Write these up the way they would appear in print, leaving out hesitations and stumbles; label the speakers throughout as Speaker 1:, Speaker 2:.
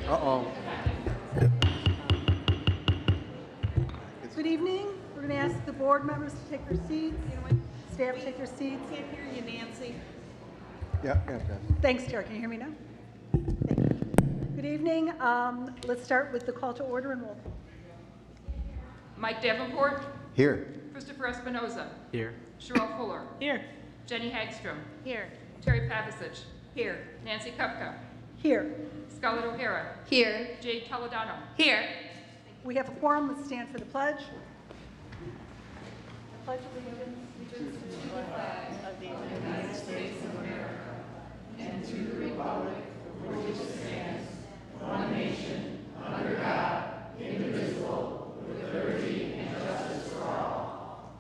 Speaker 1: Uh-oh.
Speaker 2: Good evening. We're going to ask the board members to take their seats. Staff, take their seats.
Speaker 3: Can't hear you, Nancy.
Speaker 1: Yeah.
Speaker 2: Thanks, Tara. Can you hear me now? Thank you. Good evening. Let's start with the call to order and roll.
Speaker 4: Mike Davenport.
Speaker 1: Here.
Speaker 4: Christopher Espinoza.
Speaker 5: Here.
Speaker 4: Cheryl Fuller.
Speaker 3: Here.
Speaker 4: Jenny Hagstrom.
Speaker 3: Here.
Speaker 4: Terry Pavicic.
Speaker 3: Here.
Speaker 4: Nancy Kupka.
Speaker 2: Here.
Speaker 4: Scarlett O'Hara.
Speaker 3: Here.
Speaker 4: Jade Toledano.
Speaker 3: Here.
Speaker 2: We have a quorum. Let's stand for the pledge. The pledge of allegiance to the flag
Speaker 3: Of the United States of America and to the republic for which it stands, one nation, under God, indivisible, with liberty and justice for all.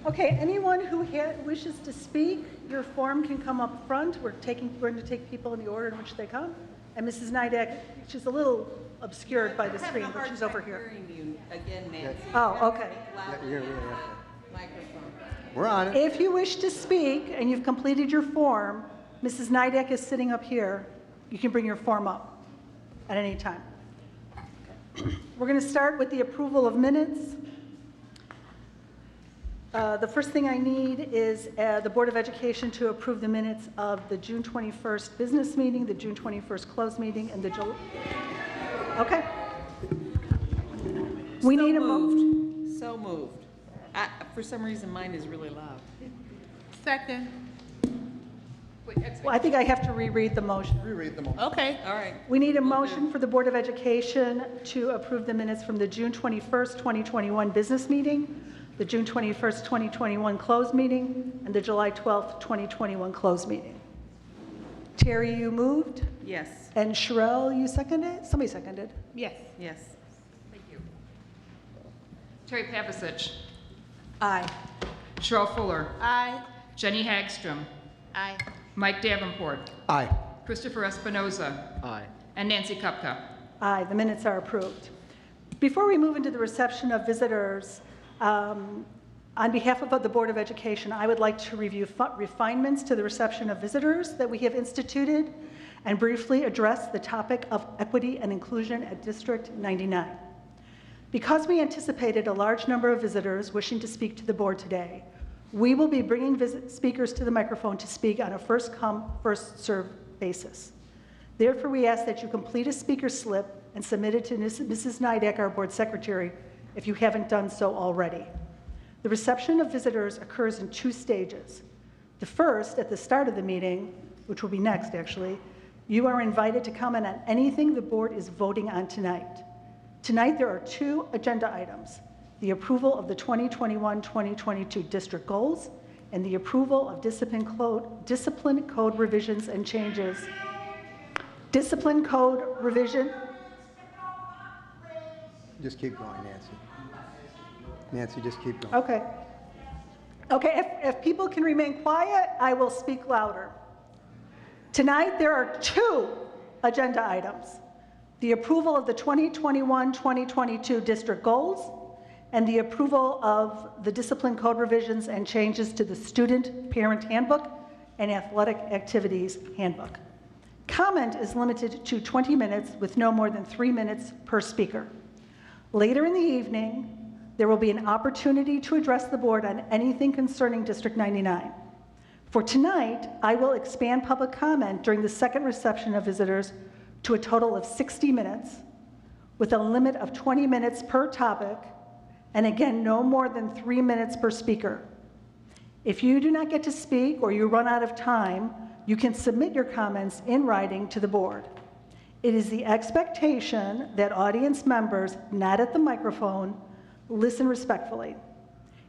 Speaker 2: Okay, anyone who wishes to speak, your form can come up front. We're going to take people in the order in which they come. And Mrs. Nidek, she's a little obscured by the screen, but she's over here.
Speaker 3: I'm hearing you again, Nancy.
Speaker 2: Oh, okay.
Speaker 1: Yeah, you're gonna really have to.
Speaker 3: Microphone.
Speaker 1: We're on it.
Speaker 2: If you wish to speak and you've completed your form, Mrs. Nidek is sitting up here. You can bring your form up at any time. We're going to start with the approval of minutes. The first thing I need is the Board of Education to approve the minutes of the June 21st business meeting, the June 21st closed meeting, and the July. Okay. We need a motion.
Speaker 3: So moved. For some reason, mine is really loud. Second.
Speaker 4: Wait,
Speaker 2: Well, I think I have to reread the motion.
Speaker 1: Reread them all.
Speaker 3: Okay. All right.
Speaker 2: We need a motion for the Board of Education to approve the minutes from the June 21st, 2021 business meeting, the June 21st, 2021 closed meeting, and the July 12th, 2021 closed meeting. Terry, you moved,
Speaker 3: Yes.
Speaker 2: and Sherelle, you seconded? Somebody seconded.
Speaker 3: Yes. Yes.
Speaker 4: Thank you. Terry Pavicic.
Speaker 2: Aye.
Speaker 4: Cheryl Fuller.
Speaker 3: Aye.
Speaker 4: Jenny Hagstrom.
Speaker 3: Aye.
Speaker 4: Mike Davenport.
Speaker 1: Aye.
Speaker 4: Christopher Espinoza.
Speaker 5: Aye.
Speaker 4: And Nancy Kupka.
Speaker 2: Aye, the minutes are approved. Before we move into the reception of visitors, on behalf of the Board of Education, I would like to review refinements to the reception of visitors that we have instituted and briefly address the topic of equity and inclusion at District 99. Because we anticipated a large number of visitors wishing to speak to the board today, we will be bringing speakers to the microphone to speak on a first-come, first-served basis. Therefore, we ask that you complete a speaker slip and submit it to Mrs. Nidek, our board secretary, if you haven't done so already. The reception of visitors occurs in two stages. The first, at the start of the meeting, which will be next actually, you are invited to comment on anything the board is voting on tonight. Tonight there are two agenda items: the approval of the 2021-2022 district goals and the approval of discipline code revisions and changes. Discipline code revision.
Speaker 1: Just keep going, Nancy. Nancy, just keep going.
Speaker 2: Okay. Okay, if people can remain quiet, I will speak louder. Tonight, there are two agenda items: the approval of the 2021-2022 district goals and the approval of the discipline code revisions and changes to the student parent handbook and athletic activities handbook. Comment is limited to 20 minutes with no more than 3 minutes per speaker. Later in the evening, there will be an opportunity to address the board on anything concerning District 99. For tonight, I will expand public comment during the second reception of visitors to a total of 60 minutes, with a limit of 20 minutes per topic, and again, no more than 3 minutes per speaker. If you do not get to speak or you run out of time, you can submit your comments in writing to the board. It is the expectation that audience members not at the microphone listen respectfully.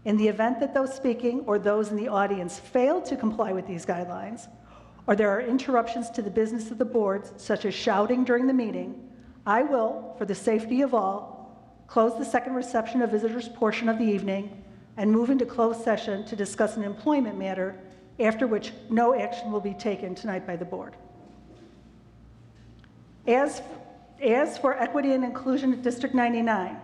Speaker 2: In the event that those speaking or those in the audience fail to comply with these guidelines, or there are interruptions to the business of the board, such as shouting during the meeting, I will, for the safety of all, close the second reception of visitors portion of the evening and move into closed session to discuss an employment matter, after which no action will be taken tonight by the board. As for equity and inclusion at District 99,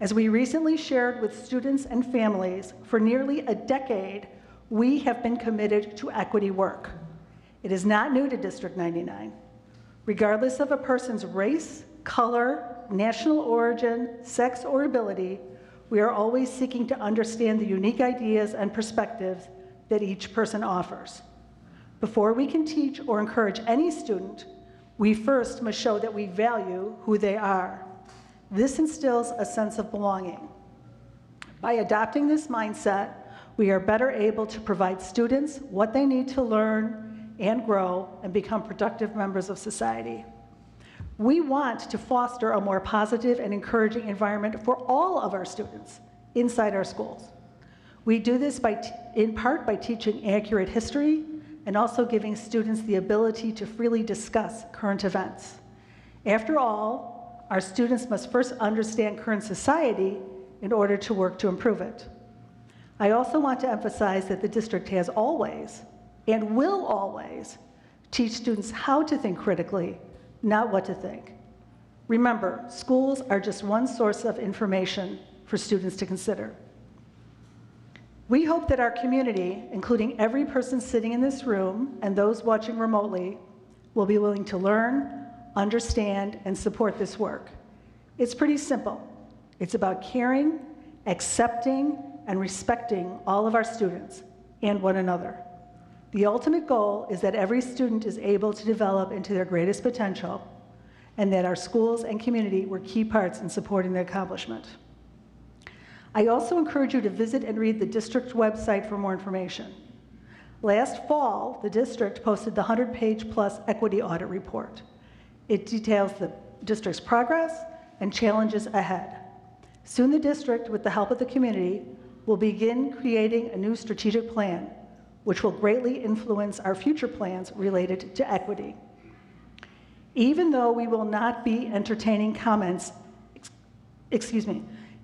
Speaker 2: as we recently shared with students and families, for nearly a decade, we have been committed to equity work. It is not new to District 99. Regardless of a person's race, color, national origin, sex, or ability, we are always seeking to understand the unique ideas and perspectives that each person offers. Before we can teach or encourage any student, we first must show that we value who they are. This instills a sense of belonging. By adopting this mindset, we are better able to provide students what they need to learn and grow and become productive members of society. We want to foster a more positive and encouraging environment for all of our students inside our schools. We do this in part by teaching accurate history and also giving students the ability to freely discuss current events. After all, our students must first understand current society in order to work to improve it. I also want to emphasize that the district has always and will always teach students how to think critically, not what to think. Remember, schools are just one source of information for students to consider. We hope that our community, including every person sitting in this room and those watching remotely, will be willing to learn, understand, and support this work. It's pretty simple. It's about caring, accepting, and respecting all of our students and one another. The ultimate goal is that every student is able to develop into their greatest potential, and that our schools and community were key parts in supporting the accomplishment. I also encourage you to visit and read the district website for more information. Last fall, the district posted the 100-page plus equity audit report. It details the district's progress and challenges ahead. Soon the district, with the help of the community, will begin creating a new strategic plan, which will greatly influence our future plans related to equity. Even though we will not be entertaining comments,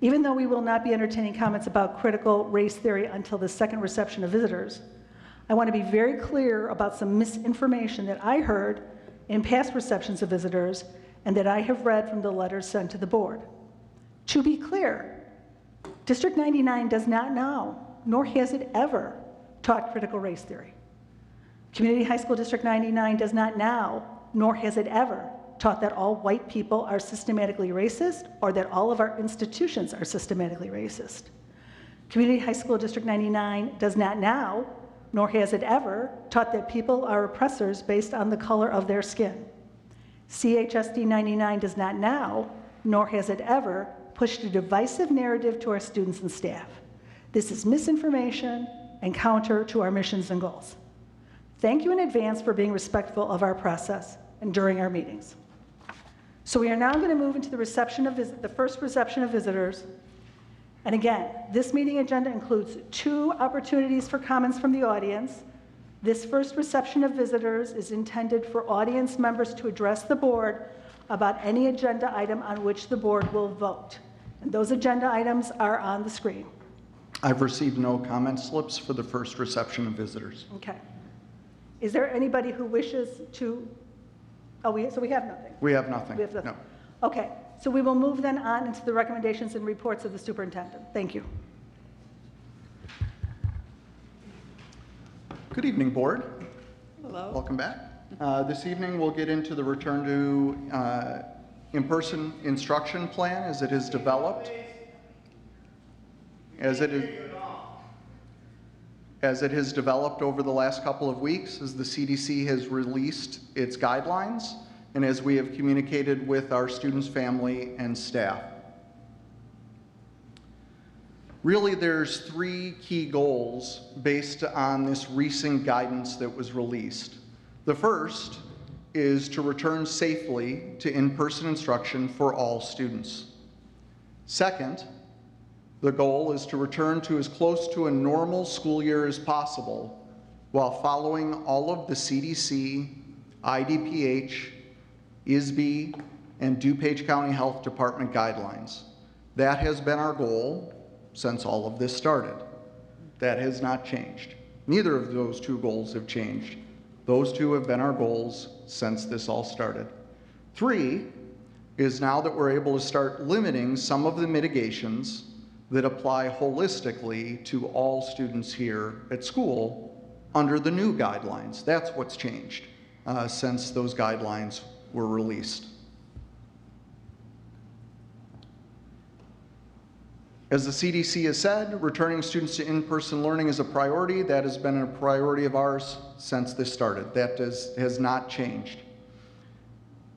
Speaker 2: even though we will not be entertaining comments about critical race theory until the second reception of visitors, I want to be very clear about some misinformation that I heard in past receptions of visitors and that I have read from the letters sent to the board. To be clear, District 99 does not now, nor has it ever, taught critical race theory. Community High School District 99 does not now, nor has it ever, taught that all white people are systematically racist or that all of our institutions are systematically racist. Community High School District 99 does not now, nor has it ever, taught that people are oppressors based on the color of their skin. CSD99 does not now, nor has it ever, pushed a divisive narrative to our students and staff. This is misinformation and counter to our missions and goals. Thank you in advance for being respectful of our process and during our meetings. So we are now going to move into the first reception of visitors. And again, this meeting agenda includes 2 opportunities for comments from the audience. This first reception of visitors is intended for audience members to address the board about any agenda item on which the board will vote. And those agenda items are on the screen.
Speaker 1: I've received no comment slips for the first reception of visitors.
Speaker 2: Okay. Is there anybody who wishes to? So we have nothing.
Speaker 1: We have nothing.
Speaker 2: We have nothing.
Speaker 1: No.
Speaker 2: Okay, so we will move then on into the recommendations and reports of the superintendent. Thank you.
Speaker 1: Good evening, board.
Speaker 2: Hello.
Speaker 1: Welcome back. This evening we'll get into the return to in-person instruction plan as it is developed. As it has developed over the last couple of weeks, as the CDC has released its guidelines, and as we have communicated with our students, family, and staff. Really, there's 3 key goals based on this recent guidance that was released. The first is to return safely to in-person instruction for all students. Second, the goal is to return to as close to a normal school year as possible while following all of the CDC, IDPH, ISB, and DuPage County Health Department guidelines. That has been our goal since all of this started. That has not changed. Neither of those 2 goals have changed. Those 2 have been our goals since this all started. 3 is now that we're able to start limiting some of the mitigations that apply holistically to all students here at school under the new guidelines. That's what's changed since those guidelines were released. As the CDC has said, returning students to in-person learning is a priority. That has been a priority of ours since this started. That has not changed.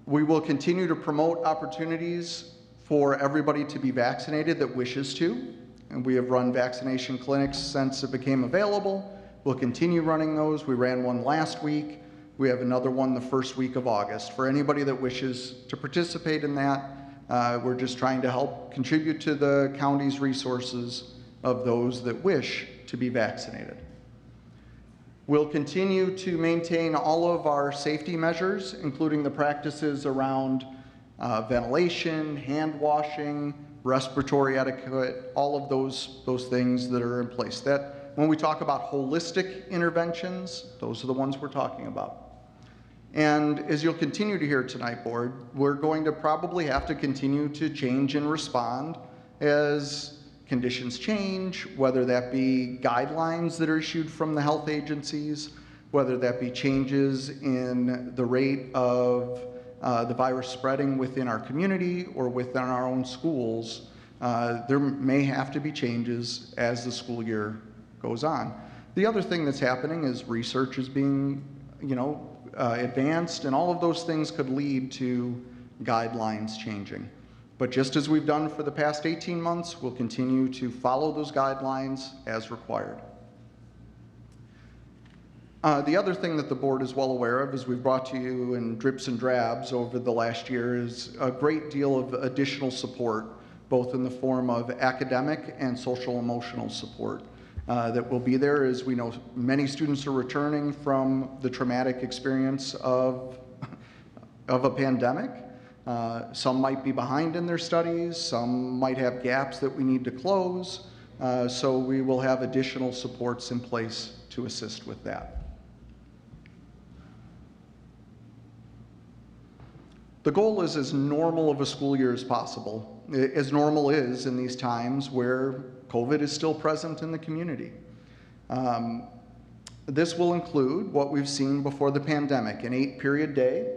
Speaker 1: We will continue to promote opportunities for everybody to be vaccinated that wishes to, and we have run vaccination clinics since it became available. We'll continue running those. We ran one last week. We have another one the first week of August. For anybody that wishes to participate in that, we're just trying to help contribute to the county's resources of those that wish to be vaccinated. We'll continue to maintain all of our safety measures, including the practices around ventilation, hand washing, respiratory etiquette, all of those things that are in place. That when we talk about holistic interventions, those are the ones we're talking about. And as you'll continue to hear tonight, board, we're going to probably have to continue to change and respond as conditions change, whether that be guidelines that are issued from the health agencies, whether that be changes in the rate of the virus spreading within our community or within our own schools. There may have to be changes as the school year goes on. The other thing that's happening is research is being, advanced, and all of those things could lead to guidelines changing. But just as we've done for the past 18 months, we'll continue to follow those guidelines as required. The other thing that the board is well aware of, as we've brought to you in drips and drabs over the last year, is a great deal of additional support, both in the form of academic and social emotional support. That will be there, as we know many students are returning from the traumatic experience of a pandemic. Some might be behind in their studies, some might have gaps that we need to close, so we will have additional supports in place to assist with that. The goal is as normal of a school year as possible, as normal is in these times where COVID is still present in the community. This will include what we've seen before the pandemic, an 8-period day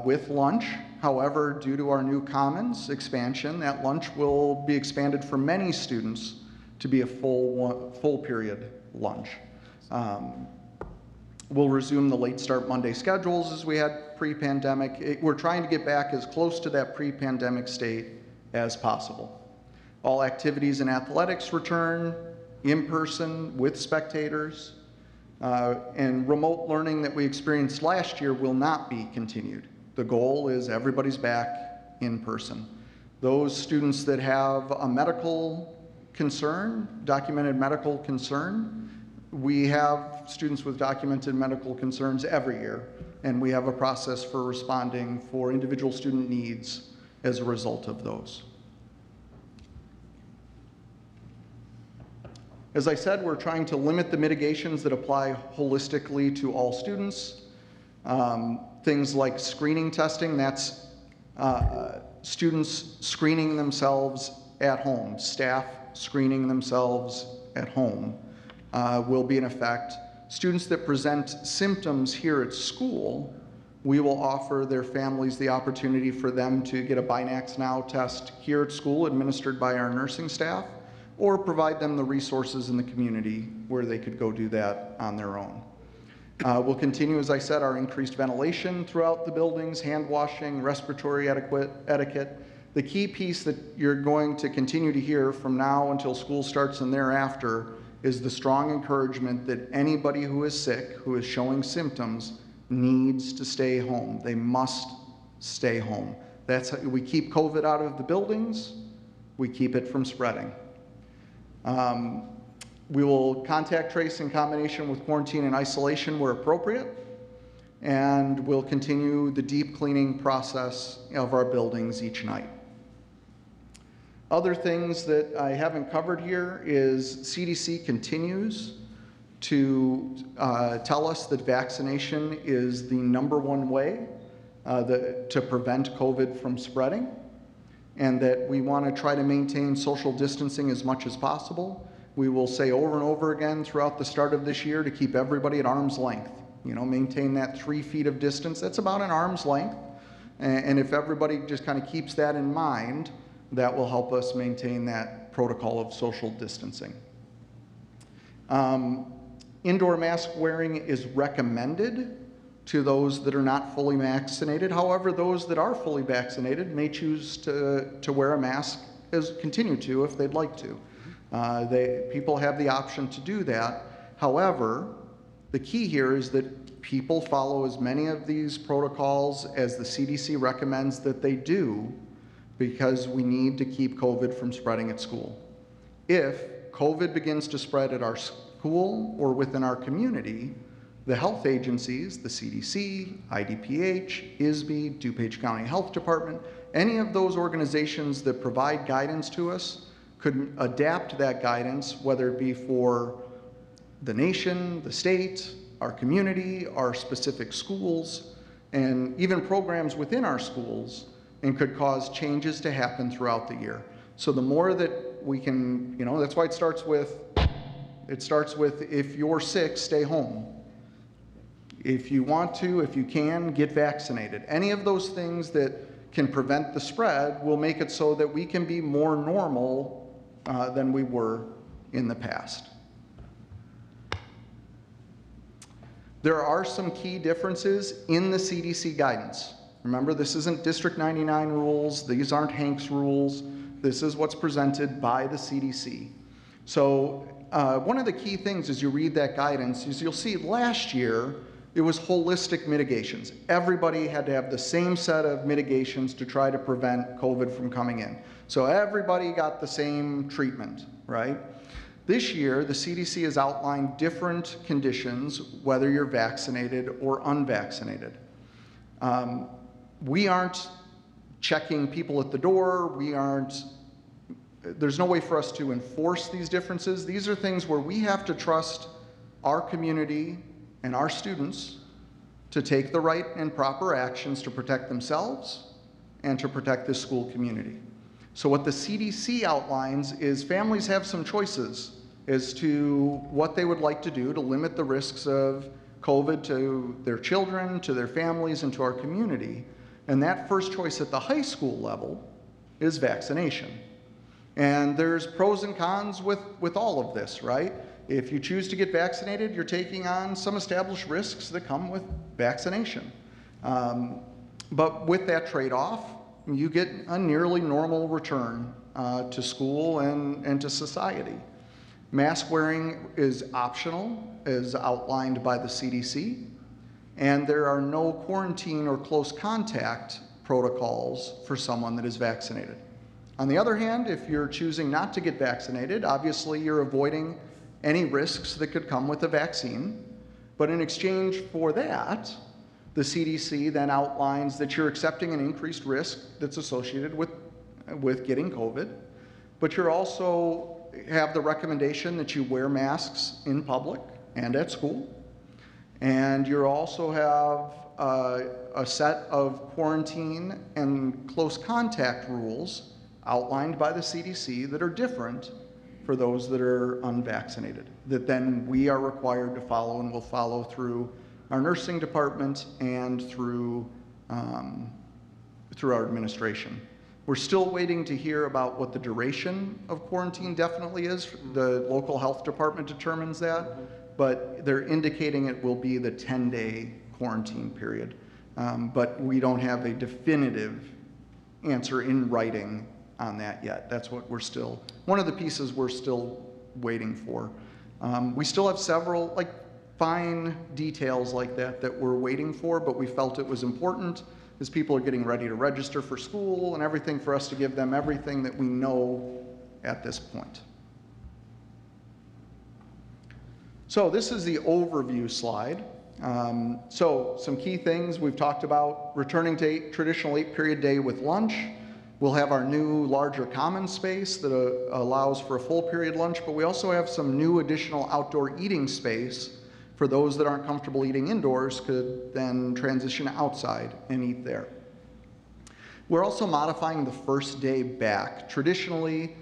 Speaker 1: with lunch. However, due to our new Commons expansion, that lunch will be expanded for many students to be a full period lunch. We'll resume the late start Monday schedules as we had pre-pandemic. We're trying to get back as close to that pre-pandemic state as possible. All activities and athletics return in person with spectators, and remote learning that we experienced last year will not be continued. The goal is everybody's back in person. Those students that have a medical concern, documented medical concern, we have students with documented medical concerns every year, and we have a process for responding for individual student needs as a result of those. As I said, we're trying to limit the mitigations that apply holistically to all students. Things like screening testing, that's students screening themselves at home, staff screening themselves at home will be in effect. Students that present symptoms here at school, we will offer their families the opportunity for them to get a Binax Now test here at school administered by our nursing staff, or provide them the resources in the community where they could go do that on their own. We'll continue, as I said, our increased ventilation throughout the buildings, hand washing, respiratory etiquette. The key piece that you're going to continue to hear from now until school starts and thereafter is the strong encouragement that anybody who is sick, who is showing symptoms, needs to stay home. They must stay home. That's how we keep COVID out of the buildings, we keep it from spreading. We will contact trace in combination with quarantine and isolation where appropriate, and we'll continue the deep cleaning process of our buildings each night. Other things that I haven't covered here is CDC continues to tell us that vaccination is the #1 way to prevent COVID from spreading. and that we want to try to maintain social distancing as much as possible. We will say over and over again throughout the start of this year to keep everybody at arm's length. You know, maintain that 3 feet of distance. That's about an arm's length. And if everybody just kind of keeps that in mind, that will help us maintain that protocol of social distancing. Indoor mask wearing is recommended to those that are not fully vaccinated. However, those that are fully vaccinated may choose to wear a mask, continue to if they'd like to. People have the option to do that. However, the key here is that people follow as many of these protocols as the CDC recommends that they do, because we need to keep COVID from spreading at school. If COVID begins to spread at our school or within our community, the health agencies, the CDC, IDPH, ISB, DuPage County Health Department, any of those organizations that provide guidance to us could adapt that guidance, whether it be for the nation, the state, our community, our specific schools, and even programs within our schools, and could cause changes to happen throughout the year. So the more that we can, you know, that's why it starts with if you're sick, stay home. If you want to, if you can, get vaccinated. Any of those things that can prevent the spread will make it so that we can be more normal than we were in the past. There are some key differences in the CDC guidance. Remember, this isn't District 99 rules, these aren't Hank's rules, this is what's presented by the CDC. So one of the key things as you read that guidance is you'll see last year it was holistic mitigations. Everybody had to have the same set of mitigations to try to prevent COVID from coming in. So everybody got the same treatment, right? This year, the CDC has outlined different conditions, whether you're vaccinated or unvaccinated. We aren't checking people at the door. There's no way for us to enforce these differences. These are things where we have to trust our community and our students to take the right and proper actions to protect themselves and to protect the school community. So what the CDC outlines is families have some choices as to what they would like to do to limit the risks of COVID to their children, to their families, and to our community. And that first choice at the high school level is vaccination. And there's pros and cons with all of this, right? If you choose to get vaccinated, you're taking on some established risks that come with vaccination. But with that trade-off, you get a nearly normal return to school and to society. Mask wearing is optional, as outlined by the CDC, and there are no quarantine or close contact protocols for someone that is vaccinated. On the other hand, if you're choosing not to get vaccinated, obviously you're avoiding any risks that could come with a vaccine, but in exchange for that, the CDC then outlines that you're accepting an increased risk that's associated with getting COVID, but you're also have the recommendation that you wear masks in public and at school, and you also have a set of quarantine and close contact rules outlined by the CDC that are different for those that are unvaccinated, that then we are required to follow and will follow through our nursing department and through our administration. We're still waiting to hear about what the duration of quarantine definitely is. The local health department determines that, but they're indicating it will be the 10-day quarantine period. But we don't have a definitive answer in writing on that yet. That's what one of the pieces we're still waiting for. We still have several fine details like that we're waiting for, but we felt it was important as people are getting ready to register for school and everything, for us to give them everything that we know at this point. So this is the overview slide. So some key things we've talked about: returning to traditional 8-period day with lunch. We'll have our new larger common space that allows for a full period lunch, but we also have some new additional outdoor eating space for those that aren't comfortable eating indoors, could then transition outside and eat there. We're also modifying the first day back. Traditionally,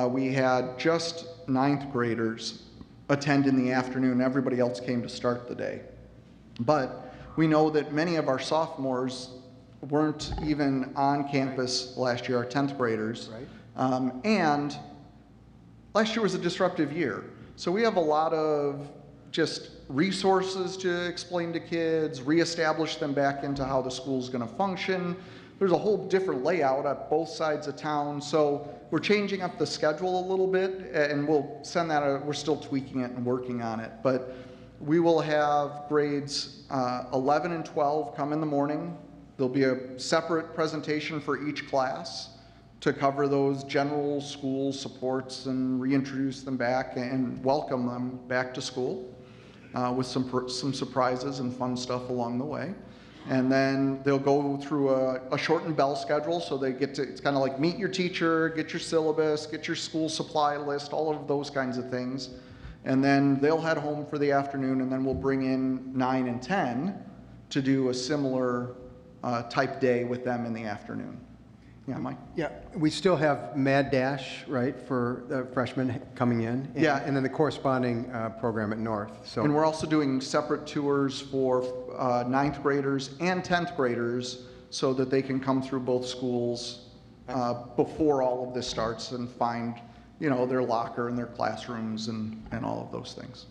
Speaker 1: we had just ninth graders attend in the afternoon. Everybody else came to start the day. But we know that many of our sophomores weren't even on campus last year, our 10th graders.
Speaker 5: Right.
Speaker 1: And last year was a disruptive year. So we have a lot of just resources to explain to kids, reestablish them back into how the school's gonna function. There's a whole different layout at both sides of town. So we're changing up the schedule a little bit, and we'll send that out. We're still tweaking it and working on it. But we will have grades 11 and 12 come in the morning. There'll be a separate presentation for each class to cover those general school supports and reintroduce them back and welcome them back to school with some surprises and fun stuff along the way. And then they'll go through a shortened bell schedule, so they get to, it's kind of like meet your teacher, get your syllabus, get your school supply list, all of those kinds of things. And then they'll head home for the afternoon, and then we'll bring in 9 and 10 to do a similar type day with them in the afternoon. Yeah, Mike?
Speaker 5: Yeah, we still have Mad Dash, right, for the freshmen coming in.
Speaker 1: Yeah.
Speaker 5: And then the corresponding program at North. So.
Speaker 1: And we're also doing separate tours for 9th graders and 10th graders so that they can come through both schools before all of this starts and find, you know, their locker and their classrooms and all of those things.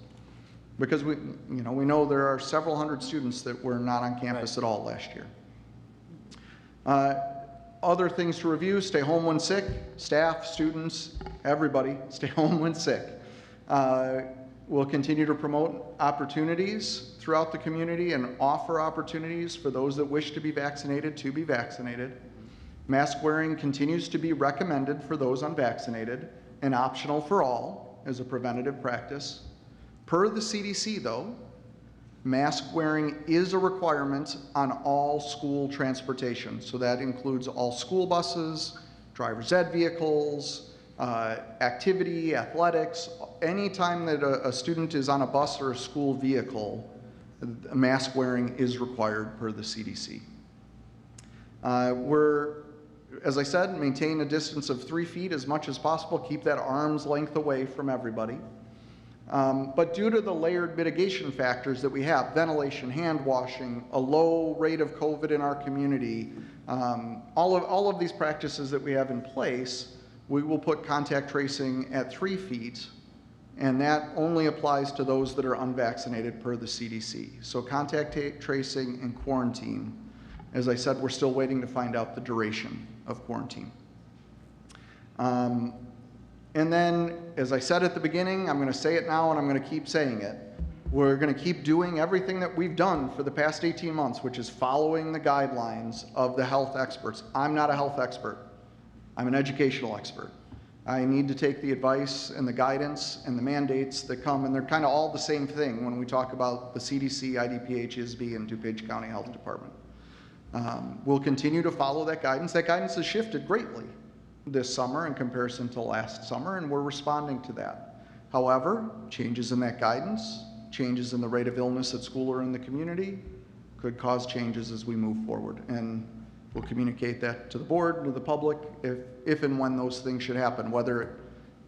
Speaker 1: Because we know there are several hundred students that were not on campus at all last year. Other things to review: stay home when sick. Staff, students, everybody, stay home when sick. We'll continue to promote opportunities throughout the community and offer opportunities for those that wish to be vaccinated to be vaccinated. Mask wearing continues to be recommended for those unvaccinated and optional for all as a preventative practice. Per the CDC, though, mask wearing is a requirement on all school transportation. So that includes all school buses, driver's ed vehicles, activity, athletics. Anytime that a student is on a bus or a school vehicle, mask wearing is required per the CDC. As I said, maintain a distance of 3 feet as much as possible. Keep that arm's length away from everybody. But due to the layered mitigation factors that we have, ventilation, hand washing, a low rate of COVID in our community, all of these practices that we have in place, we will put contact tracing at 3 feet, and that only applies to those that are unvaccinated per the CDC. So contact tracing and quarantine. As I said, we're still waiting to find out the duration of quarantine. And then, as I said at the beginning, I'm going to say it now and I'm going to keep saying it. We're going to keep doing everything that we've done for the past 18 months, which is following the guidelines of the health experts. I'm not a health expert. I'm an educational expert. I need to take the advice and the guidance and the mandates that come, and they're kind of all the same thing when we talk about the CDC, IDPH, ISB, and DuPage County Health Department. We'll continue to follow that guidance. That guidance has shifted greatly this summer in comparison to last summer, and we're responding to that. However, changes in that guidance, changes in the rate of illness at school or in the community could cause changes as we move forward. And we'll communicate that to the board, to the public, if and when those things should happen, whether it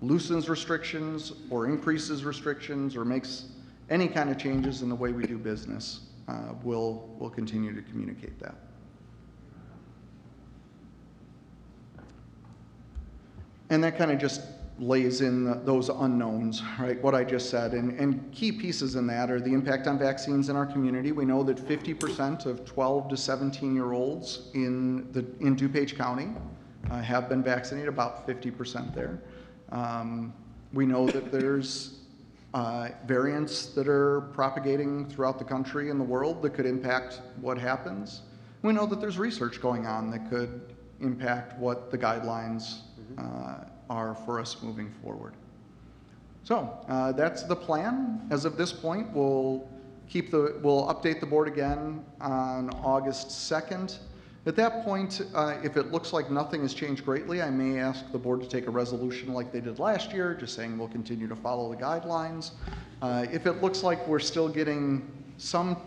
Speaker 1: loosens restrictions or increases restrictions or makes any kind of changes in the way we do business. We'll continue to communicate that. And that kind of just lays in those unknowns, right? What I just said. And key pieces in that are the impact on vaccines in our community. We know that 50% of 12 to 17-year-olds in DuPage County have been vaccinated, about 50% there. We know that there's variants that are propagating throughout the country and the world that could impact what happens. We know that there's research going on that could impact what the guidelines are for us moving forward. So that's the plan. As of this point, we'll update the board again on August 2nd. At that point, if it looks like nothing has changed greatly, I may ask the board to take a resolution like they did last year, just saying we'll continue to follow the guidelines. If it looks like we're still getting some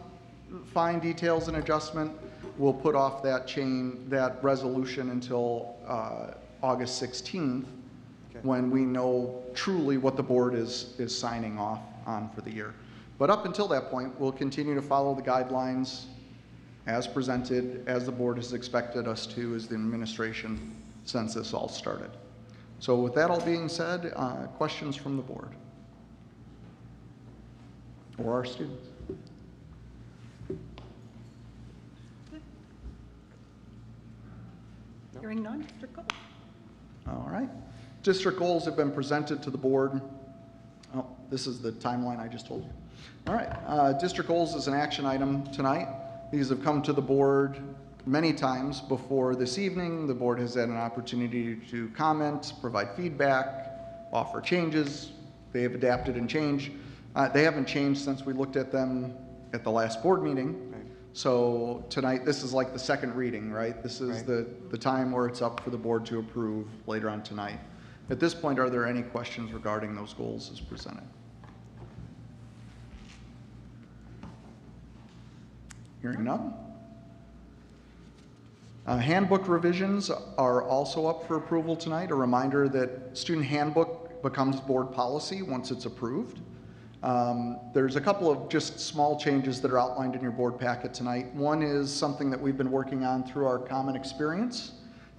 Speaker 1: fine details and adjustment, we'll put off that resolution until August 16th, when we know truly what the board is signing off on for the year. But up until that point, we'll continue to follow the guidelines as presented, as the board has expected us to as the administration since this all started. So with that all being said, questions from the board or our students?
Speaker 2: Hearing none, District Goals.
Speaker 1: All right. District goals have been presented to the board. Oh, this is the timeline I just told you. All right. District goals is an action item tonight. These have come to the board many times before this evening. The board has had an opportunity to comment, provide feedback, offer changes. They have adapted and changed. They haven't changed since we looked at them at the last board meeting. So tonight, this is like the second reading, right? This is the time where it's up for the board to approve later on tonight. At this point, are there any questions regarding those goals as presented? Hearing none. Handbook revisions are also up for approval tonight. A reminder that student handbook becomes board policy once it's approved. There's a couple of just small changes that are outlined in your board packet tonight. One is something that we've been working on through our common experience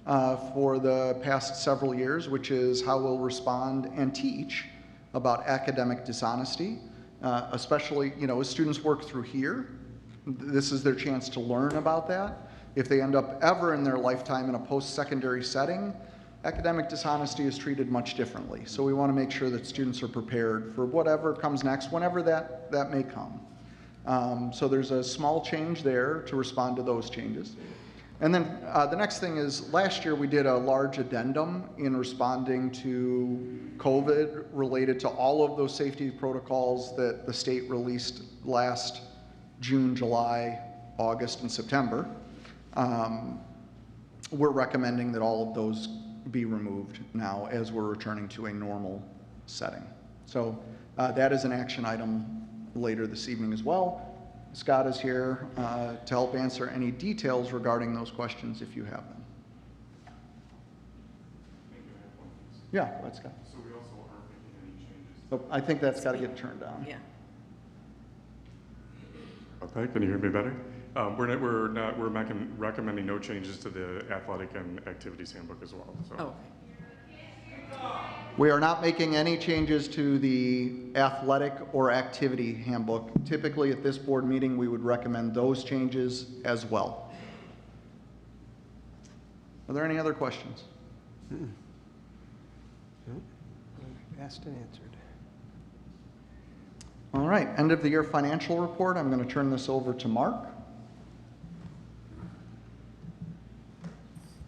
Speaker 1: for the past several years, which is how we'll respond and teach about academic dishonesty, especially, as students work through here. This is their chance to learn about that. If they end up ever in their lifetime in a post-secondary setting, academic dishonesty is treated much differently. So we want to make sure that students are prepared for whatever comes next, whenever that may come. So there's a small change there to respond to those changes. And then the next thing is, last year we did a large addendum in responding to COVID related to all of those safety protocols that the state released last June, July, August, and September. We're recommending that all of those be removed now as we're returning to a normal setting. So that is an action item later this evening as well. Scott is here to help answer any details regarding those questions if you have them. Yeah, let's go.
Speaker 6: So we also aren't making any changes.
Speaker 1: So I think that's got to get turned down.
Speaker 3: Yeah.
Speaker 6: Okay, can you hear me better? We're recommending no changes to the athletic and activities handbook as well. So.
Speaker 3: Oh.
Speaker 1: We are not making any changes to the athletic or activity handbook. Typically at this board meeting, we would recommend those changes as well. Are there any other questions?
Speaker 5: No. Asked and answered.
Speaker 1: All right, end of the year financial report. I'm going to turn this over to Mark.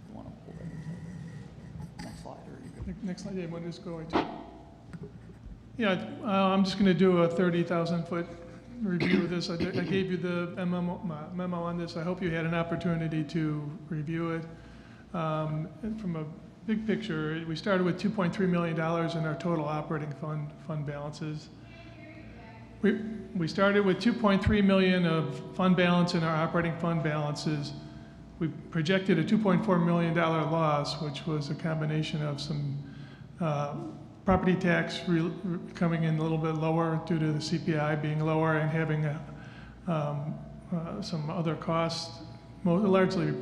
Speaker 1: You want to pull that next slide, or are you good?
Speaker 7: Next slide, yeah, when is going to? Yeah, I'm just going to do a 30,000-foot review of this. I gave you the memo on this. I hope you had an opportunity to review it. And from a big picture, we started with $2.3 million in our total operating fund balances. We started with $2.3 million of fund balance in our operating fund balances. We projected a $2.4 million loss, which was a combination of some property tax coming in a little bit lower due to the CPI being lower and having some other costs, largely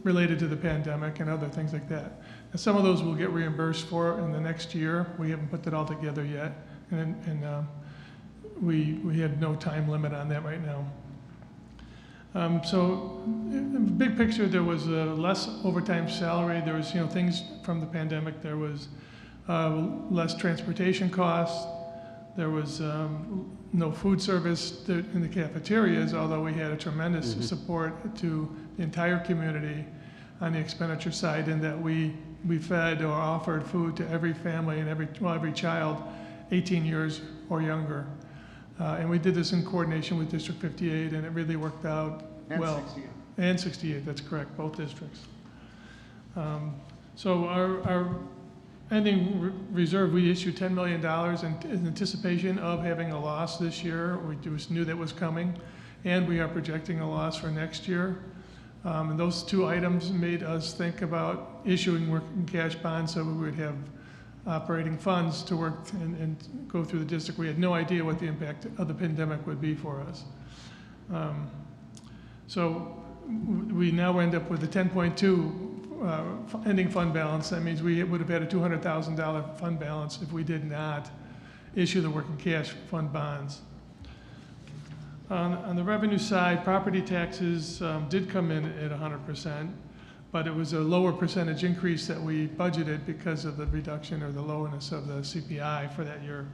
Speaker 7: related to the pandemic and other things like that. And some of those will get reimbursed for in the next year. We haven't put that all together yet. And we had no time limit on that right now. So in the big picture, there was less overtime salary. There was, things from the pandemic. There was less transportation costs. There was no food service in the cafeterias, although we had a tremendous support to the entire community on the expenditure side, in that we fed or offered food to every family and every child 18 years or younger. And we did this in coordination with District 58, and it really worked out well.
Speaker 1: 68.
Speaker 7: And 68, that's correct, both districts. So our ending reserve, we issued $10 million in anticipation of having a loss this year. We just knew that was coming, and we are projecting a loss for next year. And those two items made us think about issuing working cash bonds so we would have operating funds to work and go through the district. We had no idea what the impact of the pandemic would be for us. So we now end up with a 10.2 ending fund balance. That means we would have had a $200,000 fund balance if we did not issue the working cash fund bonds. On the revenue side, property taxes did come in at 100%, but it was a lower percentage increase that we budgeted because of the reduction or the lowness of the CPI for that year.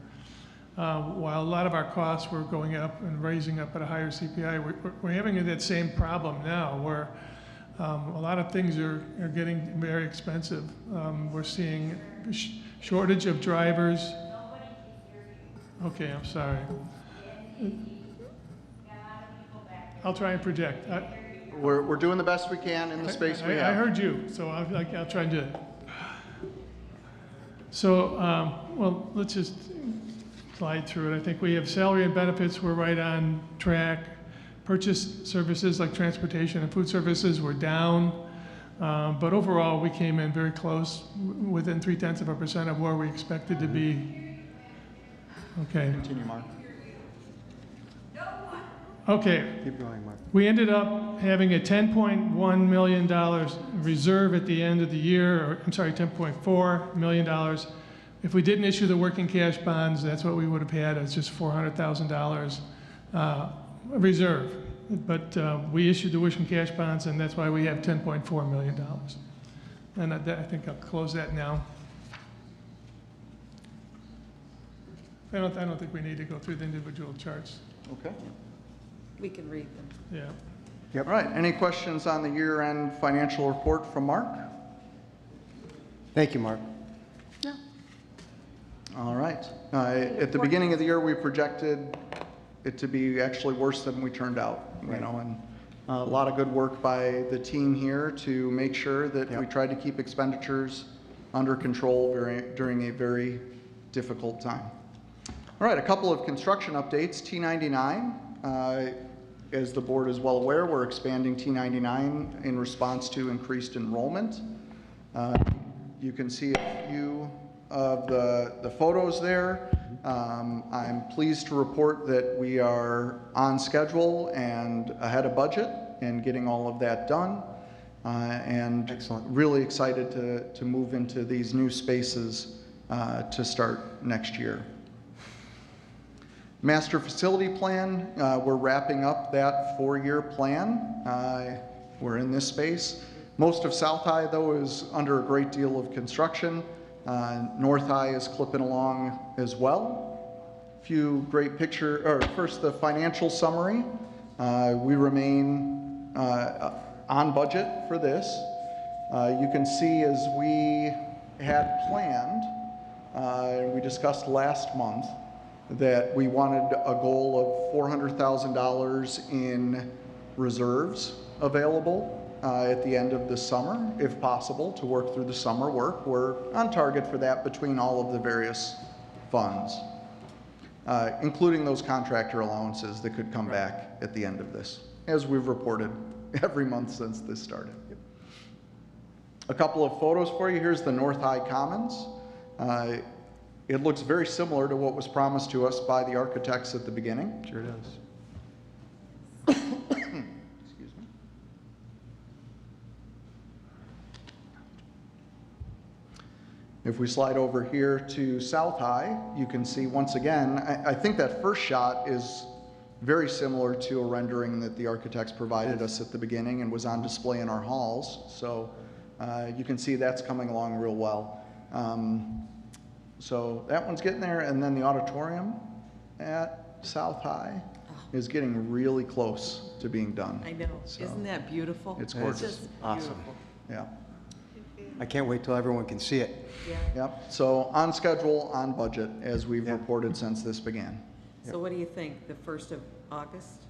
Speaker 7: While a lot of our costs were going up and raising up at a higher CPI, we're having that same problem now where a lot of things are getting very expensive. We're seeing shortage of drivers. Okay, I'm sorry. I'll try and project.
Speaker 1: We're doing the best we can in the space we have.
Speaker 7: I heard you, so I'll try and do it. So, well, let's just slide through it. I think we have salary and benefits, we're right on track. Purchase services like transportation and food services were down. But overall, we came in very close, within 0.3% of where we expected to be. Okay.
Speaker 1: Continue, Mark.
Speaker 7: Okay.
Speaker 5: Keep going, Mark.
Speaker 7: We ended up having a $10.1 million reserve at the end of the year, or I'm sorry, $10.4 million. If we didn't issue the working cash bonds, that's what we would have had. It's just $400,000 reserve. But we issued the working cash bonds, and that's why we have $10.4 million. And I think I'll close that now. I don't think we need to go through the individual charts.
Speaker 1: Okay.
Speaker 3: We can read them.
Speaker 7: Yeah.
Speaker 1: Yep. All right. Any questions on the year-end financial report from Mark?
Speaker 5: Thank you, Mark.
Speaker 3: No.
Speaker 1: All right. At the beginning of the year, we projected it to be actually worse than we turned out, you know, and a lot of good work by the team here to make sure that we tried to keep expenditures under control during a very difficult time. All right, a couple of construction updates. T99, as the board is well aware, we're expanding T99 in response to increased enrollment. You can see a few of the photos there. I'm pleased to report that we are on schedule and ahead of budget in getting all of that done. And excellent. Really excited to move into these new spaces to start next year. Master facility plan, we're wrapping up that 4-year plan. We're in this space. Most of South High, though, is under a great deal of construction. North High is clipping along as well. A few great first the financial summary. We remain on budget for this. You can see as we had planned, we discussed last month, that we wanted a goal of $400,000 in reserves available at the end of the summer, if possible, to work through the summer work. We're on target for that between all of the various funds, including those contractor allowances that could come back at the end of this, as we've reported every month since this started. A couple of photos for you. Here's the North High Commons. It looks very similar to what was promised to us by the architects at the beginning.
Speaker 5: Sure does.
Speaker 1: Excuse me. If we slide over here to South High, you can see once again, I think that first shot is very similar to a rendering that the architects provided us at the beginning and was on display in our halls. So you can see that's coming along real well. So that one's getting there, and then the auditorium at South High is getting really close to being done.
Speaker 3: I know.
Speaker 1: So
Speaker 3: isn't that beautiful?
Speaker 1: it's gorgeous.
Speaker 3: It's just
Speaker 5: Awesome.
Speaker 3: beautiful.
Speaker 1: Yeah.
Speaker 5: I can't wait till everyone can see it.
Speaker 3: Yeah.
Speaker 1: Yep. So on schedule, on budget, as we've
Speaker 5: Yeah.
Speaker 1: reported since this began.
Speaker 3: So what do you think? The 1st of August?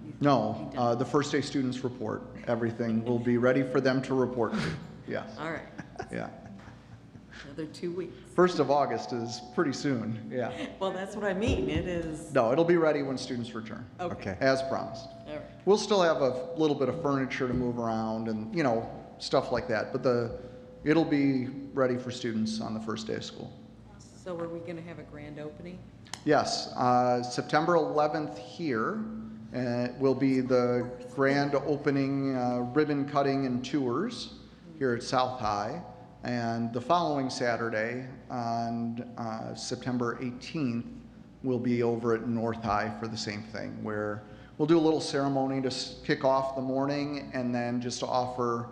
Speaker 3: You think
Speaker 1: No,
Speaker 3: we'll be done?
Speaker 1: the first day students report. Everything will be ready for them to report to. Yes.
Speaker 3: All right.
Speaker 1: Yeah.
Speaker 3: Another 2 weeks.
Speaker 1: 1st of August is pretty soon. Yeah.
Speaker 3: Well, that's what I mean. It is.
Speaker 1: No, it'll be ready when students return,
Speaker 3: Okay.
Speaker 1: as promised.
Speaker 3: All right.
Speaker 1: We'll still have a little bit of furniture to move around and, you know, stuff like that, but it'll be ready for students on the first day of school.
Speaker 8: So are we going to have a grand opening?
Speaker 1: Yes, September 11th here will be the grand opening ribbon cutting and tours here at South High. And the following Saturday, on September 18th, we'll be over at North High for the same thing, where we'll do a little ceremony to kick off the morning and then just to offer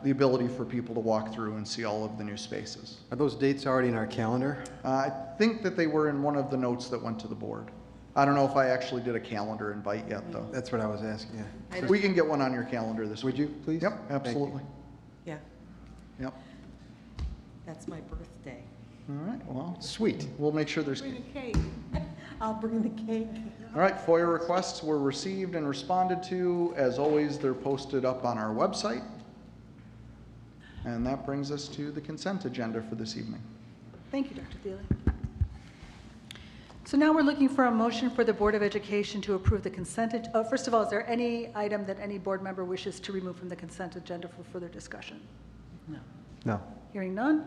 Speaker 1: the ability for people to walk through and see all of the new spaces.
Speaker 5: Are those dates already in our calendar?
Speaker 1: I think that they were in one of the notes that went to the board. I don't know if I actually did a calendar invite yet, though.
Speaker 5: That's what I was asking, yeah.
Speaker 1: We can get one on your calendar this week.
Speaker 5: Would you, please?
Speaker 1: Yep,
Speaker 5: Thank you.
Speaker 1: absolutely.
Speaker 8: Yeah,
Speaker 1: Yep.
Speaker 8: that's my birthday.
Speaker 1: All right, well,
Speaker 5: Sweet.
Speaker 1: we'll make sure there's.
Speaker 8: Bring a cake. I'll bring the cake.
Speaker 1: All right, FOIA requests were received and responded to. As always, they're posted up on our website. And that brings us to the consent agenda for this evening.
Speaker 2: Thank you, Dr. Thiele. So now we're looking for a motion for the Board of Education to approve the consent. First of all, is there any item that any board member wishes to remove from the consent agenda for further discussion?
Speaker 5: No.
Speaker 2: Hearing none.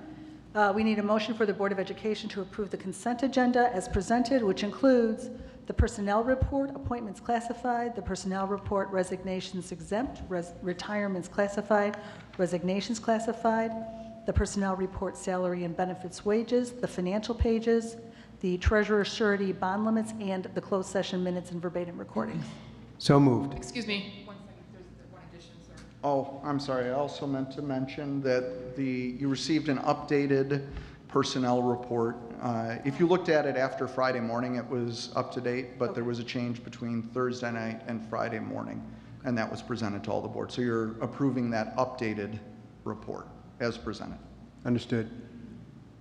Speaker 2: We need a motion for the Board of Education to approve the consent agenda as presented, which includes the personnel report, appointments classified, the personnel report, resignations exempt, retirements classified, resignations classified, the personnel report, salary and benefits wages, the financial pages, the treasurer surety bond limits, and the closed session minutes and verbatim recordings.
Speaker 5: So moved.
Speaker 4: Excuse me, 1 second, there's one addition, sir.
Speaker 1: Oh, I'm sorry, I also meant to mention that you received an updated personnel report. If you looked at it after Friday morning, it was up to date, but there was a change between Thursday night and Friday morning, and that was presented to all the board. So you're approving that updated report as presented.
Speaker 5: Understood.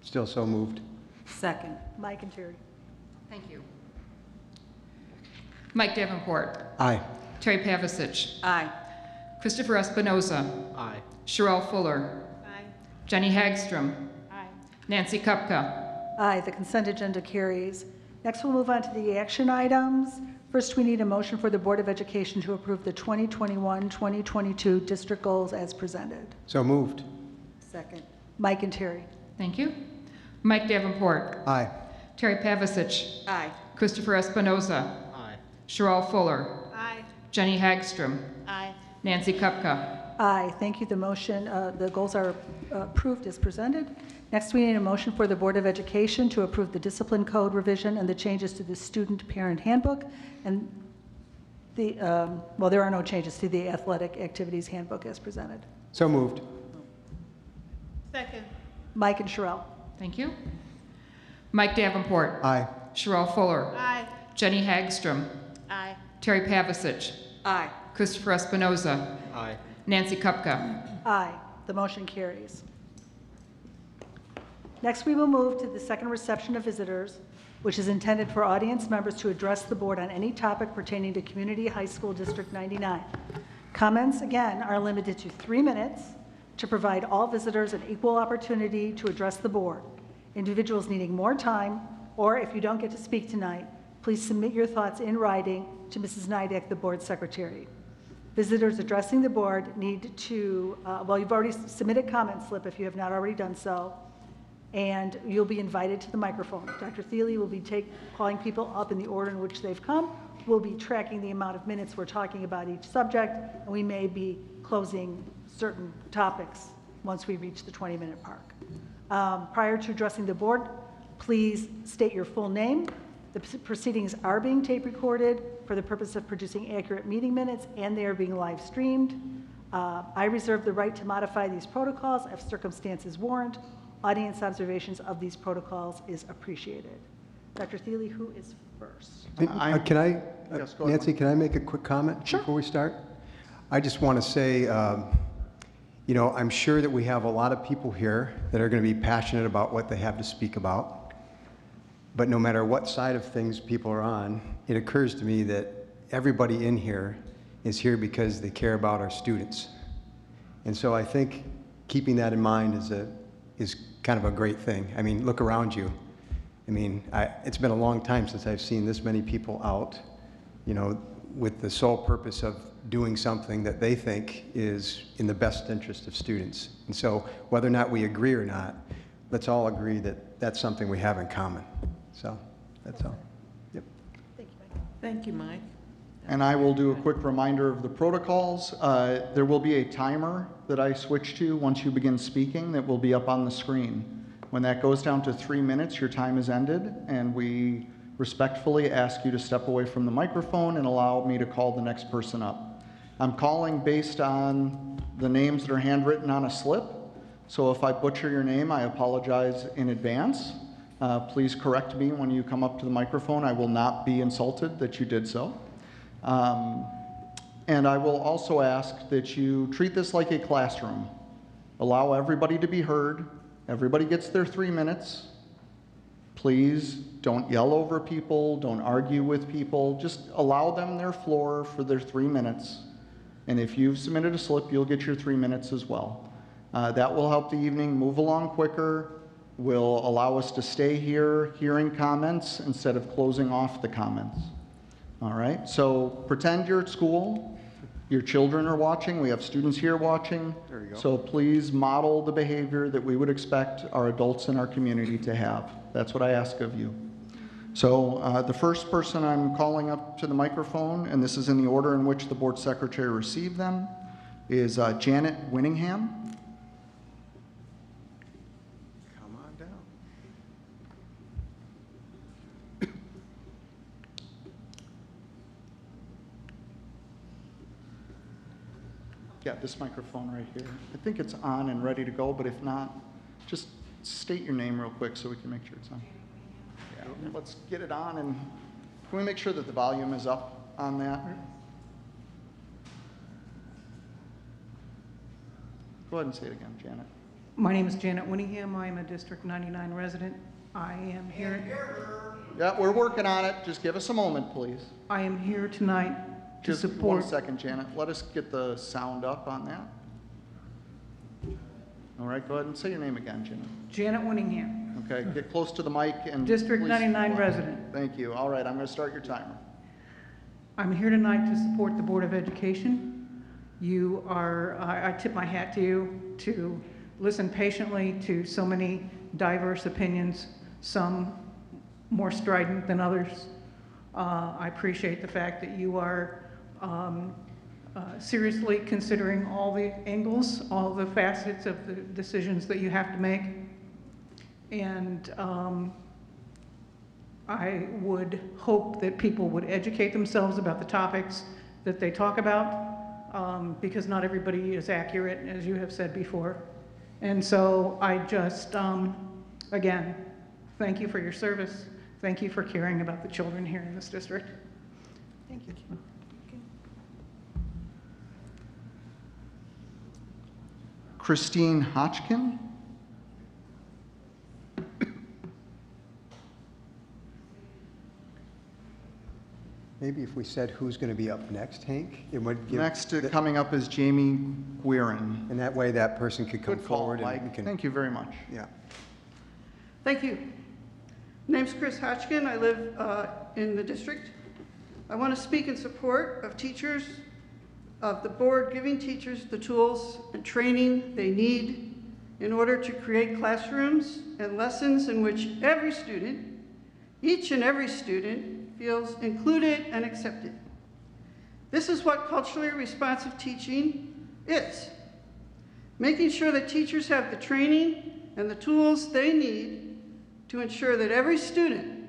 Speaker 5: Still so moved.
Speaker 8: Second.
Speaker 2: Mike and Terry.
Speaker 4: Thank you. Mike Davenport.
Speaker 5: Aye.
Speaker 4: Terry Pavasich.
Speaker 8: Aye.
Speaker 4: Christopher Espinoza.
Speaker 5: Aye.
Speaker 4: Sherelle Fuller.
Speaker 8: Aye.
Speaker 4: Jenny Hagstrom.
Speaker 8: Aye.
Speaker 4: Nancy Kupka.
Speaker 2: Aye, the consent agenda carries. Next, we'll move on to the action items. First, we need a motion for the Board of Education to approve the 2021-2022 district goals as presented.
Speaker 5: So moved.
Speaker 8: Second.
Speaker 2: Mike and Terry.
Speaker 4: Thank you. Mike Davenport.
Speaker 5: Aye.
Speaker 4: Terry Pavasich.
Speaker 8: Aye.
Speaker 4: Christopher Espinoza.
Speaker 5: Aye.
Speaker 4: Sherelle Fuller.
Speaker 8: Aye.
Speaker 4: Jenny Hagstrom.
Speaker 8: Aye.
Speaker 4: Nancy Kupka.
Speaker 2: Aye, thank you. The motion, the goals are approved as presented. Next, we need a motion for the Board of Education to approve the discipline code revision and the changes to the student parent handbook and the, well, there are no changes to the athletic activities handbook as presented.
Speaker 5: So moved.
Speaker 8: Second.
Speaker 2: Mike and Sherelle.
Speaker 4: Thank you. Mike Davenport.
Speaker 5: Aye.
Speaker 4: Sherelle Fuller.
Speaker 8: Aye.
Speaker 4: Jenny Hagstrom.
Speaker 8: Aye.
Speaker 4: Terry Pavasich.
Speaker 8: Aye.
Speaker 4: Christopher Espinoza.
Speaker 5: Aye.
Speaker 4: Nancy Kupka.
Speaker 2: Aye, the motion carries. Next, we will move to the second reception of visitors, which is intended for audience members to address the board on any topic pertaining to Community High School District 99. Comments, again, are limited to 3 minutes to provide all visitors an equal opportunity to address the board. Individuals needing more time, or if you don't get to speak tonight, please submit your thoughts in writing to Mrs. Nidek, the board secretary. Visitors addressing the board need to, well, you've already submitted comment slip if you have not already done so, and you'll be invited to the microphone. Dr. Thiele will be calling people up in the order in which they've come. We'll be tracking the amount of minutes we're talking about each subject, and we may be closing certain topics once we reach the 20-minute mark. Prior to addressing the board, please state your full name. The proceedings are being tape recorded for the purpose of producing accurate meeting minutes, and they are being live streamed. I reserve the right to modify these protocols if circumstances warrant. Audience observations of these protocols is appreciated. Dr. Thiele, who is first?
Speaker 5: Can I,
Speaker 1: Yes, go ahead,
Speaker 5: Nancy, can I make a quick comment before we start? I just want to say, you know, I'm sure that we have a lot of people here that are going to be passionate about what they have to speak about. But no matter what side of things people are on, it occurs to me that everybody in here is here because they care about our students. And so I think keeping that in mind is kind of a great thing. I mean, look around you. I mean, it's been a long time since I've seen this many people out, you know, with the sole purpose of doing something that they think is in the best interest of students. And so whether or not we agree or not, let's all agree that that's something we have in common. So that's all. Yep.
Speaker 8: Thank you, Mike.
Speaker 1: And I will do a quick reminder of the protocols. There will be a timer that I switch to once you begin speaking that will be up on the screen. When that goes down to 3 minutes, your time is ended, and we respectfully ask you to step away from the microphone and allow me to call the next person up. I'm calling based on the names that are handwritten on a slip, so if I butcher your name, I apologize in advance. Please correct me when you come up to the microphone. I will not be insulted that you did so. And I will also ask that you treat this like a classroom. Allow everybody to be heard. Everybody gets their 3 minutes. Please don't yell over people, don't argue with people. Just allow them their floor for their 3 minutes. And if you've submitted a slip, you'll get your 3 minutes as well. That will help the evening move along quicker, will allow us to stay here hearing comments instead of closing off the comments. All right, so pretend you're at school, your children are watching, we have students here watching.
Speaker 5: There you go.
Speaker 1: So please model the behavior that we would expect our adults in our community to have. That's what I ask of you. So the first person I'm calling up to the microphone, and this is in the order in which the board secretary received them, is Janet Winningham.
Speaker 5: Come on down.
Speaker 1: Yeah, this microphone right here. I think it's on and ready to go, but if not, just state your name real quick so we can make sure it's on. Yeah, let's get it on, and can we make sure that the volume is up on that? Go ahead and say it again, Janet.
Speaker 9: My name is Janet Winningham. I am a District 99 resident. I am here.
Speaker 1: Yeah, we're working on it. Just give us a moment, please.
Speaker 9: I am here tonight to
Speaker 1: Just
Speaker 9: support.
Speaker 1: 1 second, Janet. Let us get the sound up on that. All right, go ahead and say your name again, Janet.
Speaker 9: Janet Winningham,
Speaker 1: Okay, get close to the mic and
Speaker 9: District
Speaker 1: please-
Speaker 9: 99 resident.
Speaker 1: Thank you. All right, I'm going to start your timer.
Speaker 9: I'm here tonight to support the Board of Education. You are, I tip my hat to you to listen patiently to so many diverse opinions, some more strident than others. I appreciate the fact that you are seriously considering all the angles, all the facets of the decisions that you have to make. And I would hope that people would educate themselves about the topics that they talk about, because not everybody is accurate, as you have said before. And so I just, again, thank you for your service. Thank you for caring about the children here in this district. Thank you.
Speaker 1: Christine Hotchkin.
Speaker 5: Maybe if we said who's going to be up next, Hank, it would give.
Speaker 1: Next coming up is Jamie Guerin.
Speaker 5: And that way that person could come
Speaker 1: Good call,
Speaker 5: forward and we
Speaker 1: Mike.
Speaker 5: can.
Speaker 1: Thank you very much.
Speaker 5: Yeah.
Speaker 10: Thank you. Name's Chris Hotchkin. I live in the district. I want to speak in support of teachers, of the board giving teachers the tools and training they need in order to create classrooms and lessons in which every student, each and every student, feels included and accepted. This is what culturally responsive teaching is. Making sure that teachers have the training and the tools they need to ensure that every student,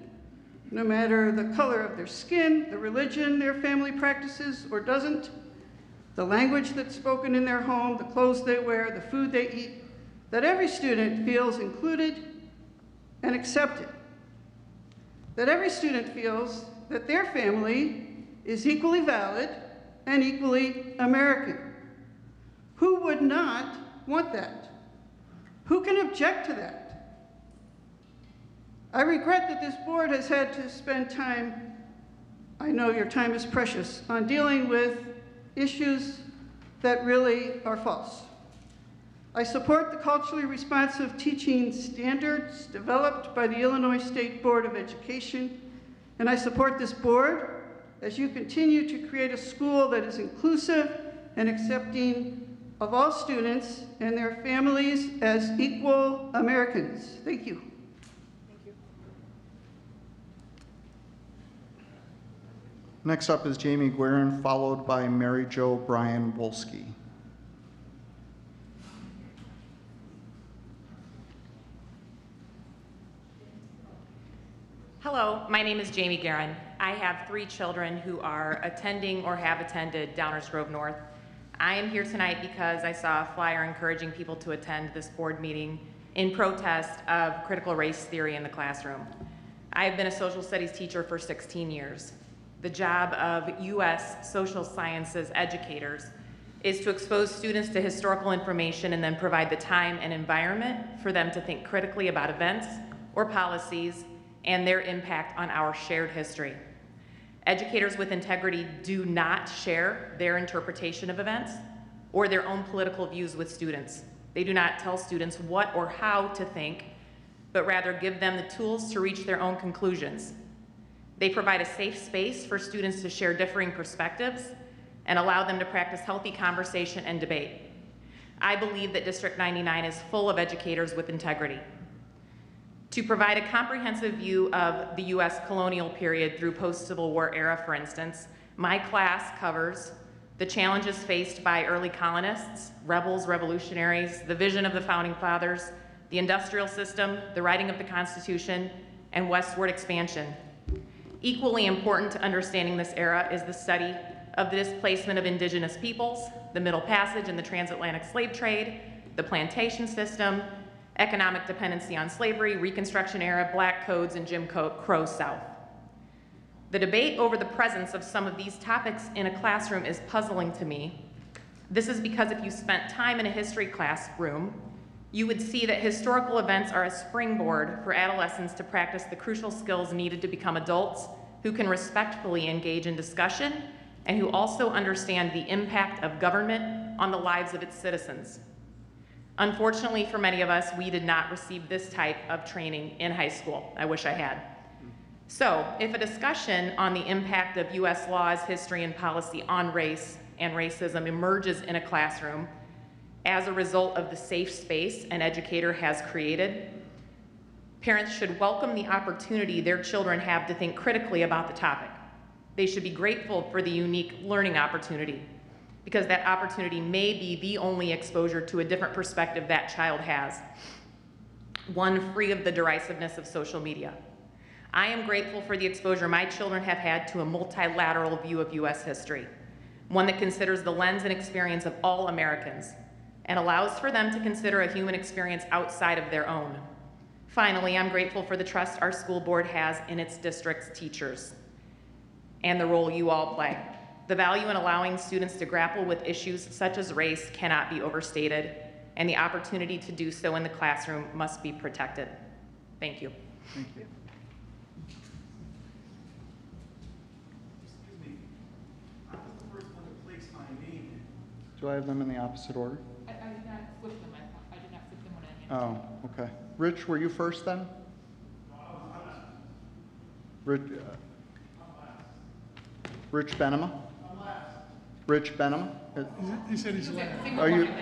Speaker 10: no matter the color of their skin, the religion their family practices or doesn't, the language that's spoken in their home, the clothes they wear, the food they eat, that every student feels included and accepted. That every student feels that their family is equally valid and equally American. Who would not want that? Who can object to that? I regret that this board has had to spend time, I know your time is precious, on dealing with issues that really are false. I support the culturally responsive teaching standards developed by the Illinois State Board of Education, and I support this board as you continue to create a school that is inclusive and accepting of all students and their families as equal Americans. Thank you.
Speaker 1: Next up is Jamie Guerin, followed by Mary Jo Bryan Wolski.
Speaker 11: Hello, my name is Jamie Guerin. I have 3 children who are attending or have attended Downers Grove North. I am here tonight because I saw a flyer encouraging people to attend this board meeting in protest of critical race theory in the classroom. I have been a social studies teacher for 16 years. The job of U.S. social sciences educators is to expose students to historical information and then provide the time and environment for them to think critically about events or policies and their impact on our shared history. Educators with integrity do not share their interpretation of events or their own political views with students. They do not tell students what or how to think, but rather give them the tools to reach their own conclusions. They provide a safe space for students to share differing perspectives and allow them to practice healthy conversation and debate. I believe that District 99 is full of educators with integrity. To provide a comprehensive view of the U.S. colonial period through post-Civil War era, for instance, my class covers the challenges faced by early colonists, rebels, revolutionaries, the vision of the Founding Fathers, the industrial system, the writing of the Constitution, and westward expansion. Equally important to understanding this era is the study of the displacement of indigenous peoples, the Middle Passage and the transatlantic slave trade, the plantation system, economic dependency on slavery, Reconstruction era, black codes, and Jim Crow South. The debate over the presence of some of these topics in a classroom is puzzling to me. This is because if you spent time in a history classroom, you would see that historical events are a springboard for adolescents to practice the crucial skills needed to become adults who can respectfully engage in discussion and who also understand the impact of government on the lives of its citizens. Unfortunately for many of us, we did not receive this type of training in high school. I wish I had. So, if a discussion on the impact of US laws, history, and policy on race and racism emerges in a classroom as a result of the safe space an educator has created, parents should welcome the opportunity their children have to think critically about the topic. They should be grateful for the unique learning opportunity, because that opportunity may be the only exposure to a different perspective that child has, one free of the derisiveness of social media. I am grateful for the exposure my children have had to a multilateral view of US history, one that considers the lens and experience of all Americans and allows for them to consider a human experience outside of their own. Finally, I'm grateful for the trust our school board has in its district's teachers and the role you all play. The value in allowing students to grapple with issues such as race cannot be overstated, and the opportunity to do so in the classroom must be protected. Thank you.
Speaker 1: Thank you.
Speaker 12: Excuse me. I was the first one to place my name.
Speaker 1: Do I have them in the opposite order?
Speaker 4: I did not flip them. I did not flip them when I handed them.
Speaker 1: Oh, okay. Rich, were you first then? Rich, Rich Benema? Rich Benema?
Speaker 7: He said he's last.
Speaker 1: Are you?
Speaker 4: That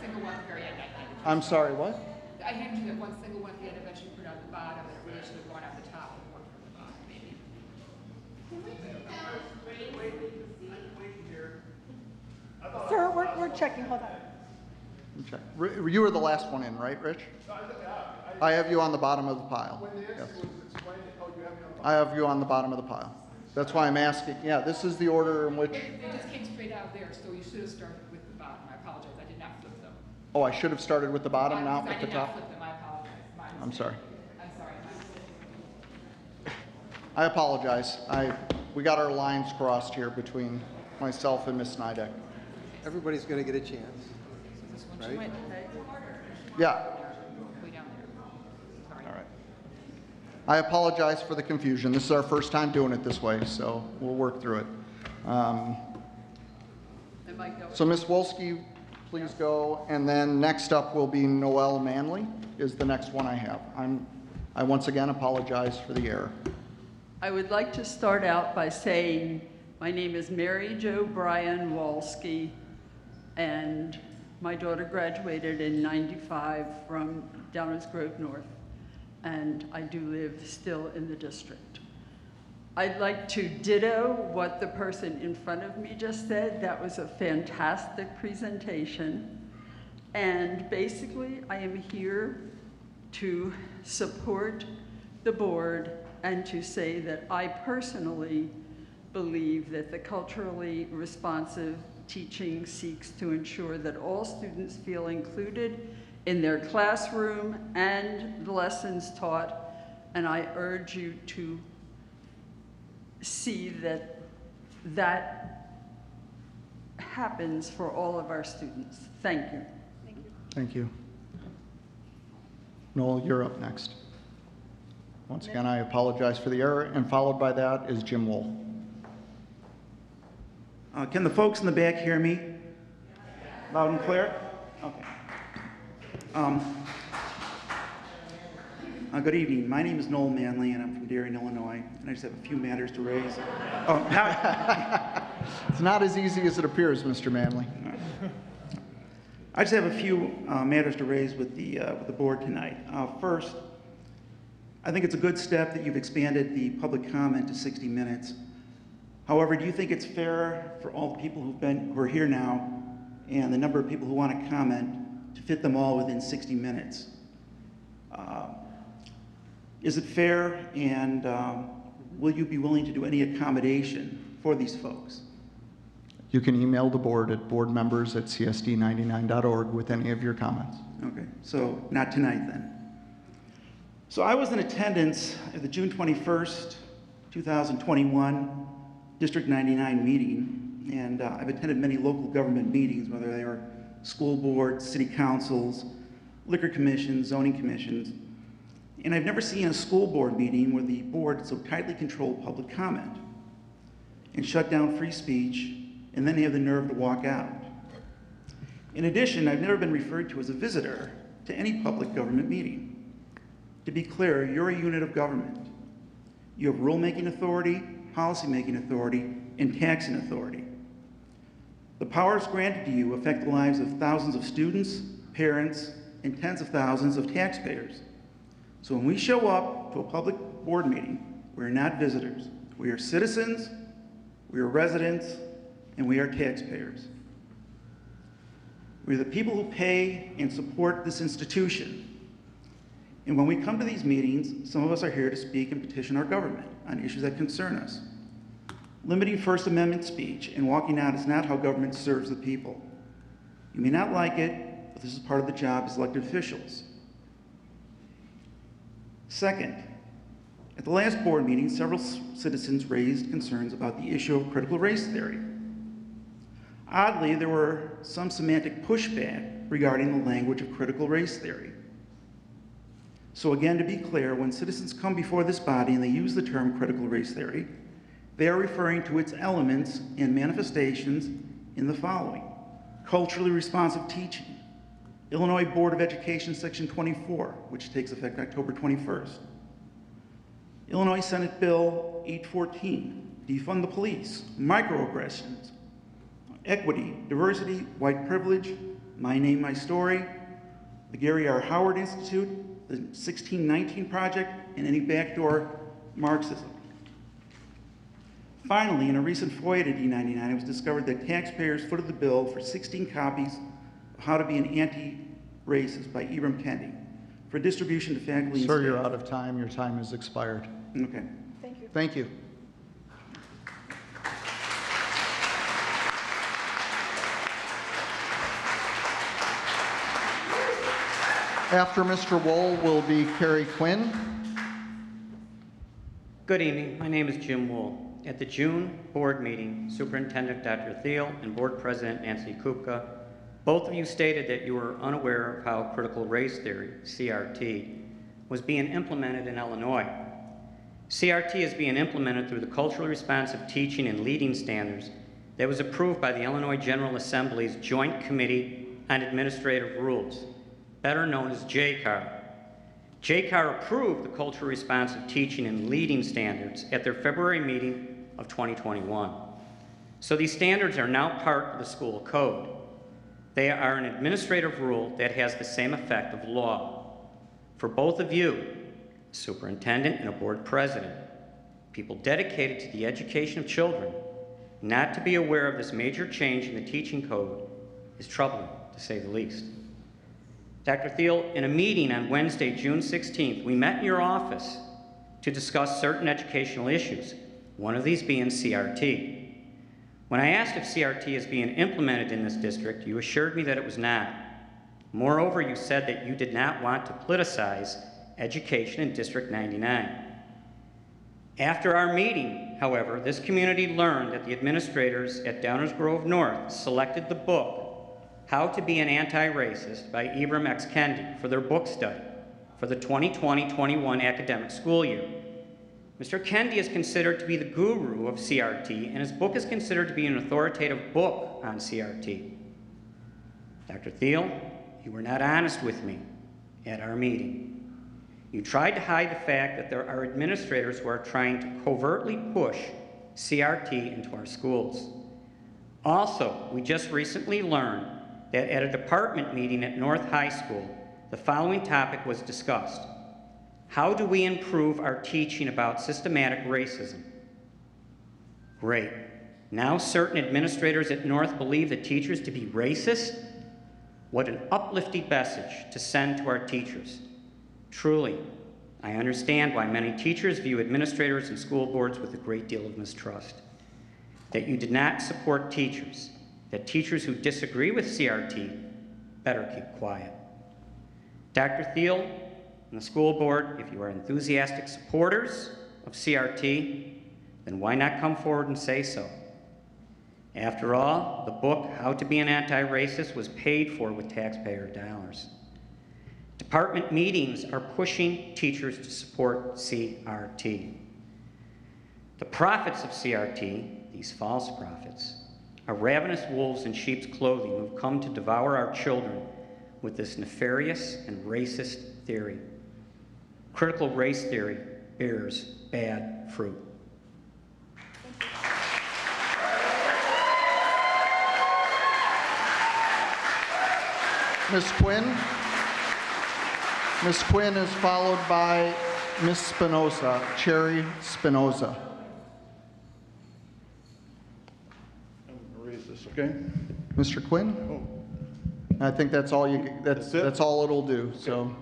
Speaker 4: single one at the very end, I handed you.
Speaker 1: I'm sorry, what?
Speaker 4: I handed you that one single one at the end, but you put it on the bottom, and it really should have gone at the top and worked from the bottom, maybe.
Speaker 2: Sir, we're checking, hold on.
Speaker 1: Check. You were the last one in, right, Rich? I have you on the bottom of the pile. Yes. I have you on the bottom of the pile. That's why I'm asking. Yeah, this is the order in which.
Speaker 4: They just came straight out there, so you should have started with the bottom. I apologize, I did not flip them.
Speaker 1: Oh, I should have started with the bottom, not with the
Speaker 4: I did not
Speaker 1: top?
Speaker 4: flip them, I apologize.
Speaker 1: I'm sorry.
Speaker 4: I'm sorry.
Speaker 1: I apologize. We got our lines crossed here between myself and Ms. Nidek.
Speaker 5: Everybody's going to get a chance, right?
Speaker 1: Yeah.
Speaker 4: Way down there. Sorry.
Speaker 1: All right. I apologize for the confusion. This is our first time doing it this way, so we'll work through it. So Ms. Wolski, please go. And then next up will be Noel Manley is the next one I have. I once again apologize for the error.
Speaker 13: I would like to start out by saying my name is Mary Jo Bryan Walski, and my daughter graduated in '95 from Downers Grove North, and I do live still in the district. I'd like to ditto what the person in front of me just said. That was a fantastic presentation. And basically, I am here to support the board and to say that I personally believe that the culturally responsive teaching seeks to ensure that all students feel included in their classroom and the lessons taught, and I urge you to see that that happens for all of our students. Thank you.
Speaker 1: Thank you. Noel, you're up next. Once again, I apologize for the error, and followed by that is Jim Wool.
Speaker 12: Can the folks in the back hear me? Loud and clear? Okay. Good evening. My name is Noel Manley, and I'm from Darien, Illinois, and I just have a few matters to raise.
Speaker 1: It's not as easy as it appears, Mr. Manley.
Speaker 12: I just have a few matters to raise with the board tonight. First, I think it's a good step that you've expanded the public comment to 60 minutes. However, do you think it's fair for all the people who are here now and the number of people who want to comment to fit them all within 60 minutes? Is it fair, and will you be willing to do any accommodation for these folks?
Speaker 1: You can email the board at boardmembers@csd99.org with any of your comments.
Speaker 12: Okay, so not tonight then. So I was in attendance at the June 21st, 2021 District 99 meeting, and I've attended many local government meetings, whether they were school boards, city councils, liquor commissions, zoning commissions, and I've never seen a school board meeting where the board so tightly controlled public comment and shut down free speech, and then they have the nerve to walk out. In addition, I've never been referred to as a visitor to any public government meeting. To be clear, you're a unit of government. You have rulemaking authority, policymaking authority, and taxing authority. The powers granted to you affect the lives of thousands of students, parents, and tens of thousands of taxpayers. So when we show up to a public board meeting, we're not visitors. We are citizens, we are residents, and we are taxpayers. We're the people who pay and support this institution. And when we come to these meetings, some of us are here to speak and petition our government on issues that concern us. Limiting First Amendment speech and walking out is not how government serves the people. You may not like it, but this is part of the job as elected officials. Second, at the last board meeting, several citizens raised concerns about the issue of critical race theory. Oddly, there were some semantic pushback regarding the language of critical race theory. So again, to be clear, when citizens come before this body and they use the term critical race theory, they are referring to its elements and manifestations in the following: culturally responsive teaching, Illinois Board of Education Section 24, which takes effect October 21st, Illinois Senate Bill 814, defund the police, microaggressions, equity, diversity, white privilege, My Name, My Story, the Gary R. Howard Institute, the 1619 Project, and any backdoor Marxism. Finally, in a recent FOIA to D99, it was discovered that taxpayers footed the bill for 16 copies of How to Be an Anti-Racist by Ibram Kendi for distribution to faculty and staff.
Speaker 1: Sir, you're out of time. Your time has expired.
Speaker 12: Okay.
Speaker 2: Thank you.
Speaker 1: Thank you. After Mr. Wool will be Carrie Quinn.
Speaker 14: Good evening. My name is Jim Wool. At the June board meeting, Superintendent Dr. Thiel and Board President Nancy Kupka, both of you stated that you were unaware of how critical race theory, CRT, was being implemented in Illinois. CRT is being implemented through the culturally responsive teaching and leading standards that was approved by the Illinois General Assembly's Joint Committee on Administrative Rules, better known as JCAR. JCAR approved the culturally responsive teaching and leading standards at their February meeting of 2021. So these standards are now part of the school code. They are an administrative rule that has the same effect of law. For both of you, a superintendent and a board president, people dedicated to the education of children, not to be aware of this major change in the teaching code is troubling, to say the least. Dr. Thiel, in a meeting on Wednesday, June 16th, we met in your office to discuss certain educational issues, one of these being CRT. When I asked if CRT is being implemented in this district, you assured me that it was not. Moreover, you said that you did not want to politicize education in District 99. After our meeting, however, this community learned that the administrators at Downers Grove North selected the book, How to Be an Anti-Racist by Ibram X. Kendi for their book study for the 2020-21 academic school year. Mr. Kendi is considered to be the guru of CRT, and his book is considered to be an authoritative book on CRT. Dr. Thiel, you were not honest with me at our meeting. You tried to hide the fact that there are administrators who are trying to covertly push CRT into our schools. Also, we just recently learned that at a department meeting at North High School, the following topic was discussed. How do we improve our teaching about systematic racism? Great. Now certain administrators at North believe the teachers to be racist? What an uplifting message to send to our teachers. Truly, I understand why many teachers view administrators and school boards with a great deal of mistrust. That you did not support teachers, that teachers who disagree with CRT better keep quiet. Dr. Thiel and the school board, if you are enthusiastic supporters of CRT, then why not come forward and say so? After all, the book, How to Be an Anti-Racist, was paid for with taxpayer dollars. Department meetings are pushing teachers to support CRT. The prophets of CRT, these false prophets, are ravenous wolves in sheep's clothing who have come to devour our children with this nefarious and racist theory. Critical race theory bears bad fruit.
Speaker 1: Ms. Quinn. Ms. Quinn is followed by Ms. Spinoza, Cherry Spinoza.
Speaker 15: Okay.
Speaker 1: Mr. Quinn?
Speaker 15: Oh.
Speaker 1: I think that's all you. That's all it'll do.
Speaker 15: Okay.
Speaker 1: So.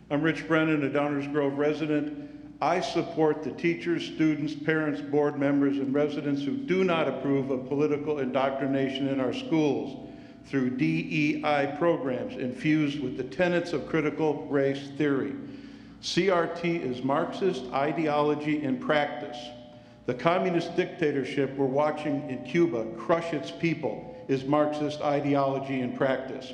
Speaker 15: I'm Rich Brennan, a Downers Grove resident. I support the teachers, students, parents, board members, and residents who do not approve of political indoctrination in our schools through DEI programs infused with the tenets of critical race theory. CRT is Marxist ideology in practice. The communist dictatorship we're watching in Cuba crush its people is Marxist ideology in practice.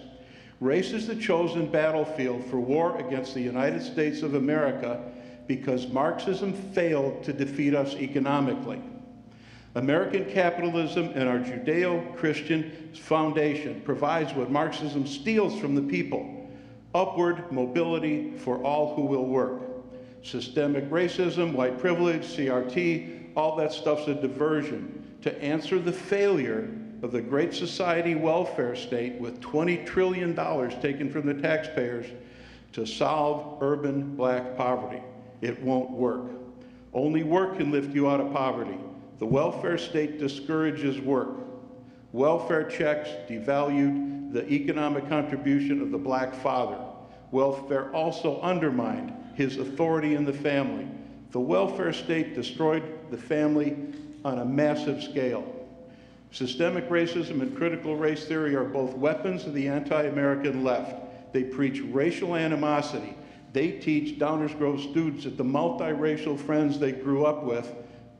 Speaker 15: Race is the chosen battlefield for war against the United States of America because Marxism failed to defeat us economically. American capitalism and our Judeo-Christian foundation provides what Marxism steals from the people: upward mobility for all who will work. Systemic racism, white privilege, CRT, all that stuff's a diversion to answer the failure of the Great Society welfare state with $20 trillion taken from the taxpayers to solve urban black poverty. It won't work. Only work can lift you out of poverty. The welfare state discourages work. Welfare checks devalued the economic contribution of the black father. Welfare also undermined his authority in the family. The welfare state destroyed the family on a massive scale. Systemic racism and critical race theory are both weapons of the anti-American left. They preach racial animosity. They teach Downers Grove students that the multiracial friends they grew up with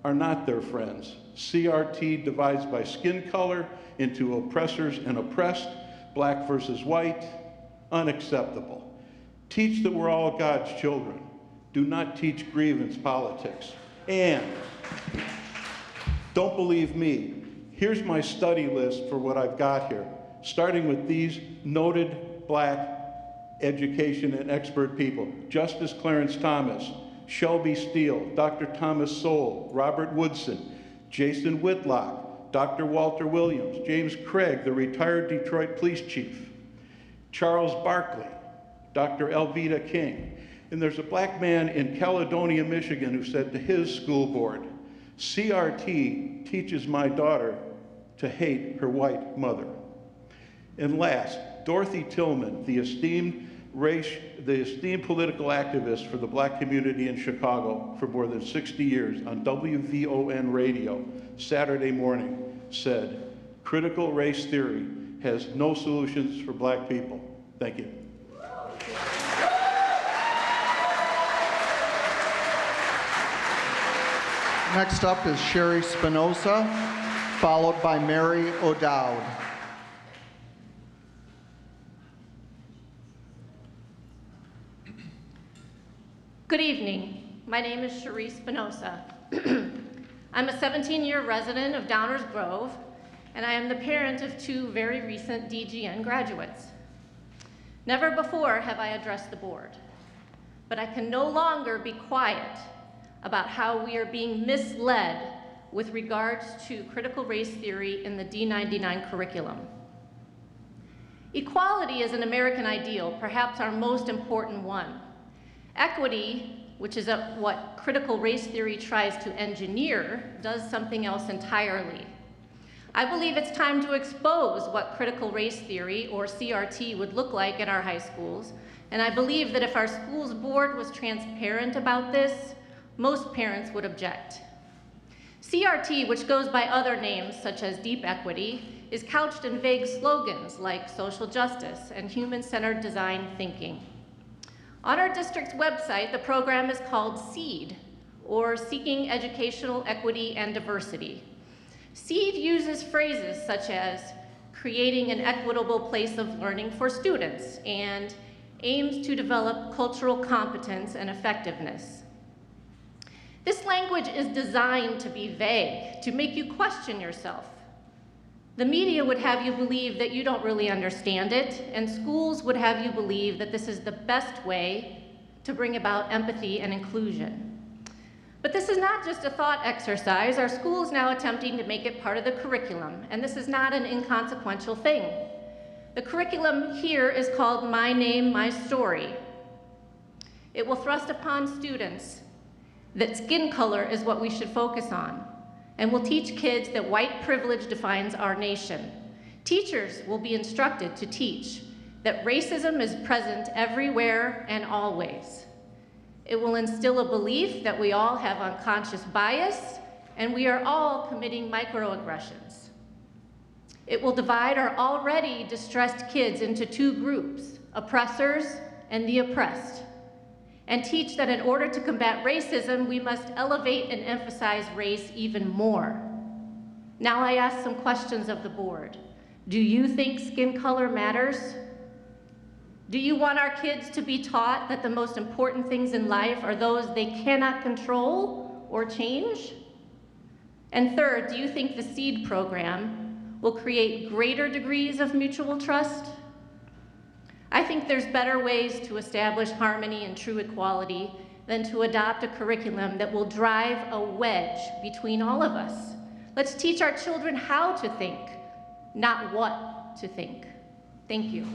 Speaker 15: are not their friends. CRT divides by skin color into oppressors and oppressed, black versus white, unacceptable. Teach that we're all God's children. Do not teach grievance politics. And don't believe me. Here's my study list for what I've got here, starting with these noted black education, and expert people. Justice Clarence Thomas, Shelby Steele, Dr. Thomas Sowell, Robert Woodson, Jason Whitlock, Dr. Walter Williams, James Craig, the retired Detroit police chief, Charles Barkley, Dr. Elvita King. And there's a black man in Caledonia, Michigan, who said to his school board, "CRT teaches my daughter to hate her white mother." And last, Dorothy Tillman, the esteemed political activist for the black community in Chicago for more than 60 years on WVON radio Saturday morning, said, "Critical race theory has no solutions for black people." Thank you.
Speaker 1: Next up is Sherry Spinoza, followed by Mary O'Dowd.
Speaker 16: Good evening. My name is Sherry Spinoza. I'm a 17-year resident of Downers Grove, and I am the parent of 2 very recent DGN graduates. Never before have I addressed the board, but I can no longer be quiet about how we are being misled with regards to critical race theory in the D99 curriculum. Equality is an American ideal, perhaps our most important one. Equity, which is what critical race theory tries to engineer, does something else entirely. I believe it's time to expose what critical race theory, or CRT, would look like in our high schools, and I believe that if our school's board was transparent about this, most parents would object. CRT, which goes by other names such as deep equity, is couched in vague slogans like social justice and human-centered design thinking. On our district's website, the program is called SEED, or Seeking Educational Equity and Diversity. SEED uses phrases such as creating an equitable place of learning for students and aims to develop cultural competence and effectiveness. This language is designed to be vague, to make you question yourself. The media would have you believe that you don't really understand it, and schools would have you believe that this is the best way to bring about empathy and inclusion. But this is not just a thought exercise. Our school is now attempting to make it part of the curriculum, and this is not an inconsequential thing. The curriculum here is called My Name, My Story. It will thrust upon students that skin color is what we should focus on, and will teach kids that white privilege defines our nation. Teachers will be instructed to teach that racism is present everywhere and always. It will instill a belief that we all have unconscious bias and we are all committing microaggressions. It will divide our already distressed kids into 2 groups, oppressors and the oppressed, and teach that in order to combat racism, we must elevate and emphasize race even more. Now I ask some questions of the board. Do you think skin color matters? Do you want our kids to be taught that the most important things in life are those they cannot control or change? And third, do you think the SEED program will create greater degrees of mutual trust? I think there's better ways to establish harmony and true equality than to adopt a curriculum that will drive a wedge between all of us. Let's teach our children how to think, not what to think. Thank you.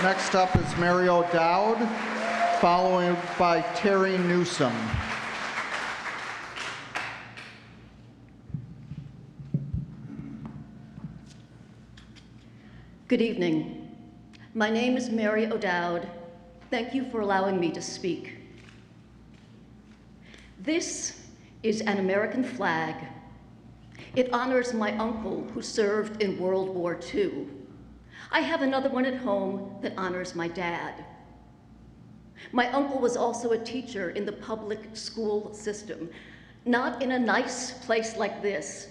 Speaker 1: Next up is Mary O'Dowd, followed by Terry Newsom.
Speaker 17: Good evening. My name is Mary O'Dowd. Thank you for allowing me to speak. This is an American flag. It honors my uncle who served in World War II. I have another one at home that honors my dad. My uncle was also a teacher in the public school system, not in a nice place like this.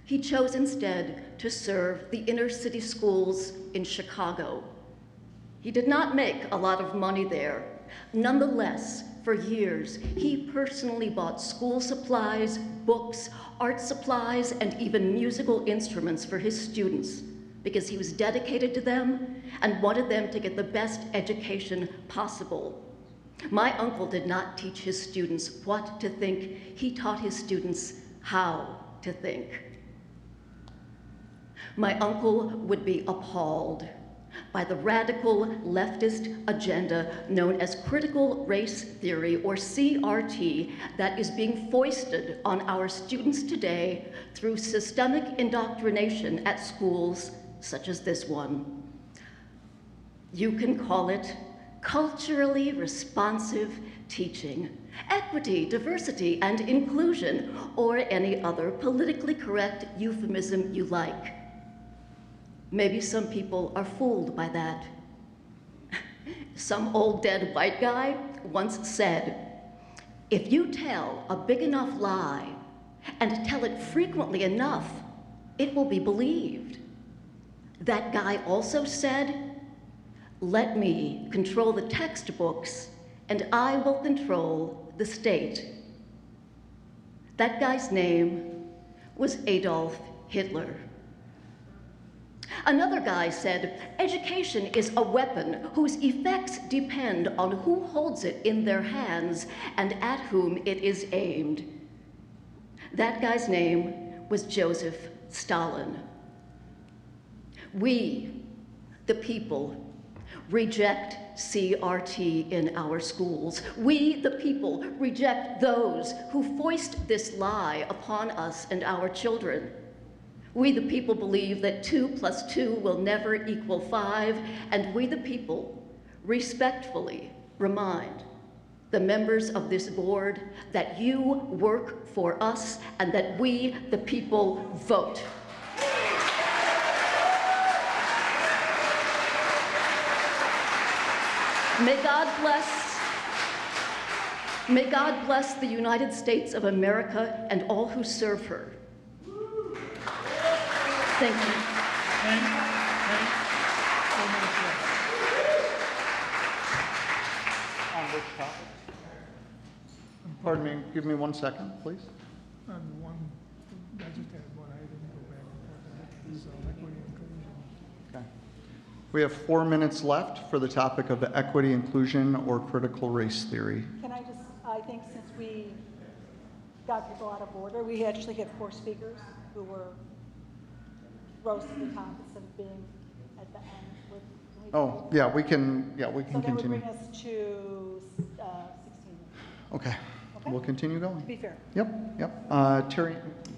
Speaker 17: He chose instead to serve the inner city schools in Chicago. He did not make a lot of money there. Nonetheless, for years, he personally bought school supplies, books, art supplies, and even musical instruments for his students. because he was dedicated to them and wanted them to get the best education possible. My uncle did not teach his students what to think. He taught his students how to think. My uncle would be appalled by the radical leftist agenda known as critical race theory, or CRT, that is being foisted on our students today through systemic indoctrination at schools such as this one. You can call it culturally responsive teaching, equity, diversity, and inclusion, or any other politically correct euphemism you like. Maybe some people are fooled by that. Some old dead white guy once said, if you tell a big enough lie and tell it frequently enough, it will be believed. That guy also said, let me control the textbooks and I will control the state. That guy's name was Adolf Hitler. Another guy said, education is a weapon whose effects depend on who holds it in their hands and at whom it is aimed. That guy's name was Joseph Stalin. We, the people, reject CRT in our schools. We, the people, reject those who foist this lie upon us and our children. We, the people, believe that 2 + 2 will never equal 5, and we, the people, respectfully remind the members of this board that you work for us and that we, the people, vote. May God bless the United States of America and all who serve her. Thank you.
Speaker 1: On which topic? Pardon me, give me 1 second, please.
Speaker 7: On one, I just had one item to go back and forth. This is equity and inclusion.
Speaker 1: Okay. We have 4 minutes left for the topic of equity, inclusion, or critical race theory.
Speaker 2: Can I just, I think since we got people out of order, we actually had 4 speakers who were rose to the top instead of being at the end.
Speaker 1: Oh, yeah, we can
Speaker 2: So
Speaker 1: continue.
Speaker 2: that would bring us to 16.
Speaker 1: Okay, we'll continue going.
Speaker 2: To be fair.
Speaker 1: Yep.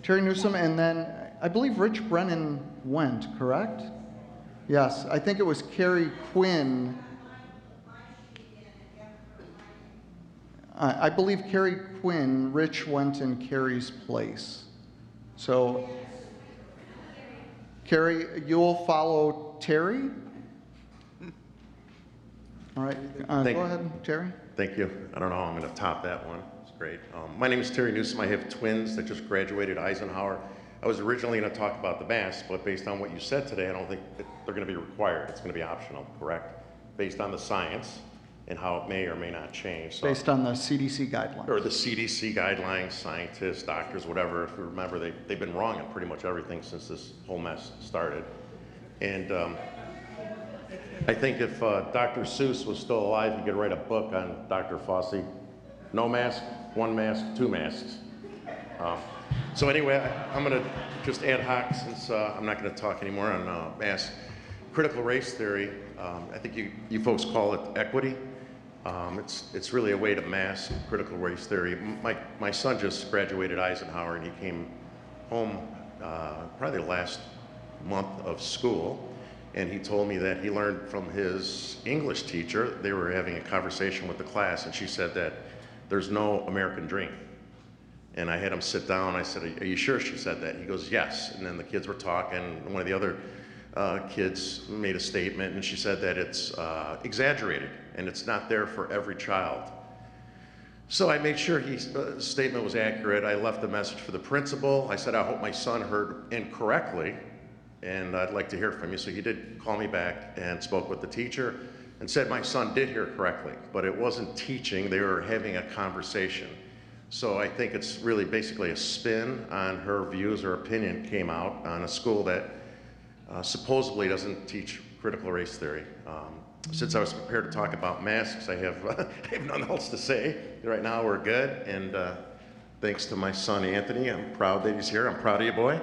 Speaker 1: Terry Newsom, and then I believe Rich Brennan went, correct? Yes, I think it was Carrie Quinn. I believe Carrie Quinn, Rich went in Carrie's place. So, Carrie, you'll follow Terry? All right, go ahead, Terry.
Speaker 18: Thank you. I don't know how I'm going to top that one. It's great. My name is Terry Newsom. I have twins that just graduated Eisenhower. I was originally going to talk about the masks, but based on what you said today, I don't think that they're going to be required. It's going to be optional, correct? Based on the science and how it may or may not change. So,
Speaker 1: based on the CDC guidelines.
Speaker 18: or the CDC guidelines, scientists, doctors, whatever. If you remember, they've been wrong on pretty much everything since this whole mess started. And I think if Dr. Seuss was still alive, he could write a book on Dr. Fauci. No mask, 1 mask, 2 masks. So anyway, I'm going to just ad hoc, since I'm not going to talk anymore on mass critical race theory. I think you folks call it equity. It's really a way to mask critical race theory. My son just graduated Eisenhower, and he came home probably the last month of school, and he told me that he learned from his English teacher. They were having a conversation with the class, and she said that there's no American dream. And I had him sit down. I said, "Are you sure she said that?" He goes, "Yes." And then the kids were talking. One of the other kids made a statement, and she said that it's exaggerated and it's not there for every child. So I made sure his statement was accurate. I left a message for the principal. I said, I hope my son heard incorrectly, and I'd like to hear from you. So he did call me back and spoke with the teacher and said my son did hear correctly, but it wasn't teaching. They were having a conversation. So I think it's really basically a spin on her views or opinion came out on a school that supposedly doesn't teach critical race theory. Since I was prepared to talk about masks, I have, I have nothing else to say. Right now we're good, and thanks to my son Anthony, I'm proud that he's here. I'm proud of you, boy.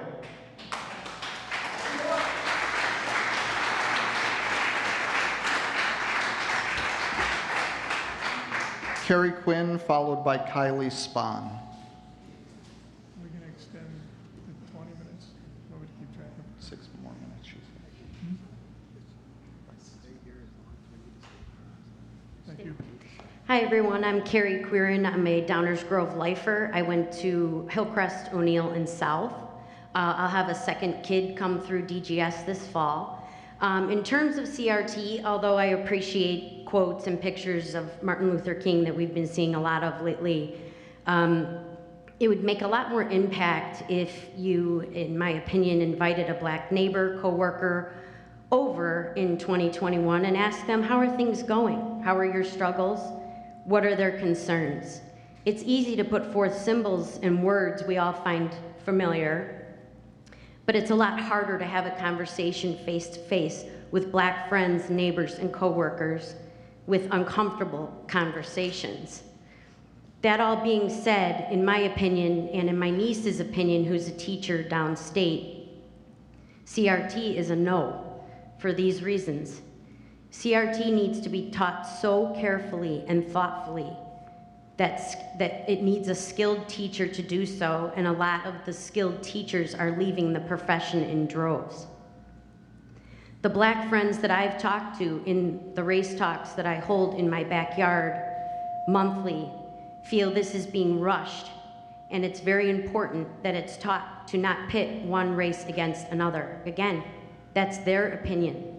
Speaker 1: Carrie Quinn, followed by Kylie Spahn.
Speaker 7: We're going to extend to 20 minutes. What would you keep track of?
Speaker 1: 6 more minutes, she said.
Speaker 7: Thank you.
Speaker 19: Hi everyone, I'm Carrie Quirin. I'm a Downers Grove lifer. I went to Hillcrest, O'Neill, and South. I'll have a second kid come through DGS this fall. In terms of CRT, although I appreciate quotes and pictures of Martin Luther King that we've been seeing a lot of lately, it would make a lot more impact if you, in my opinion, invited a black neighbor, coworker over in 2021 and asked them, how are things going? How are your struggles? What are their concerns? It's easy to put forth symbols and words we all find familiar, but it's a lot harder to have a conversation face to face with black friends, neighbors, and coworkers with uncomfortable conversations. That all being said, in my opinion, and in my niece's opinion, who's a teacher downstate, CRT is a no for these reasons. CRT needs to be taught so carefully and thoughtfully that it needs a skilled teacher to do so, and a lot of the skilled teachers are leaving the profession in droves. The black friends that I've talked to in the race talks that I hold in my backyard monthly feel this is being rushed, and it's very important that it's taught to not pit one race against another. Again, that's their opinion.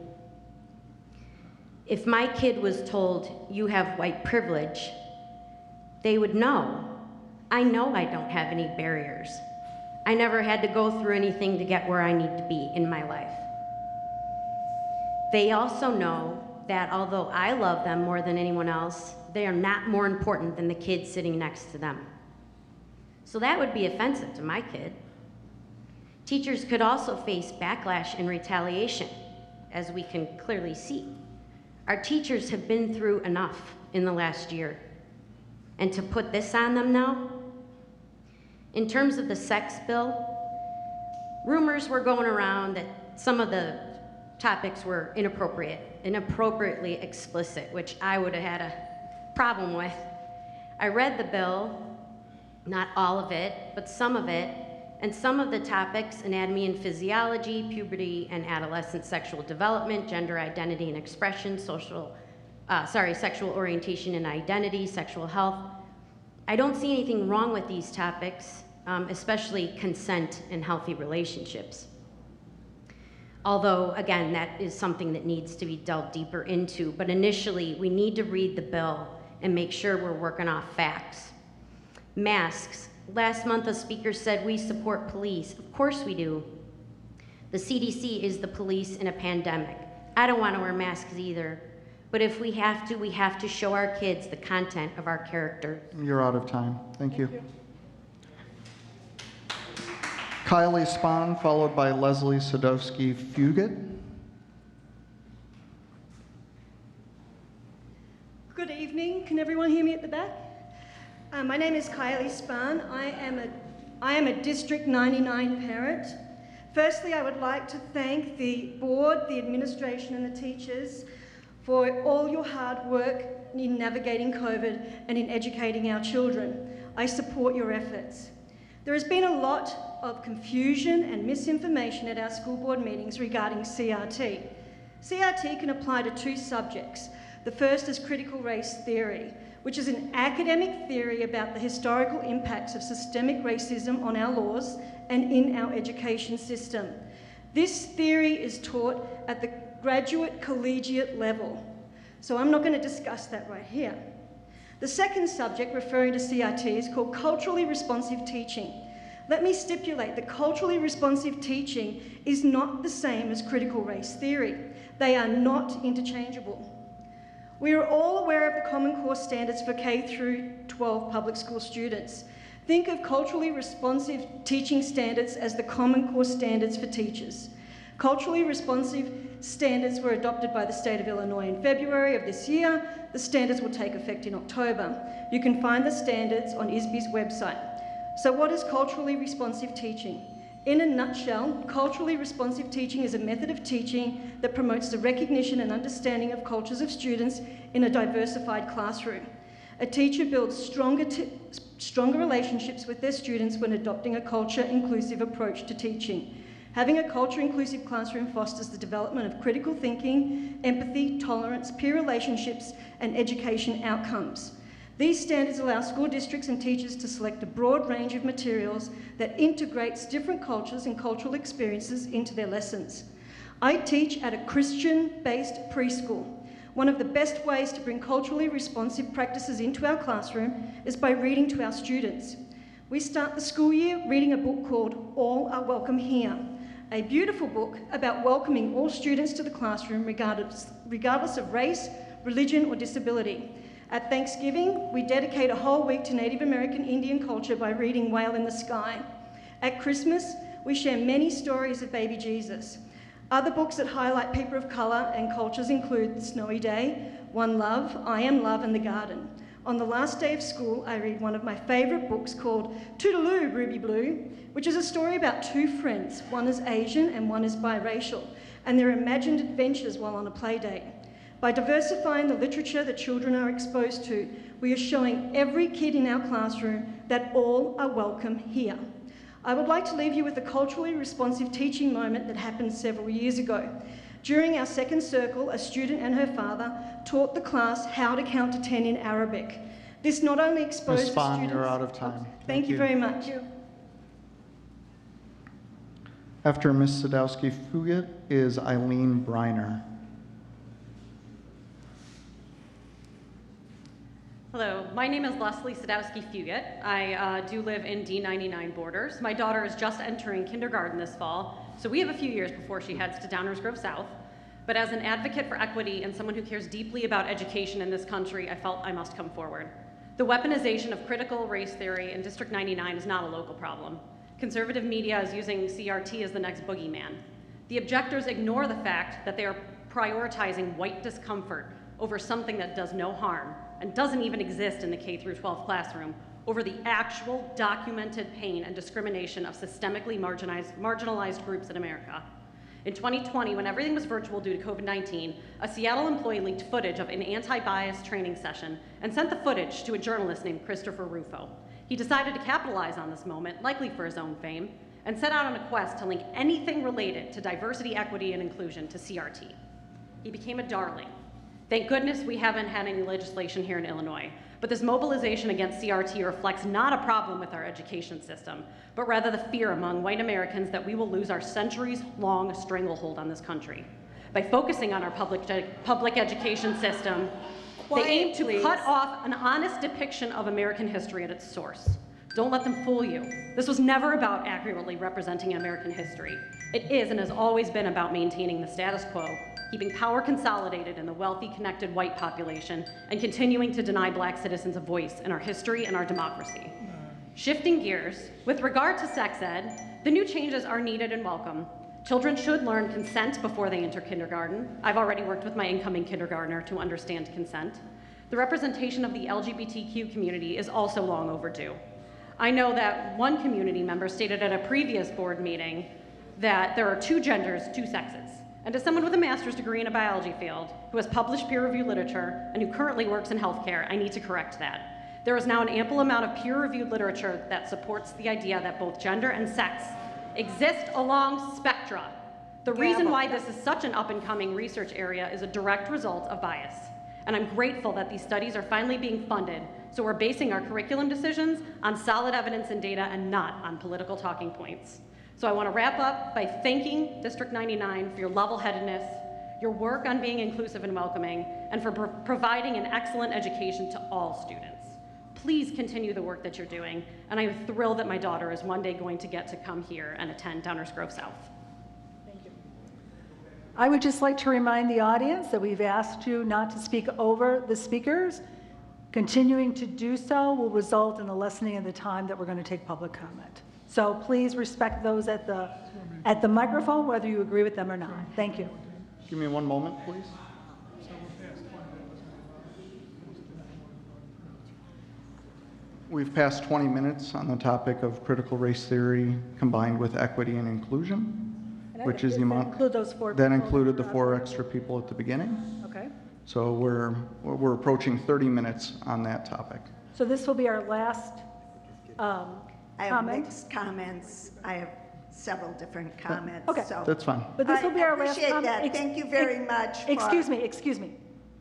Speaker 19: If my kid was told, you have white privilege, they would know. I know I don't have any barriers. I never had to go through anything to get where I need to be in my life. They also know that although I love them more than anyone else, they are not more important than the kid sitting next to them. So that would be offensive to my kid. Teachers could also face backlash and retaliation, as we can clearly see. Our teachers have been through enough in the last year. And to put this on them now? In terms of the sex bill, rumors were going around that some of the topics were inappropriately explicit, which I would have had a problem with. I read the bill, not all of it, but some of it, and some of the topics, anatomy and physiology, puberty and adolescent sexual development, gender identity and expression, sexual orientation and identity, sexual health. I don't see anything wrong with these topics, especially consent and healthy relationships. Although, again, that is something that needs to be delved deeper into, but initially we need to read the bill and make sure we're working off facts. Masks. Last month a speaker said we support police. Of course we do. The CDC is the police in a pandemic. I don't want to wear masks either. But if we have to show our kids the content of our character.
Speaker 1: You're out of time. Thank you. Kylie Spahn, followed by Leslie Sadowski-Fugit.
Speaker 20: Good evening. Can everyone hear me at the back? My name is Kylie Spahn. I am a District 99 parent. Firstly, I would like to thank the board, the administration, and the teachers for all your hard work in navigating COVID and in educating our children. I support your efforts. There has been a lot of confusion and misinformation at our school board meetings regarding CRT. CRT can apply to two subjects. The first is critical race theory, which is an academic theory about the historical impacts of systemic racism on our laws and in our education system. This theory is taught at the graduate collegiate level, so I'm not going to discuss that right here. The second subject referring to CRT is called culturally responsive teaching. Let me stipulate that culturally responsive teaching is not the same as critical race theory. They are not interchangeable. We are all aware of the Common Core standards for K through 12 public school students. Think of culturally responsive teaching standards as the Common Core standards for teachers. Culturally responsive standards were adopted by the state of Illinois in February of this year. The standards will take effect in October. You can find the standards on ISBE's website. So what is culturally responsive teaching? In a nutshell, culturally responsive teaching is a method of teaching that promotes the recognition and understanding of cultures of students in a diversified classroom. A teacher builds stronger relationships with their students when adopting a culture-inclusive approach to teaching. Having a culture-inclusive classroom fosters the development of critical thinking, empathy, tolerance, peer relationships, and education outcomes. These standards allow school districts and teachers to select a broad range of materials that integrates different cultures and cultural experiences into their lessons. I teach at a Christian-based preschool. One of the best ways to bring culturally responsive practices into our classroom is by reading to our students. We start the school year reading a book called All Are Welcome Here, a beautiful book about welcoming all students to the classroom regardless of race, religion, or disability. At Thanksgiving, we dedicate a whole week to Native American Indian culture by reading Whale in the Sky. At Christmas, we share many stories of baby Jesus. Other books that highlight people of colour and cultures include The Snowy Day, One Love, I Am Love, and The Garden. On the last day of school, I read one of my favourite books called Toodaloo, Ruby Blue, which is a story about two friends. One is Asian and one is biracial, and their imagined adventures while on a play date. By diversifying the literature that children are exposed to, we are showing every kid in our classroom that all are welcome here. I would like to leave you with a culturally responsive teaching moment that happened several years ago. During our second circle, a student and her father taught the class how to count to 10 in Arabic. This not only exposed
Speaker 1: Ms.
Speaker 20: the
Speaker 1: Spahn,
Speaker 20: students...
Speaker 1: you're out of time.
Speaker 20: Thank you very much.
Speaker 1: After Ms. Sadowski-Fugit is Eileen Briner.
Speaker 21: Hello, my name is Leslie Sadowski-Fugit. I do live in D99 borders. My daughter is just entering kindergarten this fall, so we have a few years before she heads to Downers Grove South. But as an advocate for equity and someone who cares deeply about education in this country, I felt I must come forward. The weaponization of critical race theory in District 99 is not a local problem. Conservative media is using CRT as the next boogeyman. The objectors ignore the fact that they are prioritizing white discomfort over something that does no harm and doesn't even exist in the K-12 classroom, over the actual documented pain and discrimination of systemically marginalized groups in America. In 2020, when everything was virtual due to COVID-19, a Seattle employee leaked footage of an anti-bias training session and sent the footage to a journalist named Christopher Rufo. He decided to capitalize on this moment, likely for his own fame, and set out on a quest to link anything related to diversity, equity, and inclusion to CRT. He became a darling. Thank goodness we haven't had any legislation here in Illinois, but this mobilization against CRT reflects not a problem with our education system, but rather the fear among white Americans that we will lose our centuries-long stranglehold on this country. By focusing on our public education system, they aim to cut off an honest depiction of American history at its source. Don't let them fool you. This was never about accurately representing American history. It is and has always been about maintaining the status quo, keeping power consolidated in the wealthy, connected white population, and continuing to deny black citizens a voice in our history and our democracy. Shifting gears, with regard to sex ed, the new changes are needed and welcome. Children should learn consent before they enter kindergarten. I've already worked with my incoming kindergartner to understand consent. The representation of the LGBTQ community is also long overdue. I know that one community member stated at a previous board meeting that there are two genders, two sexes. And as someone with a master's degree in a biology field, who has published peer-reviewed literature, and who currently works in healthcare, I need to correct that. There is now an ample amount of peer-reviewed literature that supports the idea that both gender and sex exist along spectra. The reason why this is such an up-and-coming research area is a direct result of bias. And I'm grateful that these studies are finally being funded, so we're basing our curriculum decisions on solid evidence and data and not on political talking points. So I want to wrap up by thanking District 99 for your level-headedness, your work on being inclusive and welcoming, and for providing an excellent education to all students. Please continue the work that you're doing, and I'm thrilled that my daughter is one day going to get to come here and attend Downers Grove South.
Speaker 2: Thank you. I would just like to remind the audience that we've asked you not to speak over the speakers. Continuing to do so will result in a lessening of the time that we're going to take public comment. So please respect those at the microphone, whether you agree with them or not. Thank you.
Speaker 1: Give me one moment, please. We've passed 20 minutes on the topic of critical race theory combined with equity and inclusion, which is the amount that included the 4 extra people at the beginning.
Speaker 2: Okay.
Speaker 1: So we're approaching 30 minutes on that topic.
Speaker 2: So this will be our last
Speaker 6: I have
Speaker 2: comment.
Speaker 6: mixed comments. I have several different comments.
Speaker 2: Okay.
Speaker 6: So
Speaker 1: That's fine.
Speaker 2: But this will be our last
Speaker 6: appreciate
Speaker 2: comment.
Speaker 6: that. Thank you very much.
Speaker 2: Excuse me.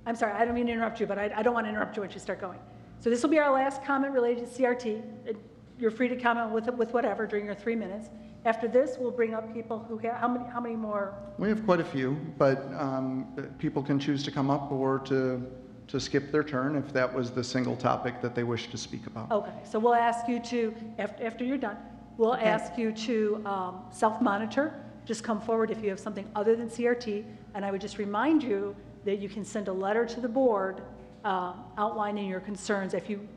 Speaker 2: I'm sorry, I don't mean to interrupt you, but I don't want to interrupt you once you start going. So this will be our last comment related to CRT. You're free to comment with whatever during your 3 minutes. After this, we'll bring up people who have, how many more?
Speaker 1: We have quite a few, but people can choose to come up or to skip their turn if that was the single topic that they wish to speak about.
Speaker 2: Okay, so we'll ask you to, after you're done, we'll ask you to self-monitor. Just come forward if you have something other than CRT. And I would just remind you that you can send a letter to the board outlining your concerns if you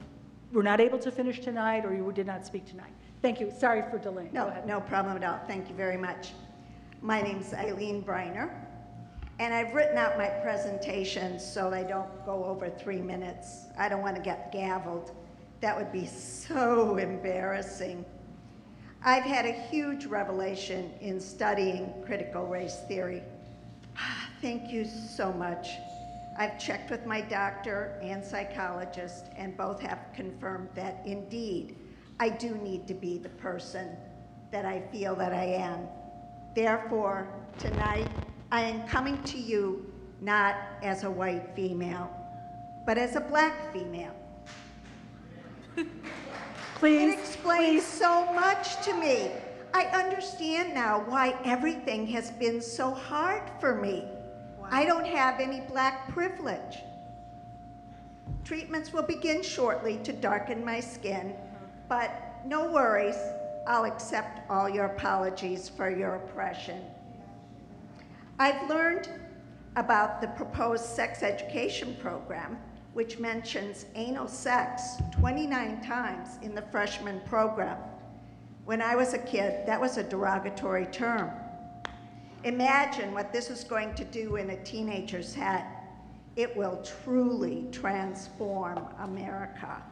Speaker 2: were not able to finish tonight or you did not speak tonight. Thank you. Sorry for delaying. Go ahead.
Speaker 6: No problem at all. Thank you very much. My name's Eileen Briner, and I've written out my presentation so I don't go over 3 minutes. I don't want to get gavelled. That would be so embarrassing. I've had a huge revelation in studying critical race theory. Thank you so much. I've checked with my doctor and psychologist, and both have confirmed that indeed, I do need to be the person that I feel that I am. Therefore, tonight, I am coming to you not as a white female, but as a black female.
Speaker 2: Please.
Speaker 6: It explains so much to me. I understand now why everything has been so hard for me. I don't have any black privilege. Treatments will begin shortly to darken my skin, but no worries, I'll accept all your apologies for your oppression. I've learned about the proposed sex education program, which mentions anal sex 29 times in the freshman program. When I was a kid, that was a derogatory term. Imagine what this is going to do in a teenager's head. It will truly transform America.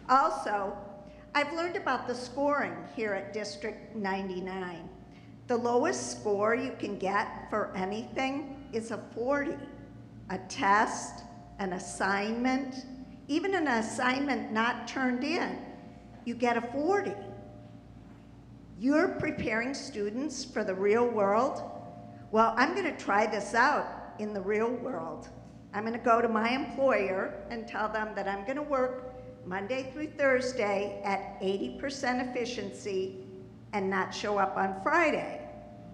Speaker 6: Also, I've learned about the scoring here at District 99. The lowest score you can get for anything is a 40. A test, an assignment, even an assignment not turned in, you get a 40. You're preparing students for the real world? Well, I'm going to try this out in the real world. I'm going to go to my employer and tell them that I'm going to work Monday through Thursday at 80% efficiency and not show up on Friday.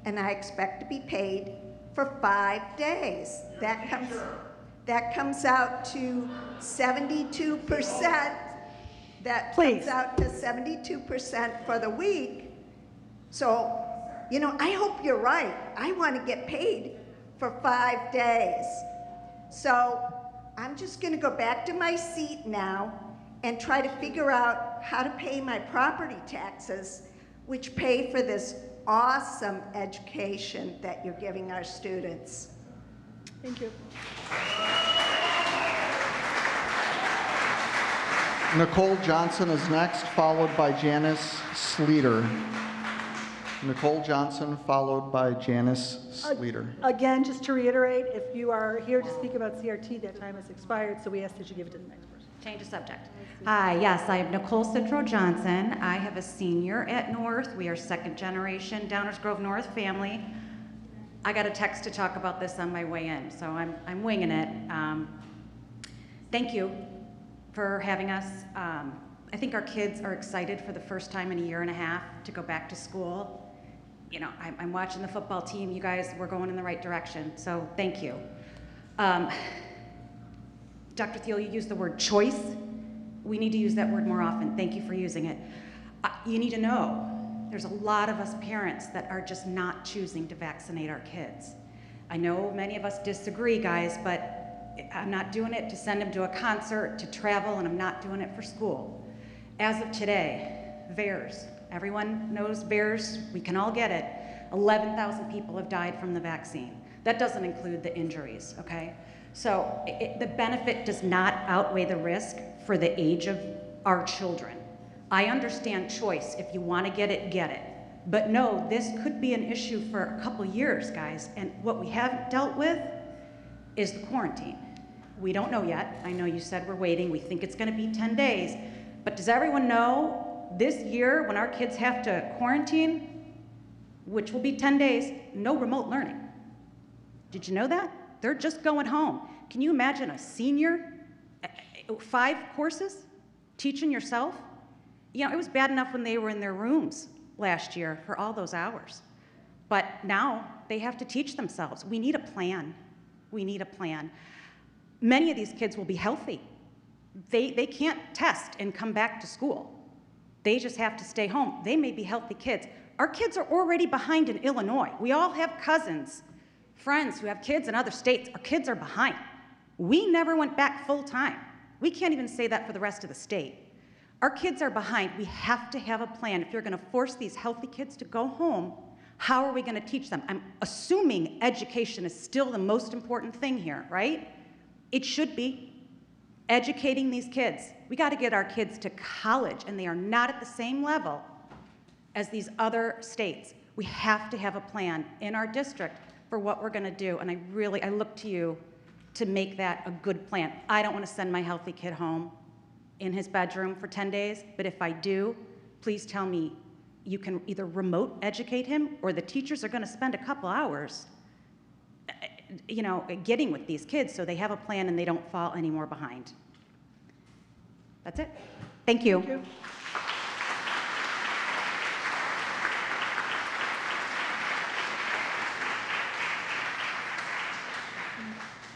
Speaker 6: And I expect to be paid for 5 days. That comes out to 72%. That comes out to 72% for the week. So, you know, I hope you're right. I want to get paid for 5 days. So I'm just going to go back to my seat now and try to figure out how to pay my property taxes, which pay for this awesome education that you're giving our students.
Speaker 2: Thank you.
Speaker 1: Nicole Johnson is next, followed by Janice Sleeter. Nicole Johnson, followed by Janice Sleeter.
Speaker 2: Again, just to reiterate, if you are here to speak about CRT, that time has expired, so we ask that you give it to the next person.
Speaker 22: Change of subject. Hi, yes, I am Nicole Citro Johnson. I have a senior at North. We are second generation Downers Grove North family. I got a text to talk about this on my way in, so I'm winging it. Thank you for having us. I think our kids are excited for the first time in a year and a half to go back to school. You know, I'm watching the football team. You guys were going in the right direction, so thank you. Dr. Thiel, you used the word choice. We need to use that word more often. Thank you for using it. You need to know there's a lot of us parents that are just not choosing to vaccinate our kids. I know many of us disagree, guys, but I'm not doing it to send them to a concert, to travel, and I'm not doing it for school. As of today, VAERS, Everyone knows VAERS, we can all get it. 11,000 people have died from the vaccine. That doesn't include the injuries, okay? So the benefit does not outweigh the risk for the age of our children. I understand choice. If you want to get it, get it. But no, this could be an issue for a couple years, guys. And what we haven't dealt with is the quarantine. We don't know yet. I know you said we're waiting. We think it's going to be 10 days. But does everyone know this year when our kids have to quarantine, which will be 10 days, no remote learning? Did you know that? They're just going home. Can you imagine a senior, 5 courses, teaching yourself? You know, it was bad enough when they were in their rooms last year for all those hours. But now they have to teach themselves. We need a plan. We need a plan. Many of these kids will be healthy. They can't test and come back to school. They just have to stay home. They may be healthy kids. Our kids are already behind in Illinois. We all have cousins, friends who have kids in other states. Our kids are behind. We never went back full time. We can't even say that for the rest of the state. Our kids are behind. We have to have a plan. If you're going to force these healthy kids to go home, how are we going to teach them? I'm assuming education is still the most important thing here, right? It should be. Educating these kids. We got to get our kids to college, and they are not at the same level as these other states. We have to have a plan in our district for what we're going to do, and I look to you to make that a good plan. I don't want to send my healthy kid home in his bedroom for 10 days, but if I do, please tell me you can either remote educate him or the teachers are going to spend a couple hours, you know, getting with these kids so they have a plan and they don't fall any more behind. That's it. Thank you.
Speaker 2: Thank you.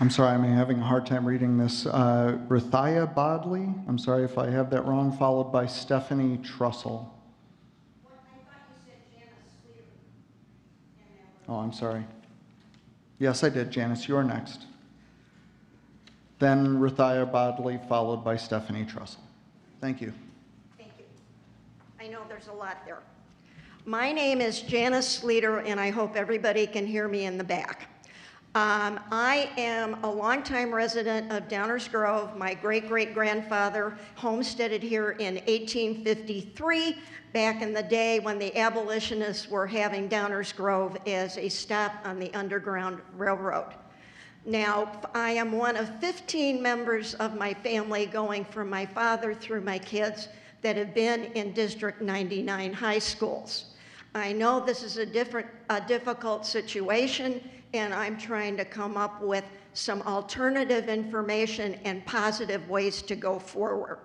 Speaker 1: I'm sorry, I'm having a hard time reading this. Rathia Bodley, I'm sorry if I have that wrong, followed by Stephanie Trussell. Oh, I'm sorry. Yes, I did. Janice, you're next. Then Rathia Bodley, followed by Stephanie Trussell. Thank you.
Speaker 6: Thank you. I know there's a lot there. My name is Janice Sleater, and I hope everybody can hear me in the back. I am a longtime resident of Downers Grove. My great-great-grandfather homesteaded here in 1853, back in the day when the abolitionists were having Downers Grove as a stop on the Underground Railroad. Now, I am one of 15 members of my family, going from my father through my kids, that have been in District 99 high schools. I know this is a difficult situation, and I'm trying to come up with some alternative information and positive ways to go forward.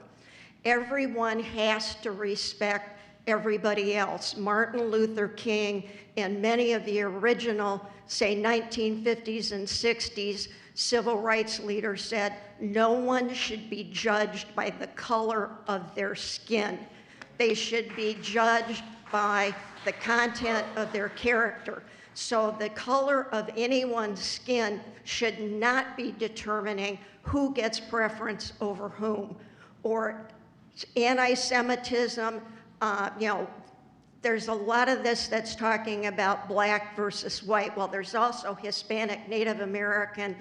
Speaker 6: Everyone has to respect everybody else. Martin Luther King and many of the original, say, 1950s and 60s civil rights leaders said, no one should be judged by the color of their skin. They should be judged by the content of their character. So the color of anyone's skin should not be determining who gets preference over whom. Or anti-Semitism, you know, there's a lot of this that's talking about black versus white. Well, there's also Hispanic, Native American,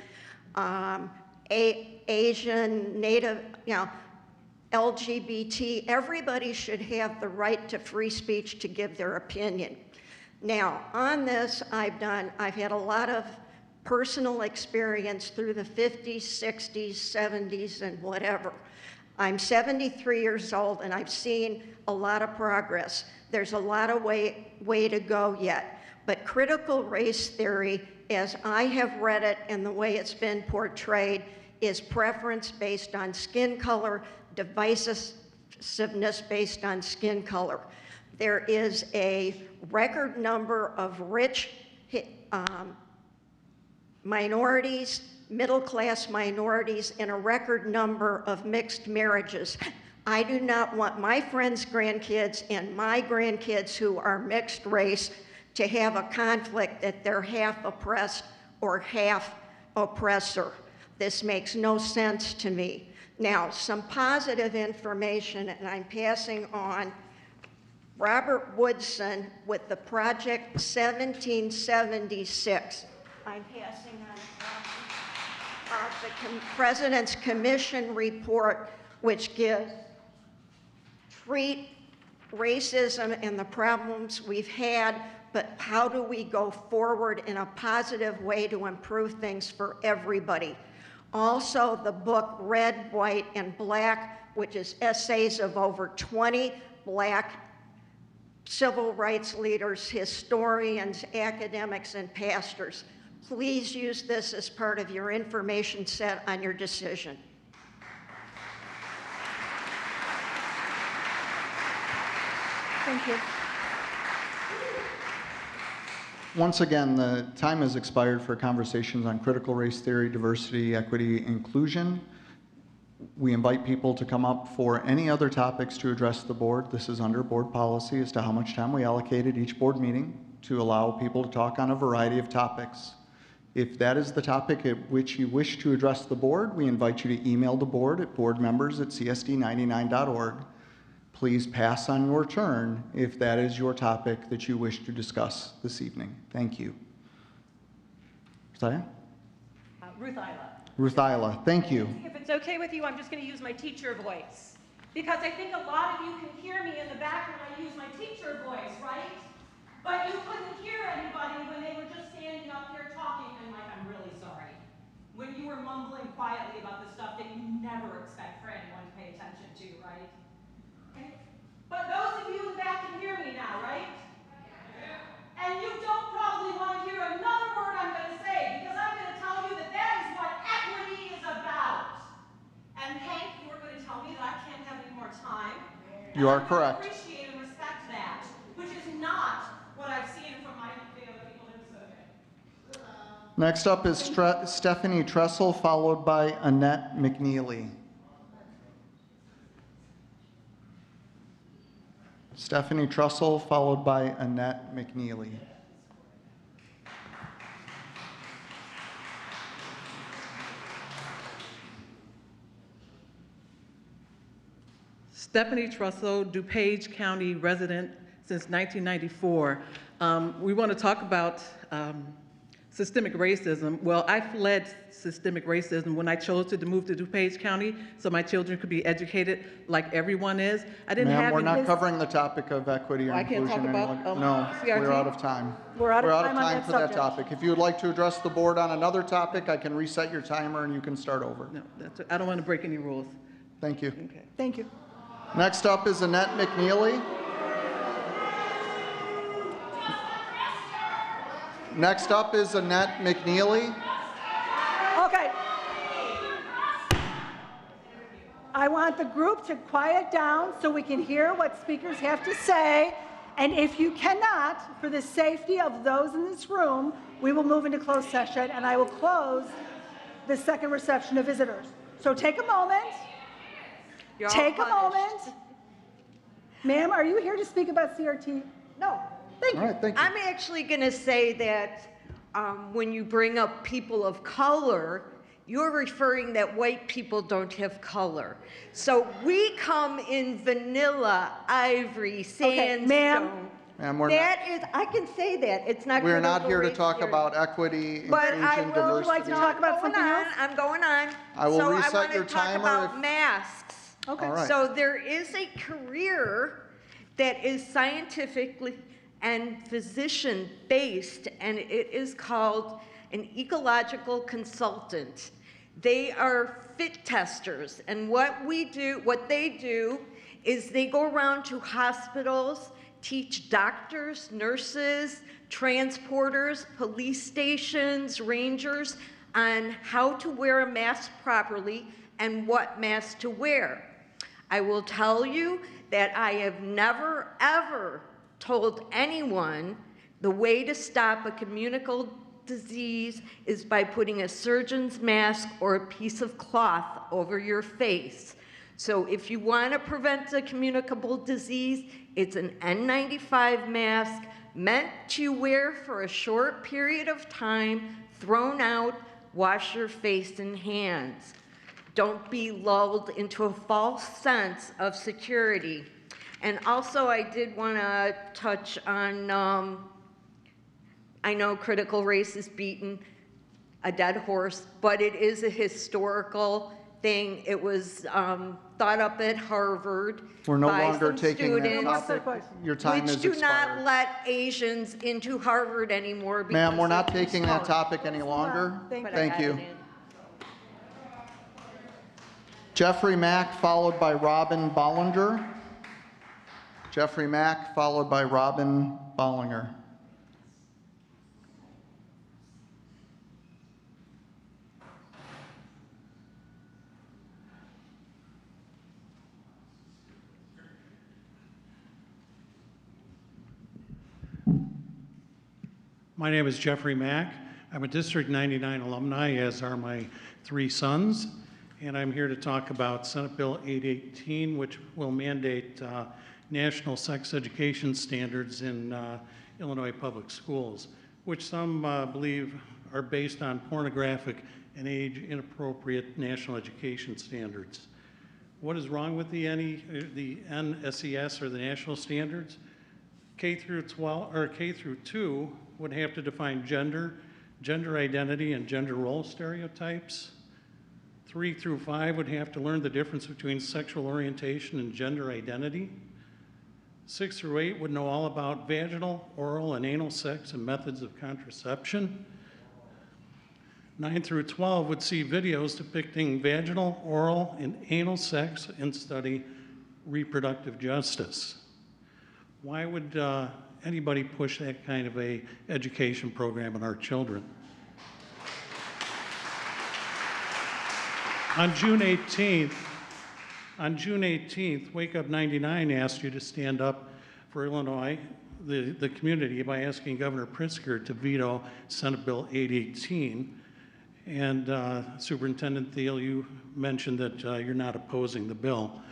Speaker 6: Asian, Native, you know, LGBT. Everybody should have the right to free speech to give their opinion. Now, on this, I've had a lot of personal experience through the 50s, 60s, 70s, and whatever. I'm 73 years old, and I've seen a lot of progress. There's a lot of way to go yet. But critical race theory, as I have read it and the way it's been portrayed, is preference based on skin color, divisiveness based on skin color. There is a record number of rich minorities, middle-class minorities, and a record number of mixed marriages. I do not want my friends' grandkids and my grandkids who are mixed race to have a conflict that they're half oppressed or half oppressor. This makes no sense to me. Now, some positive information, and I'm passing on Robert Woodson with the Project 1776. I'm passing on the President's Commission report, which gives treat racism and the problems we've had, but how do we go forward in a positive way to improve things for everybody? Also, the book Red, White, and Black, which is essays of over 20 Black civil rights leaders, historians, academics, and pastors. Please use this as part of your information set on your decision.
Speaker 2: Thank you.
Speaker 1: Once again, the time has expired for conversations on critical race theory, diversity, equity, inclusion. We invite people to come up for any other topics to address the board. This is under board policy as to how much time we allocated each board meeting to allow people to talk on a variety of topics. If that is the topic at which you wish to address the board, we invite you to email the board at boardmembers@csd99.org. Please pass on your turn if that is your topic that you wish to discuss this evening. Thank you. Saya?
Speaker 3: Ruth Isla.
Speaker 1: Ruth Isla, thank you.
Speaker 3: If it's okay with you, I'm just going to use my teacher voice. Because I think a lot of you can hear me in the back when I use my teacher voice, right? But you couldn't hear anybody when they were just standing up here talking, and like, I'm really sorry. When you were mumbling quietly about the stuff that you never expect for anyone to pay attention to, right? Okay. But those of you in the back can hear me now, right? And you don't probably want to hear another word I'm going to say, because I'm going to tell you that that is what equity is about. And Hank, you were going to tell me that I can't have any more time.
Speaker 1: You are
Speaker 3: I
Speaker 1: correct.
Speaker 3: appreciate and respect that, which is not what I've seen from the other people in this okay.
Speaker 1: Next up is Stephanie Tressel, followed by Annette McNeely. Stephanie Tressel, followed by Annette McNeely.
Speaker 8: Stephanie Tressel, DuPage County resident since 1994. We want to talk about systemic racism. Well, I fled systemic racism when I chose to move to DuPage County so my children could be educated like everyone is. I didn't have
Speaker 1: Ma'am, we're
Speaker 8: any-
Speaker 1: not covering the topic of equity or
Speaker 8: I can't
Speaker 1: inclusion
Speaker 8: talk
Speaker 1: any
Speaker 8: about,
Speaker 1: longer. No,
Speaker 8: CRT?
Speaker 1: we're out of time.
Speaker 2: We're out of time on
Speaker 1: time
Speaker 2: that
Speaker 1: for that
Speaker 2: subject.
Speaker 1: topic. If you would like to address the board on another topic, I can reset your timer and you can start over.
Speaker 8: No, I don't want to break any rules.
Speaker 1: Thank you.
Speaker 8: Okay.
Speaker 2: Thank you.
Speaker 1: Next up is Annette McNeely. Next up is Annette McNeely.
Speaker 2: Okay. I want the group to quiet down so we can hear what speakers have to say. And if you cannot, for the safety of those in this room, we will move into closed session and I will close the second reception of visitors. So take a moment. Take a moment. Ma'am, are you here to speak about CRT?
Speaker 6: No.
Speaker 2: Thank you.
Speaker 1: All right, thank you.
Speaker 23: I'm actually going to say that when you bring up people of color, you're referring that white people don't have color. So we come in vanilla, ivory, sandstone.
Speaker 2: ma'am.
Speaker 1: Ma'am, we're
Speaker 23: That is, I can say that. It's not.
Speaker 1: We're not
Speaker 23: critical
Speaker 1: here to
Speaker 23: race
Speaker 1: talk
Speaker 23: theory.
Speaker 1: about equity,
Speaker 23: But
Speaker 1: inclusion,
Speaker 23: I will
Speaker 1: diversity.
Speaker 23: like to talk about something else. I'm going on.
Speaker 1: I will
Speaker 23: so
Speaker 1: reset
Speaker 23: I want
Speaker 1: your
Speaker 23: to talk
Speaker 1: timer
Speaker 23: about
Speaker 1: if-
Speaker 23: masks.
Speaker 1: Okay. All right.
Speaker 23: So there is a career that is scientifically and physician-based, and it is called an ecological consultant. They are fit testers, and what they do is they go around to hospitals, teach doctors, nurses, transporters, police stations, rangers on how to wear a mask properly and what mask to wear. I will tell you that I have never, ever told anyone the way to stop a communicable disease is by putting a surgeon's mask or a piece of cloth over your face. So if you want to prevent a communicable disease, it's an N95 mask meant to wear for a short period of time, thrown out, wash your face and hands. Don't be lulled into a false sense of security. And also, I did want to touch on, I know critical race is beaten a dead horse, but it is a historical thing. It was thought up at Harvard.
Speaker 1: We're no
Speaker 23: by
Speaker 1: longer
Speaker 23: some
Speaker 1: taking that
Speaker 23: students
Speaker 1: topic. Your time
Speaker 23: which
Speaker 1: has
Speaker 23: do
Speaker 1: expired.
Speaker 23: not let Asians into Harvard anymore.
Speaker 1: Ma'am, we're
Speaker 23: because
Speaker 1: not
Speaker 23: of
Speaker 1: taking
Speaker 23: this
Speaker 1: that
Speaker 23: color.
Speaker 1: topic any longer. Thank you.
Speaker 23: it in.
Speaker 1: Jeffrey Mack, followed by Robin Bollinger. Jeffrey Mack, followed by Robin Bollinger.
Speaker 9: My name is Jeffrey Mack. I'm a District 99 alumni, as are my 3 sons, and I'm here to talk about Senate Bill 818, which will mandate national sex education standards in Illinois public schools, which some believe are based on pornographic and age-inappropriate national education standards. What is wrong with the NSES, or the national standards? K through 12 or K through 2 would have to define gender, gender identity, and gender role stereotypes. 3 through 5 would have to learn the difference between sexual orientation and gender identity. 6 through 8 would know all about vaginal, oral, and anal sex and methods of contraception. 9 through 12 would see videos depicting vaginal, oral, and anal sex and study reproductive justice. Why would anybody push that kind of a education program on our children? On June 18th, Wake Up 99 asked you to stand up for Illinois, the community, by asking Governor Pritzker to veto Senate Bill 818. And Superintendent Thiel, you mentioned that you're not opposing the bill.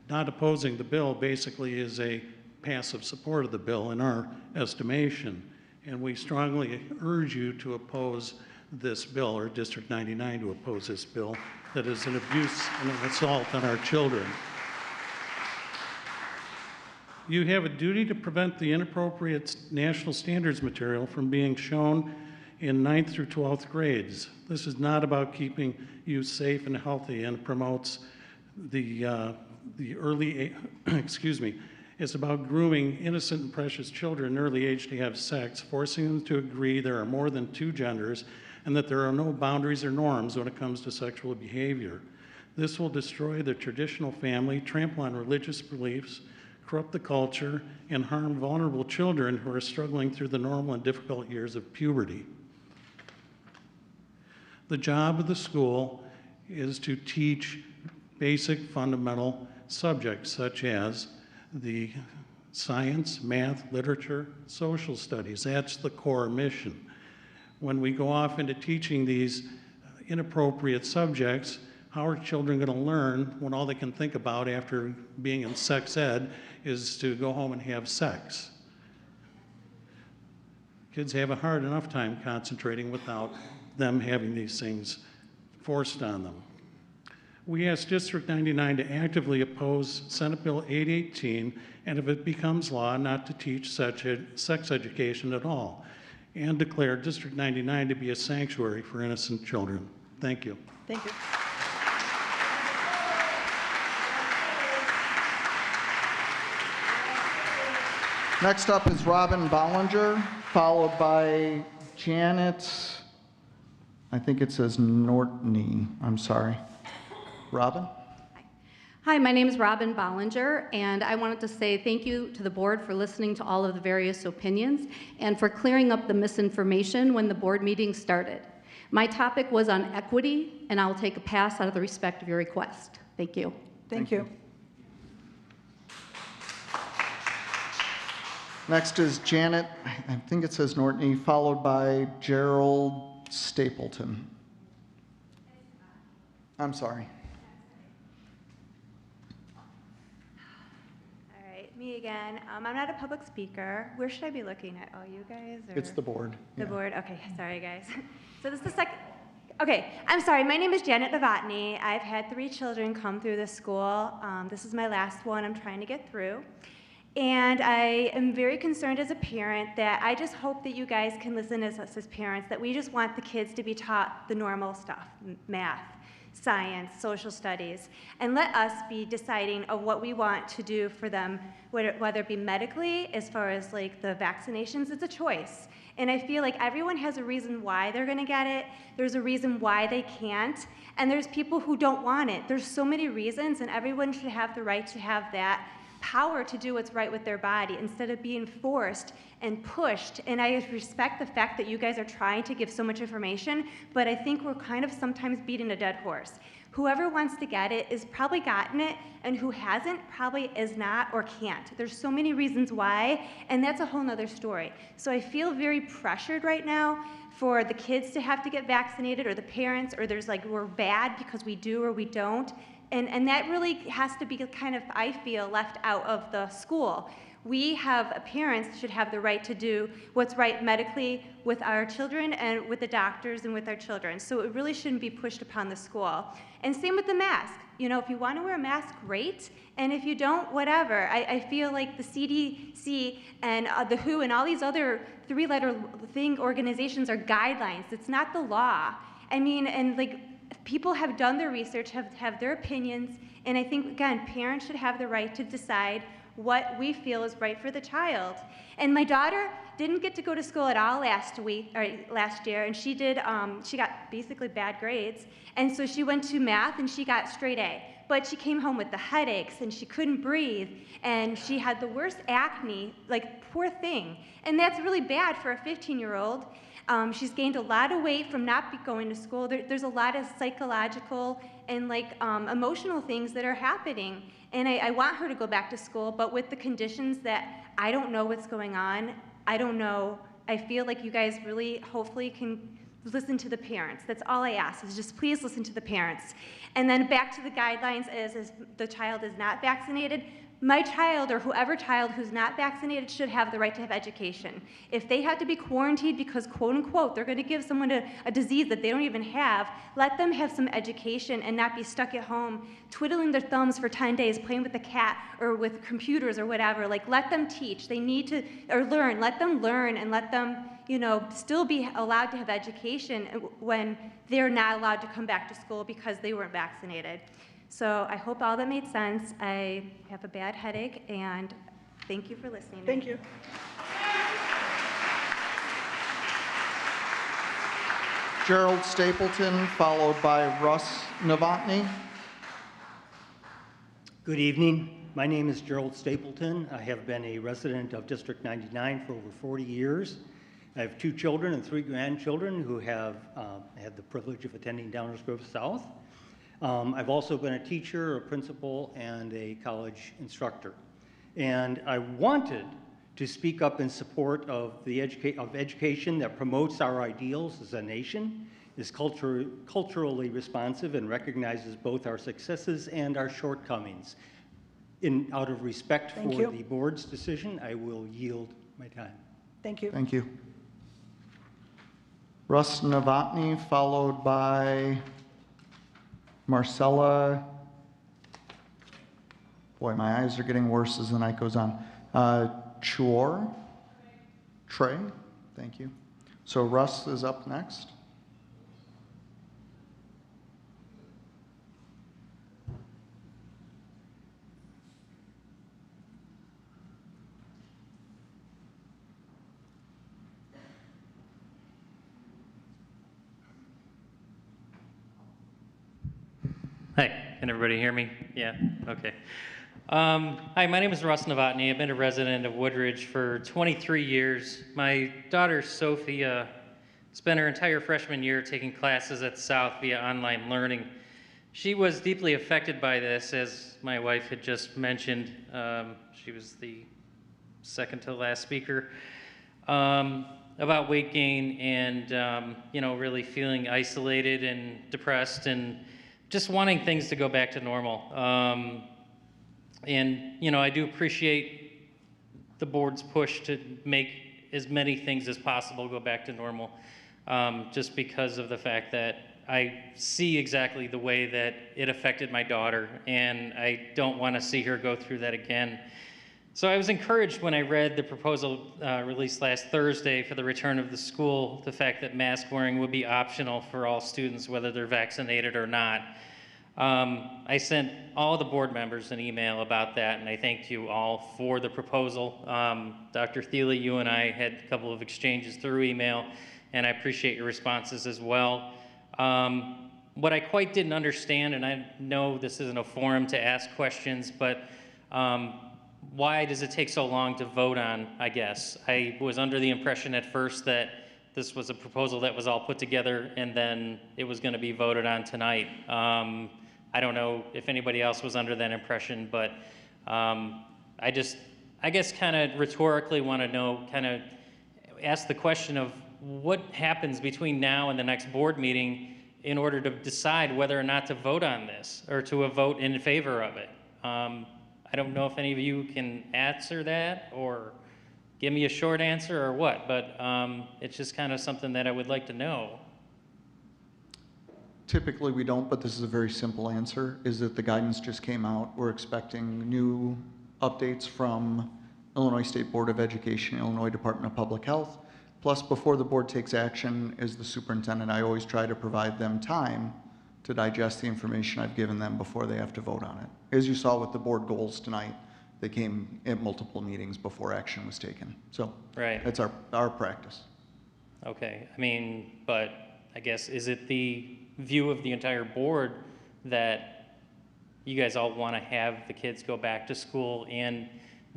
Speaker 9: Not opposing the bill basically is a passive support of the bill in our estimation. And we strongly urge you to oppose this bill, or District 99 to oppose this bill, that is an abuse and an assault on our children. You have a duty to prevent the inappropriate national standards material from being shown in 9th through 12th grades. This is not about keeping you safe and healthy, and promotes the early, excuse me, it's about grooming innocent and precious children in early age to have sex, forcing them to agree there are more than 2 genders, and that there are no boundaries or norms when it comes to sexual behavior. This will destroy the traditional family, trample on religious beliefs, corrupt the culture, and harm vulnerable children who are struggling through the normal and difficult years of puberty. The job of the school is to teach basic fundamental subjects such as the science, math, literature, social studies. That's the core mission. When we go off into teaching these inappropriate subjects, how are children going to learn when all they can think about after being in sex ed is to go home and have sex? Kids have a hard enough time concentrating without them having these things forced on them. We ask District 99 to actively oppose Senate Bill 818, and if it becomes law, not to teach sex education at all, and declare District 99 to be a sanctuary for innocent children. Thank you.
Speaker 2: Thank you.
Speaker 1: Next up is Robin Bollinger, followed by Janet, I think it says Nortney, I'm sorry. Robin?
Speaker 19: Hi, my name is Robin Bollinger, and I wanted to say thank you to the board for listening to all of the various opinions and for clearing up the misinformation when the board meeting started. My topic was on equity, and I'll take a pass out of the respect of your request. Thank you.
Speaker 2: Thank you.
Speaker 1: Next is Janet, I think it says Nortney, followed by Gerald Stapleton. I'm sorry.
Speaker 10: All right, me again. I'm not a public speaker. Where should I be looking at? Oh, you guys? Or?
Speaker 1: It's the board.
Speaker 10: The board, okay, sorry guys. So this is the second, okay, I'm sorry, my name is Janet Novotny. I've had 3 children come through this school. This is my last one I'm trying to get through. And I am very concerned as a parent that I just hope that you guys can listen as us as parents, that we just want the kids to be taught the normal stuff, math, science, social studies, and let us be deciding of what we want to do for them, whether it be medically, as far as like the vaccinations, it's a choice. And I feel like everyone has a reason why they're gonna get it, there's a reason why they can't, and there's people who don't want it. There's so many reasons, and everyone should have the right to have that power to do what's right with their body instead of being forced and pushed. And I respect the fact that you guys are trying to give so much information, but I think we're kind of sometimes beating a dead horse. Whoever wants to get it is probably gotten it, and who hasn't probably is not or can't. There's so many reasons why, and that's a whole nother story. So I feel very pressured right now for the kids to have to get vaccinated, or the parents, or there's like, we're bad because we do or we don't. And that really has to be kind of, I feel, left out of the school. We have, parents should have the right to do what's right medically with our children and with the doctors and with our children. So it really shouldn't be pushed upon the school. And same with the mask. You know, if you want to wear a mask, great. And if you don't, whatever. I feel like the CDC and the WHO and all these other three-letter organizations are guidelines. It's not the law. I mean, and like, people have done their research, have their opinions, and I think, again, parents should have the right to decide what we feel is right for the child. And my daughter didn't get to go to school at all last year, and she got basically bad grades, and so she went to math and she got straight A. But she came home with the headaches and she couldn't breathe, and she had the worst acne, like, poor thing. And that's really bad for a 15-year-old. She's gained a lot of weight from not going to school. There's a lot of psychological and like emotional things that are happening. And I want her to go back to school, but with the conditions that I don't know what's going on, I don't know. I feel like you guys really hopefully can listen to the parents. That's all I ask, is just please listen to the parents. And then back to the guidelines is the child is not vaccinated. My child, or whoever child who's not vaccinated, should have the right to have education. If they have to be quarantined because, quote unquote, they're going to give someone a disease that they don't even have, let them have some education and not be stuck at home twiddling their thumbs for 10 days, playing with the cat or with computers or whatever. Like, let them teach. They need to, or learn. Let them learn, and let them, you know, still be allowed to have education when they're not allowed to come back to school because they weren't vaccinated. So I hope all that made sense. I have a bad headache, and thank you for listening.
Speaker 2: Thank you.
Speaker 1: Gerald Stapleton, followed by Russ Novotny.
Speaker 4: Good evening. My name is Gerald Stapleton. I have been a resident of District 99 for over 40 years. I have 2 children and 3 grandchildren who have had the privilege of attending Downers Grove South. I've also been a teacher, a principal, and a college instructor. And I wanted to speak up in support of the education that promotes our ideals as a nation, is culturally responsive, and recognizes both our successes and our shortcomings. Out of respect for the board's decision, I will yield my time.
Speaker 2: Thank you.
Speaker 1: Thank you. Russ Novotny, followed by Marcella. Boy, my eyes are getting worse as the night goes on. Trey, thank you. So Russ is up next.
Speaker 5: Hi, can everybody hear me? Yeah, okay. Hi, my name is Russ Novotny. I've been a resident of Woodridge for 23 years. My daughter, Sophia, spent her entire freshman year taking classes at South via online learning. She was deeply affected by this, as my wife had just mentioned. She was the second to last speaker. About weight gain and, you know, really feeling isolated and depressed and just wanting things to go back to normal. And, you know, I do appreciate the board's push to make as many things as possible go back to normal, just because of the fact that I see exactly the way that it affected my daughter, and I don't want to see her go through that again. So I was encouraged when I read the proposal released last Thursday for the return of the school, the fact that mask wearing would be optional for all students, whether they're vaccinated or not. I sent all the board members an email about that, and I thanked you all for the proposal. Dr. Thiele, you and I had a couple of exchanges through email, and I appreciate your responses as well. What I quite didn't understand, and I know this isn't a forum to ask questions, but why does it take so long to vote on, I guess? I was under the impression at first that this was a proposal that was all put together and then it was going to be voted on tonight. I don't know if anybody else was under that impression, but I guess kind of rhetorically want to know, kind of ask the question of what happens between now and the next board meeting in order to decide whether or not to vote on this or to vote in favor of it. I don't know if any of you can answer that or give me a short answer or what, but it's just kind of something that I would like to know.
Speaker 1: Typically we don't, but this is a very simple answer, is that the guidance just came out. We're expecting new updates from Illinois State Board of Education, Illinois Department of Public Health. Plus, before the board takes action, as the superintendent, I always try to provide them time to digest the information I've given them before they have to vote on it. As you saw with the board goals tonight, they came at multiple meetings before action was taken. So
Speaker 5: right.
Speaker 1: That's our practice.
Speaker 5: Okay, I mean, but I guess, is it the view of the entire board that you guys all want to have the kids go back to school and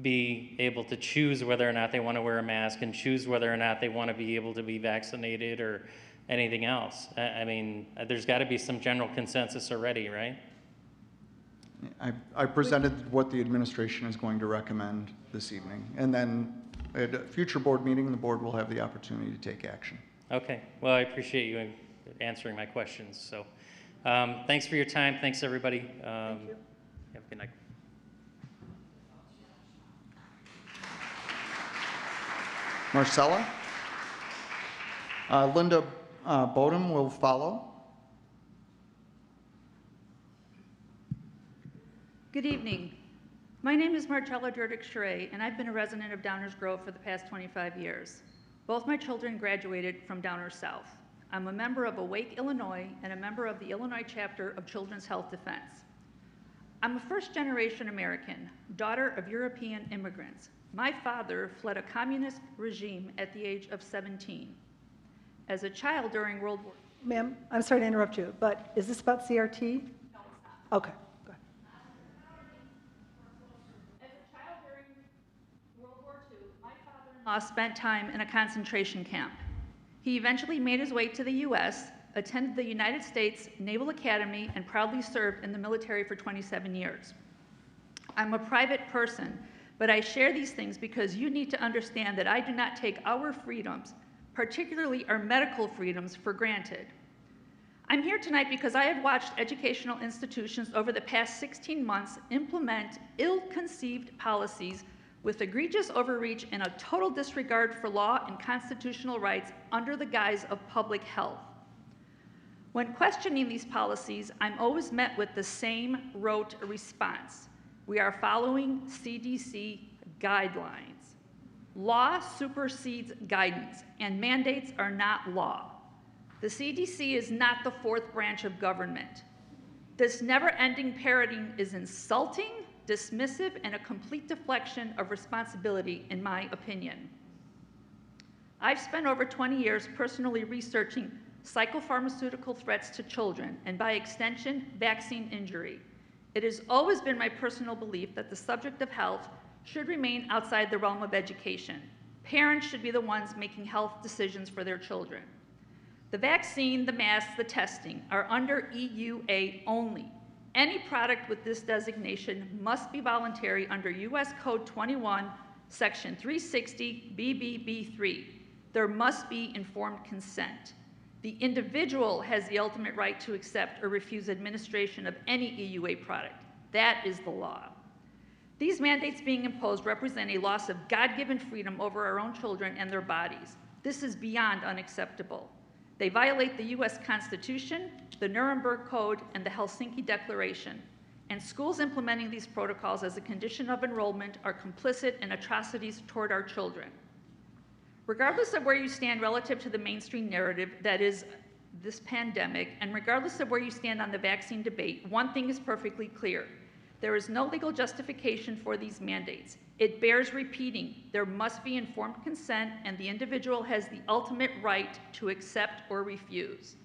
Speaker 5: be able to choose whether or not they want to wear a mask and choose whether or not they want to be able to be vaccinated or anything else? I mean, there's got to be some general consensus already, right?
Speaker 1: I presented what the administration is going to recommend this evening, and then at a future board meeting, the board will have the opportunity to take action.
Speaker 5: Okay, well, I appreciate you answering my questions. So thanks for your time. Thanks, everybody. Thank you. Have a good night.
Speaker 1: Marcella? Linda Bodum will follow.
Speaker 11: Good evening. My name is Marcella Durdick-Schrey, and I've been a resident of Downers Grove for the past 25 years. Both my children graduated from Downers South. I'm a member of Awake, Illinois, and a member of the Illinois chapter of Children's Health Defense. I'm a first-generation American, daughter of European immigrants. My father fled a communist regime at the age of 17. As a child during World War II.
Speaker 2: Ma'am, I'm sorry to interrupt you, but is this about CRT?
Speaker 11: No, it's not.
Speaker 2: Okay.
Speaker 11: As a child during World War II, my father-in-law spent time in a concentration camp. He eventually made his way to the U.S., attended the United States Naval Academy, and proudly served in the military for 27 years. I'm a private person, but I share these things because you need to understand that I do not take our freedoms, particularly our medical freedoms, for granted. I'm here tonight because I have watched educational institutions over the past 16 months implement ill-conceived policies with egregious overreach and a total disregard for law and constitutional rights under the guise of public health. When questioning these policies, I'm always met with the same rote response. We are following CDC guidelines. Law supersedes guidance, and mandates are not law. The CDC is not the fourth branch of government. This never-ending parroting is insulting, dismissive, and a complete deflection of responsibility, in my opinion. I've spent over 20 years personally researching psychopharmaceutical threats to children, and by extension, vaccine injury. It has always been my personal belief that the subject of health should remain outside the realm of education. Parents should be the ones making health decisions for their children. The vaccine, the masks, the testing are under EUA only. Any product with this designation must be voluntary under U.S. Code 21, Section 360, BBB3. There must be informed consent. The individual has the ultimate right to accept or refuse administration of any EUA product. That is the law. These mandates being imposed represent a loss of God-given freedom over our own children and their bodies. This is beyond unacceptable. They violate the U.S. Constitution, the Nuremberg Code, and the Helsinki Declaration. and schools implementing these protocols as a condition of enrollment are complicit in atrocities toward our children. Regardless of where you stand relative to the mainstream narrative that is this pandemic, and regardless of where you stand on the vaccine debate, one thing is perfectly clear. There is no legal justification for these mandates. It bears repeating. There must be informed consent, and the individual has the ultimate right to accept or refuse.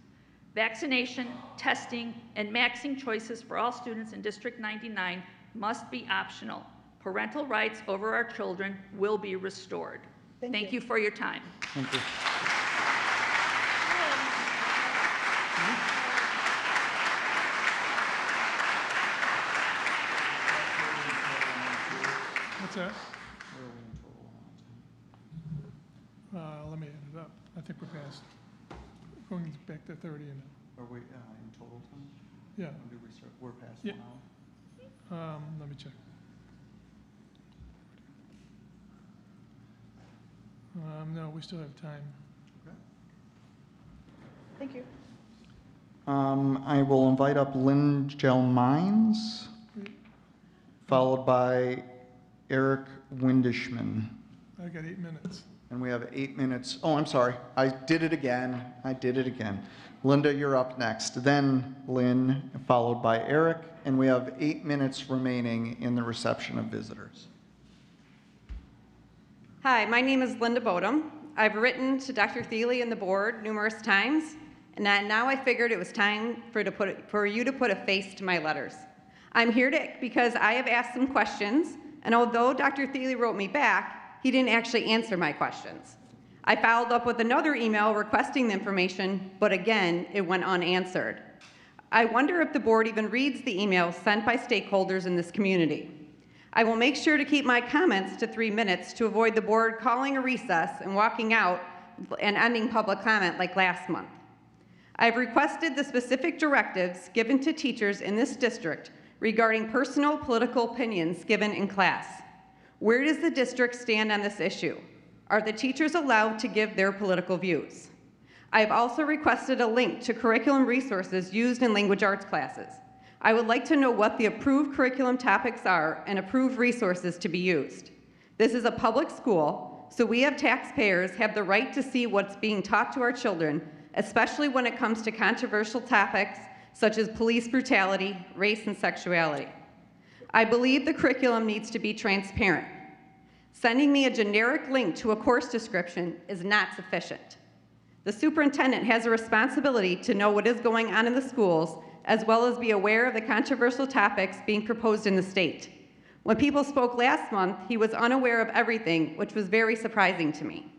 Speaker 11: Vaccination, testing, and maxing choices for all students in District 99 must be optional. Parental rights over our children will be restored. Thank you for your time.
Speaker 1: Thank you.
Speaker 7: What's that? Let me add it up. I think we're past, going back to 30 and.
Speaker 1: Are we in total time?
Speaker 7: Yeah.
Speaker 1: Or did we start? We're past
Speaker 7: Yeah.
Speaker 1: 1 hour.
Speaker 7: Let me check. No, we still have time.
Speaker 1: Okay.
Speaker 2: Thank you.
Speaker 1: I will invite up Lynn Gelmines, followed by Eric Windishman.
Speaker 7: I got 8 minutes.
Speaker 1: And we have 8 minutes. Oh, I'm sorry. I did it again. Linda, you're up next. Then Lynn, followed by Eric. And we have 8 minutes remaining in the reception of visitors.
Speaker 12: Hi, my name is Linda Bodum. I've written to Dr. Thiele and the board numerous times, and now I figured it was time for you to put a face to my letters. I'm here because I have asked some questions, and although Dr. Thiele wrote me back, he didn't actually answer my questions. I followed up with another email requesting the information, but again, it went unanswered. I wonder if the board even reads the emails sent by stakeholders in this community. I will make sure to keep my comments to 3 minutes to avoid the board calling a recess and walking out and ending public comment like last month. I've requested the specific directives given to teachers in this district regarding personal political opinions given in class. Where does the district stand on this issue? Are the teachers allowed to give their political views? I have also requested a link to curriculum resources used in language arts classes. I would like to know what the approved curriculum topics are and approved resources to be used. This is a public school, so we taxpayers have the right to see what's being taught to our children, especially when it comes to controversial topics such as police brutality, race, and sexuality. I believe the curriculum needs to be transparent. Sending me a generic link to a course description is not sufficient. The superintendent has a responsibility to know what is going on in the schools, as well as be aware of the controversial topics being proposed in the state. When people spoke last month, he was unaware of everything, which was very surprising to me.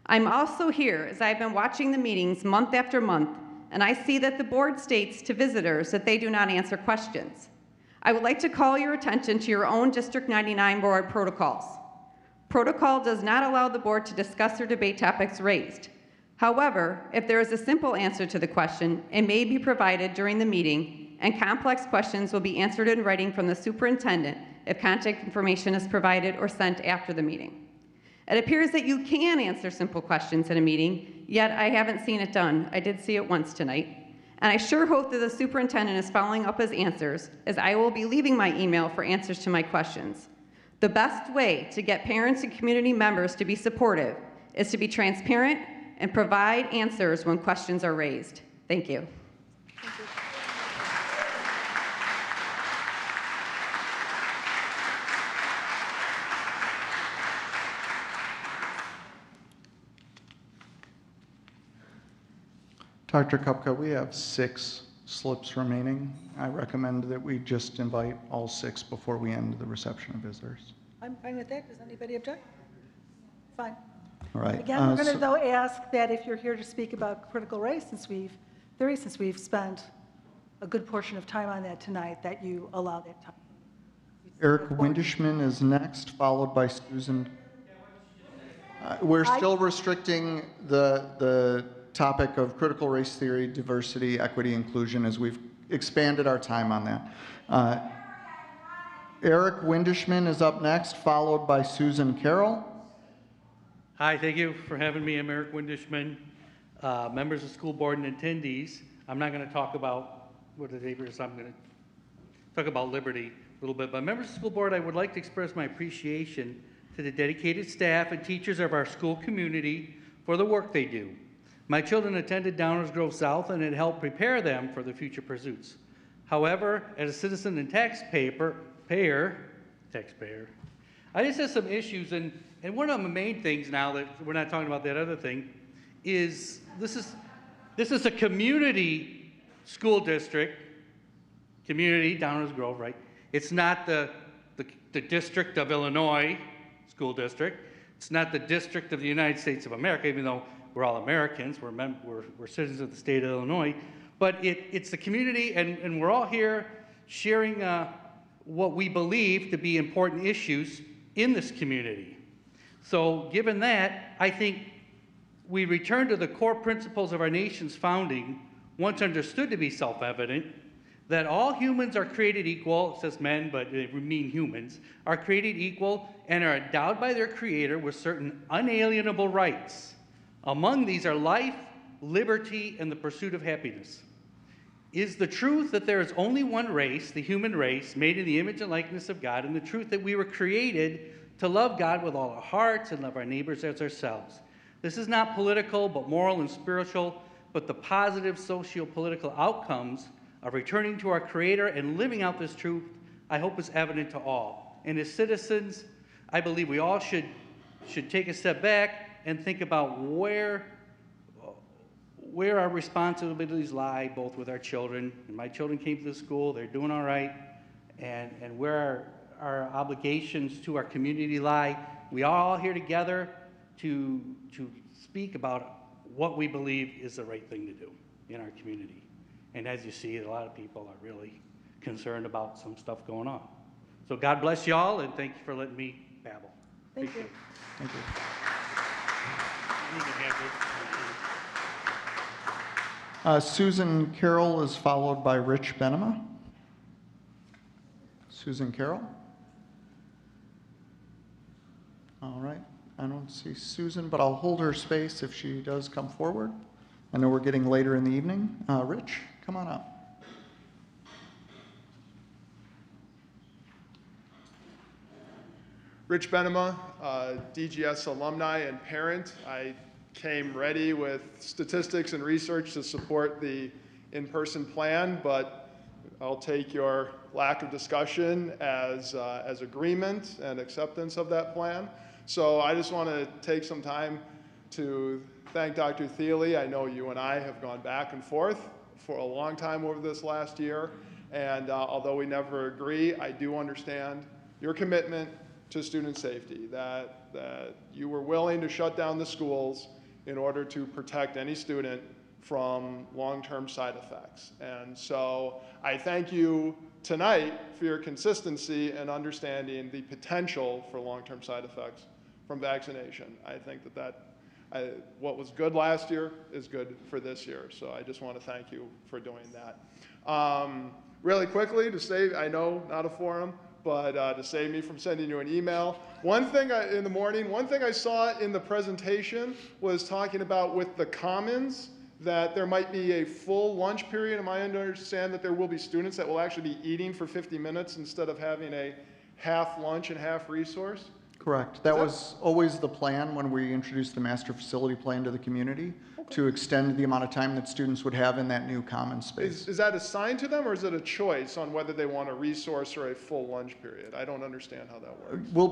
Speaker 12: I'm also here as I've been watching the meetings month after month, and I see that the board states to visitors that they do not answer questions. I would like to call your attention to your own District 99 board protocols. Protocol does not allow the board to discuss or debate topics raised. However, if there is a simple answer to the question, it may be provided during the meeting, and complex questions will be answered in writing from the superintendent if contact information is provided or sent after the meeting. It appears that you can answer simple questions in a meeting, yet I haven't seen it done. I did see it once tonight. And I sure hope that the superintendent is following up his answers, as I will be leaving my email for answers to my questions. The best way to get parents and community members to be supportive is to be transparent and provide answers when questions are raised. Thank you.
Speaker 1: Dr. Kupka, we have 6 slips remaining. I recommend that we just invite all 6 before we end the reception of visitors.
Speaker 2: I'm fine with that. Does anybody object? Fine.
Speaker 1: All right.
Speaker 2: Again, we're going to, though, ask that if you're here to speak about critical race, since we've spent a good portion of time on that tonight, that you allow that time.
Speaker 1: Eric Windishman is next, followed by Susan. We're still restricting the topic of critical race theory, diversity, equity, inclusion, as we've expanded our time on that. Eric Windishman is up next, followed by Susan Carroll.
Speaker 13: Hi, thank you for having me. I'm Eric Windishman, members of school board and attendees. I'm not going to talk about what the neighbors, I'm going to talk about liberty a little bit. But members of the school board, I would like to express my appreciation to the dedicated staff and teachers of our school community for the work they do. My children attended Downers Grove South, and it helped prepare them for the future pursuits. However, as a citizen and taxpayer, I just have some issues, and one of the main things now that we're not talking about that other thing is this is a community school district, community, Downers Grove, right? It's not the District of Illinois school district. It's not the District of the United States of America, even though we're all Americans, we're citizens of the state of Illinois. But it's the community, and we're all here sharing what we believe to be important issues in this community. So given that, I think we return to the core principles of our nation's founding, once understood to be self-evident, that all humans are created equal. It says men, but it would mean humans, are created equal and are endowed by their Creator with certain unalienable rights. Among these are life, liberty, and the pursuit of happiness. Is the truth that there is only one race, the human race, made in the image and likeness of God, and the truth that we were created to love God with all our hearts and love our neighbors as ourselves. This is not political, but moral and spiritual, but the positive socio-political outcomes of returning to our Creator and living out this truth, I hope is evident to all. And as citizens, I believe we all should take a step back and think about where our responsibilities lie, both with our children. And my children came to the school, they're doing all right, and where our obligations to our community lie. We are all here together to speak about what we believe is the right thing to do in our community. And as you see, a lot of people are really concerned about some stuff going on. So God bless you all, and thank you for letting me babble.
Speaker 2: Thank you.
Speaker 1: Thank you. Susan Carroll is followed by Rich Benema. Susan Carroll. All right. I don't see Susan, but I'll hold her space if she does come forward. I know we're getting later in the evening. Rich, come on up.
Speaker 14: Rich Benema, DGS alumni and parent. I came ready with statistics and research to support the in-person plan, but I'll take your lack of discussion as agreement and acceptance of that plan. So I just want to take some time to thank Dr. Thiele. I know you and I have gone back and forth for a long time over this last year, and although we never agree, I do understand your commitment to student safety, that you were willing to shut down the schools in order to protect any student from long-term side effects. And so I thank you tonight for your consistency and understanding the potential for long-term side effects from vaccination. I think what was good last year is good for this year. So I just want to thank you for doing that. Really quickly, to save, I know not a forum, but to save me from sending you an email. One thing in the morning, one thing I saw in the presentation was talking about with the Commons that there might be a full lunch period. Am I to understand that there will be students that will actually be eating for 50 minutes instead of having a half lunch and half resource?
Speaker 1: Correct. That was always the plan when we introduced the master facility plan to the community, to extend the amount of time that students would have in that new common space.
Speaker 14: Is that assigned to them, or is it a choice on whether they want a resource or a full lunch period? I don't understand how that works.
Speaker 1: We'll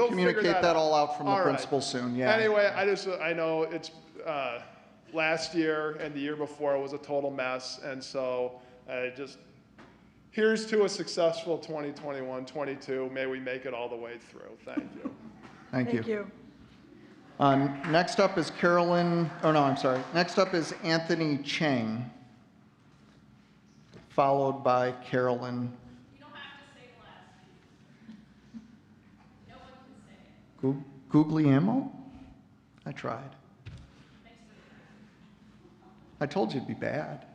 Speaker 1: communicate that all out from the principal soon. Yeah.
Speaker 14: Anyway, I know it's last year and the year before was a total mess, and so here's to a successful 2021-22. May we make it all the way through. Thank you.
Speaker 1: Thank you. Next up is Next up is Anthony Chang, followed by Carolyn.
Speaker 11: You don't have to say the last name. No one can say it.
Speaker 1: Guglielmo? I tried. I told you it'd be bad.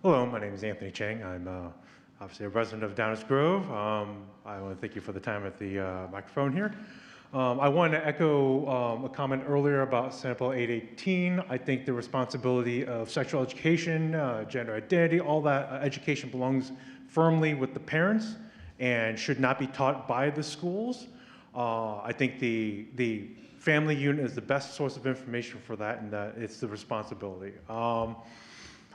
Speaker 15: Hello, my name is Anthony Chang. I'm obviously a resident of Downers Grove. I want to thank you for the time at the microphone here. I want to echo a comment earlier about Senate Bill 818. I think the responsibility of sexual education, gender identity, all that education belongs firmly with the parents and should not be taught by the schools. I think the family unit is the best source of information for that, and that it's the responsibility. I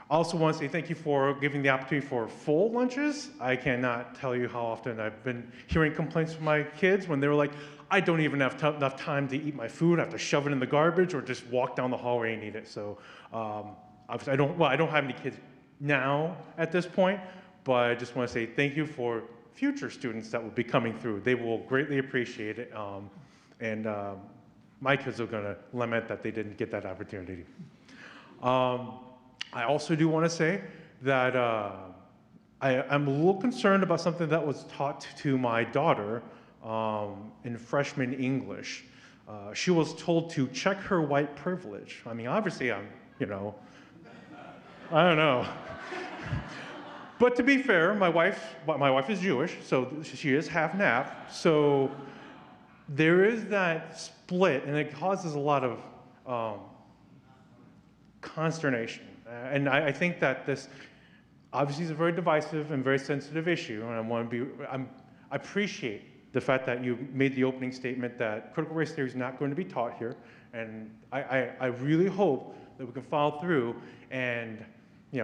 Speaker 15: also want to say thank you for giving the opportunity for full lunches. I cannot tell you how often I've been hearing complaints from my kids when they were like, I don't even have enough time to eat my food. I have to shove it in the garbage or just walk down the hallway and eat it. So obviously I don't have any kids now at this point, but I just want to say thank you for future students that will be coming through. They will greatly appreciate it. My kids are going to lament that they didn't get that opportunity. I also do want to say that I'm a little concerned about something that was taught to my daughter in freshman English. She was told to check her white privilege. I mean, obviously, I don't know. But to be fair, my wife is Jewish, so she is half Nap. So there is that split, and it causes a lot of consternation. And I think that this obviously is a very divisive and very sensitive issue, and I appreciate the fact that you made the opening statement that critical race theory is not going to be taught here, and I really hope that we can follow through. And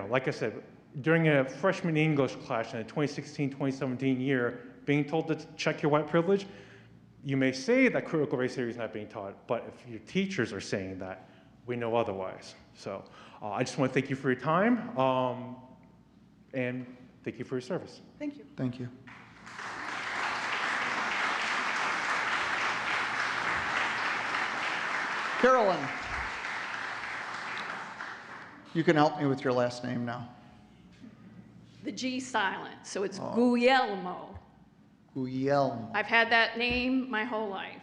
Speaker 15: like I said, during a freshman English class in the 2016-2017 year, being told to check your white privilege, you may say that critical race theory is not being taught, but if your teachers are saying that, we know otherwise. So I just want to thank you for your time, and thank you for your service.
Speaker 2: Thank you.
Speaker 1: Thank you. Carolyn, you can help me with your last name now.
Speaker 16: The G silent, so it's
Speaker 1: Oh.
Speaker 16: Guglielmo.
Speaker 1: Guglielmo.
Speaker 16: I've had that name my whole life.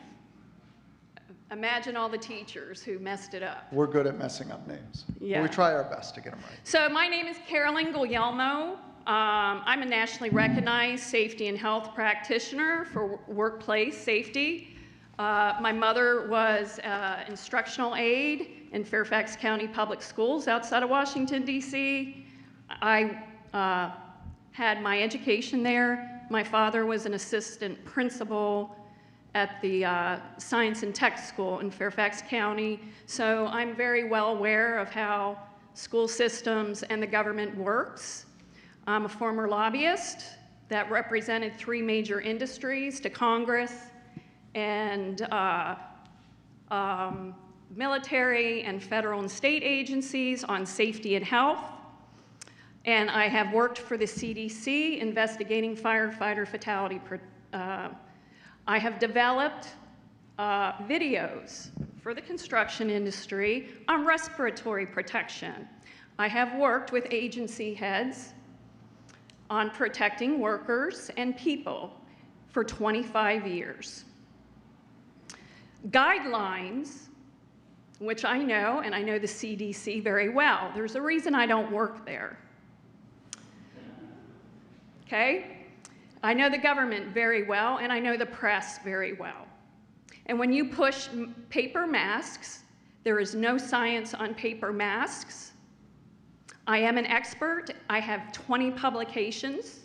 Speaker 16: Imagine all the teachers who messed it up.
Speaker 1: We're good at messing up names.
Speaker 16: Yeah.
Speaker 1: We try our best to get them right.
Speaker 16: So my name is Carolyn Guglielmo. I'm a nationally recognized safety and health practitioner for workplace safety. My mother was instructional aide in Fairfax County Public Schools outside of Washington, D.C. I had my education there. My father was an assistant principal at the Science and Tech School in Fairfax County. So I'm very well aware of how school systems and the government works. I'm a former lobbyist that represented 3 major industries to Congress and military and federal and state agencies on safety and health. And I have worked for the CDC investigating firefighter fatality. I have developed videos for the construction industry on respiratory protection. I have worked with agency heads on protecting workers and people for 25 years. Guidelines, which I know, and I know the CDC very well. There's a reason I don't work there. Okay? I know the government very well, and I know the press very well. And when you push paper masks, there is no science on paper masks. I am an expert. I have 20 publications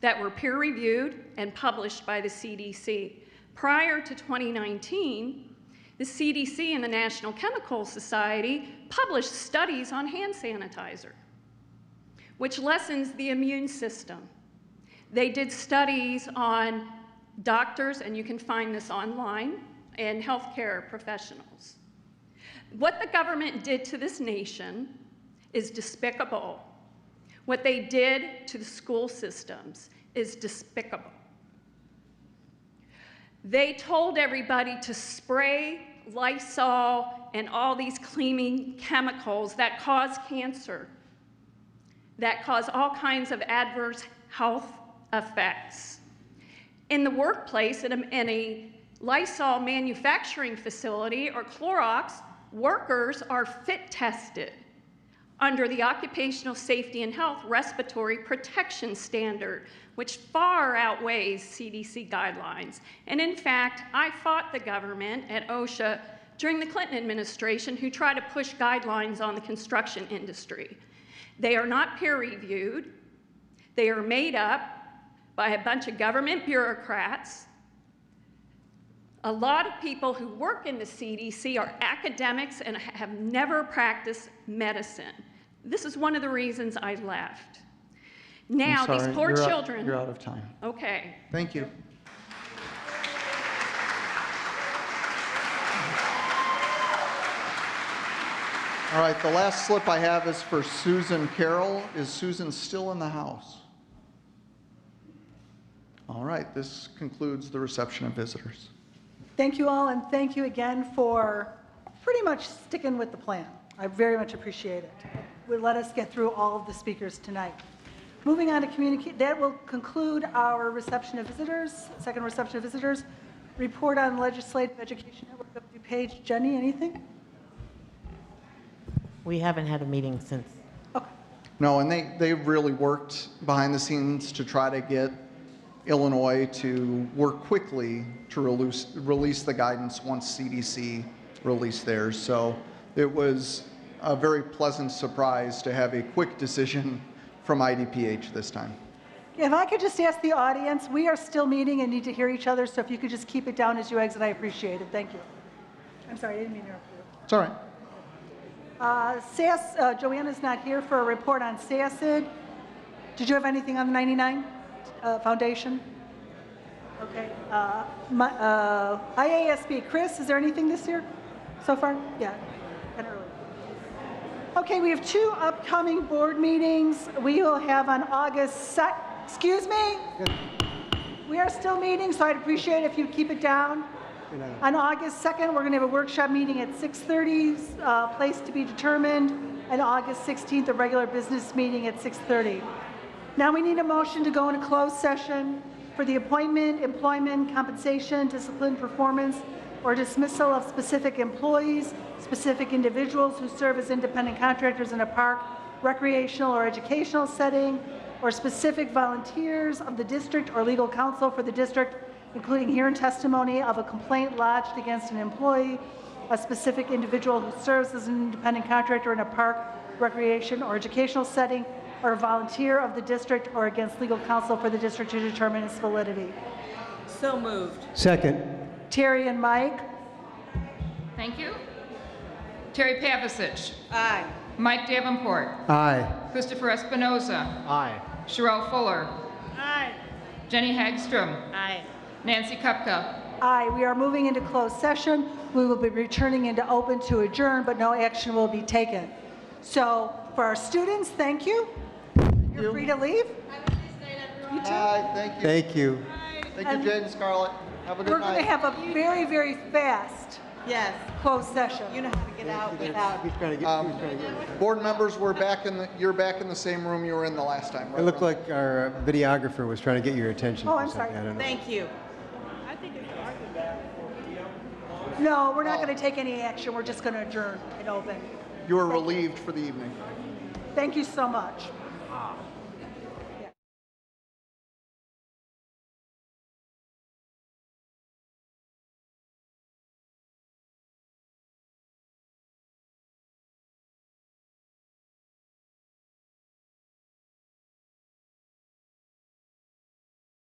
Speaker 16: that were peer-reviewed and published by the CDC. Prior to 2019, the CDC and the National Chemical Society published studies on hand sanitizer, which lessens the immune system. They did studies on doctors, and you can find this online, and healthcare professionals. What the government did to this nation is despicable. What they did to the school systems is despicable. They told everybody to spray Lysol and all these cleaning chemicals that cause cancer, that cause all kinds of adverse health effects. In the workplace, in a Lysol manufacturing facility or Clorox, workers are fit tested. under the Occupational Safety and Health Respiratory Protection Standard, which far outweighs CDC guidelines. And in fact, I fought the government at OSHA during the Clinton administration who tried to push guidelines on the construction industry. They are not peer-reviewed. They are made up by a bunch of government bureaucrats. A lot of people who work in the CDC are academics and have never practiced medicine. This is one of the reasons I left. Now,
Speaker 1: I'm sorry,
Speaker 16: these poor children.
Speaker 1: You're out of time.
Speaker 16: Okay.
Speaker 1: Thank you. All right, the last slip I have is for Susan Carroll. Is Susan still in the house? All right, this concludes the reception of visitors.
Speaker 2: Thank you all, and thank you again for pretty much sticking with the plan. I very much appreciate it. Will let us get through all of the speakers tonight. Moving on to communicate, that will conclude our reception of visitors, second reception of visitors. Report on Legislative Education Network page. Jenny, anything?
Speaker 17: We haven't had a meeting since.
Speaker 1: No, and they've really worked behind the scenes to try to get Illinois to work quickly to release the guidance once CDC released theirs. So it was a very pleasant surprise to have a quick decision from IDPH this time.
Speaker 2: If I could just ask the audience, we are still meeting and need to hear each other, so if you could just keep it down as you exit, I appreciate it. Thank you. I'm sorry, I didn't mean to interrupt you.
Speaker 1: It's all right.
Speaker 2: Joanna's not here for a report on SASID. Did you have anything on the 99 Foundation? Okay. IASB, Chris, is there anything this year so far? Yeah, kind of early. Okay, we have 2 upcoming board meetings. We will have on August 2nd. Excuse me? We are still meeting, so I'd appreciate it if you keep it down. On August 2nd, we're going to have a workshop meeting at 6:30, place to be determined, and August 16th, a regular business meeting at 6:30. Now we need a motion to go into closed session for the appointment, employment, compensation, discipline, performance, or dismissal of specific employees, specific individuals who serve as independent contractors in a park, recreational or educational setting, or specific volunteers of the district or legal counsel for the district, including hearing testimony of a complaint lodged against an employee, a specific individual who serves as an independent contractor in a park, recreation, or educational setting, or a volunteer of the district, or against legal counsel for the district to determine its validity.
Speaker 23: So moved.
Speaker 18: Second.
Speaker 2: Terry and Mike.
Speaker 20: Thank you. Terry Pavasich.
Speaker 23: Aye.
Speaker 20: Mike Davenport.
Speaker 18: Aye.
Speaker 20: Christopher Espinoza.
Speaker 18: Aye.
Speaker 20: Sherelle Fuller.
Speaker 23: Aye.
Speaker 20: Jenny Hagstrom.
Speaker 23: Aye.
Speaker 20: Nancy Kupka.
Speaker 2: Aye. We are moving into closed session. We will be returning into open to adjourn, but no action will be taken. So for our students, thank you. You're free to leave. You too.
Speaker 1: Hi, thank you.
Speaker 18: Thank you.
Speaker 1: Thank you, Jane and Scarlett. Have a good
Speaker 2: We're
Speaker 1: night.
Speaker 2: going to have a very, very fast closed session.
Speaker 23: You know how to get out without.
Speaker 1: Board members, you're back in the same room you were in the last time, right?
Speaker 18: It looked like our videographer was trying to get your attention.
Speaker 2: Oh,
Speaker 18: for
Speaker 2: I'm
Speaker 18: something.
Speaker 2: sorry.
Speaker 18: I don't know.
Speaker 23: Thank you.
Speaker 2: No, we're not going to take any action. We're just going to adjourn and open.
Speaker 1: You were relieved for the evening.
Speaker 2: Thank you so much.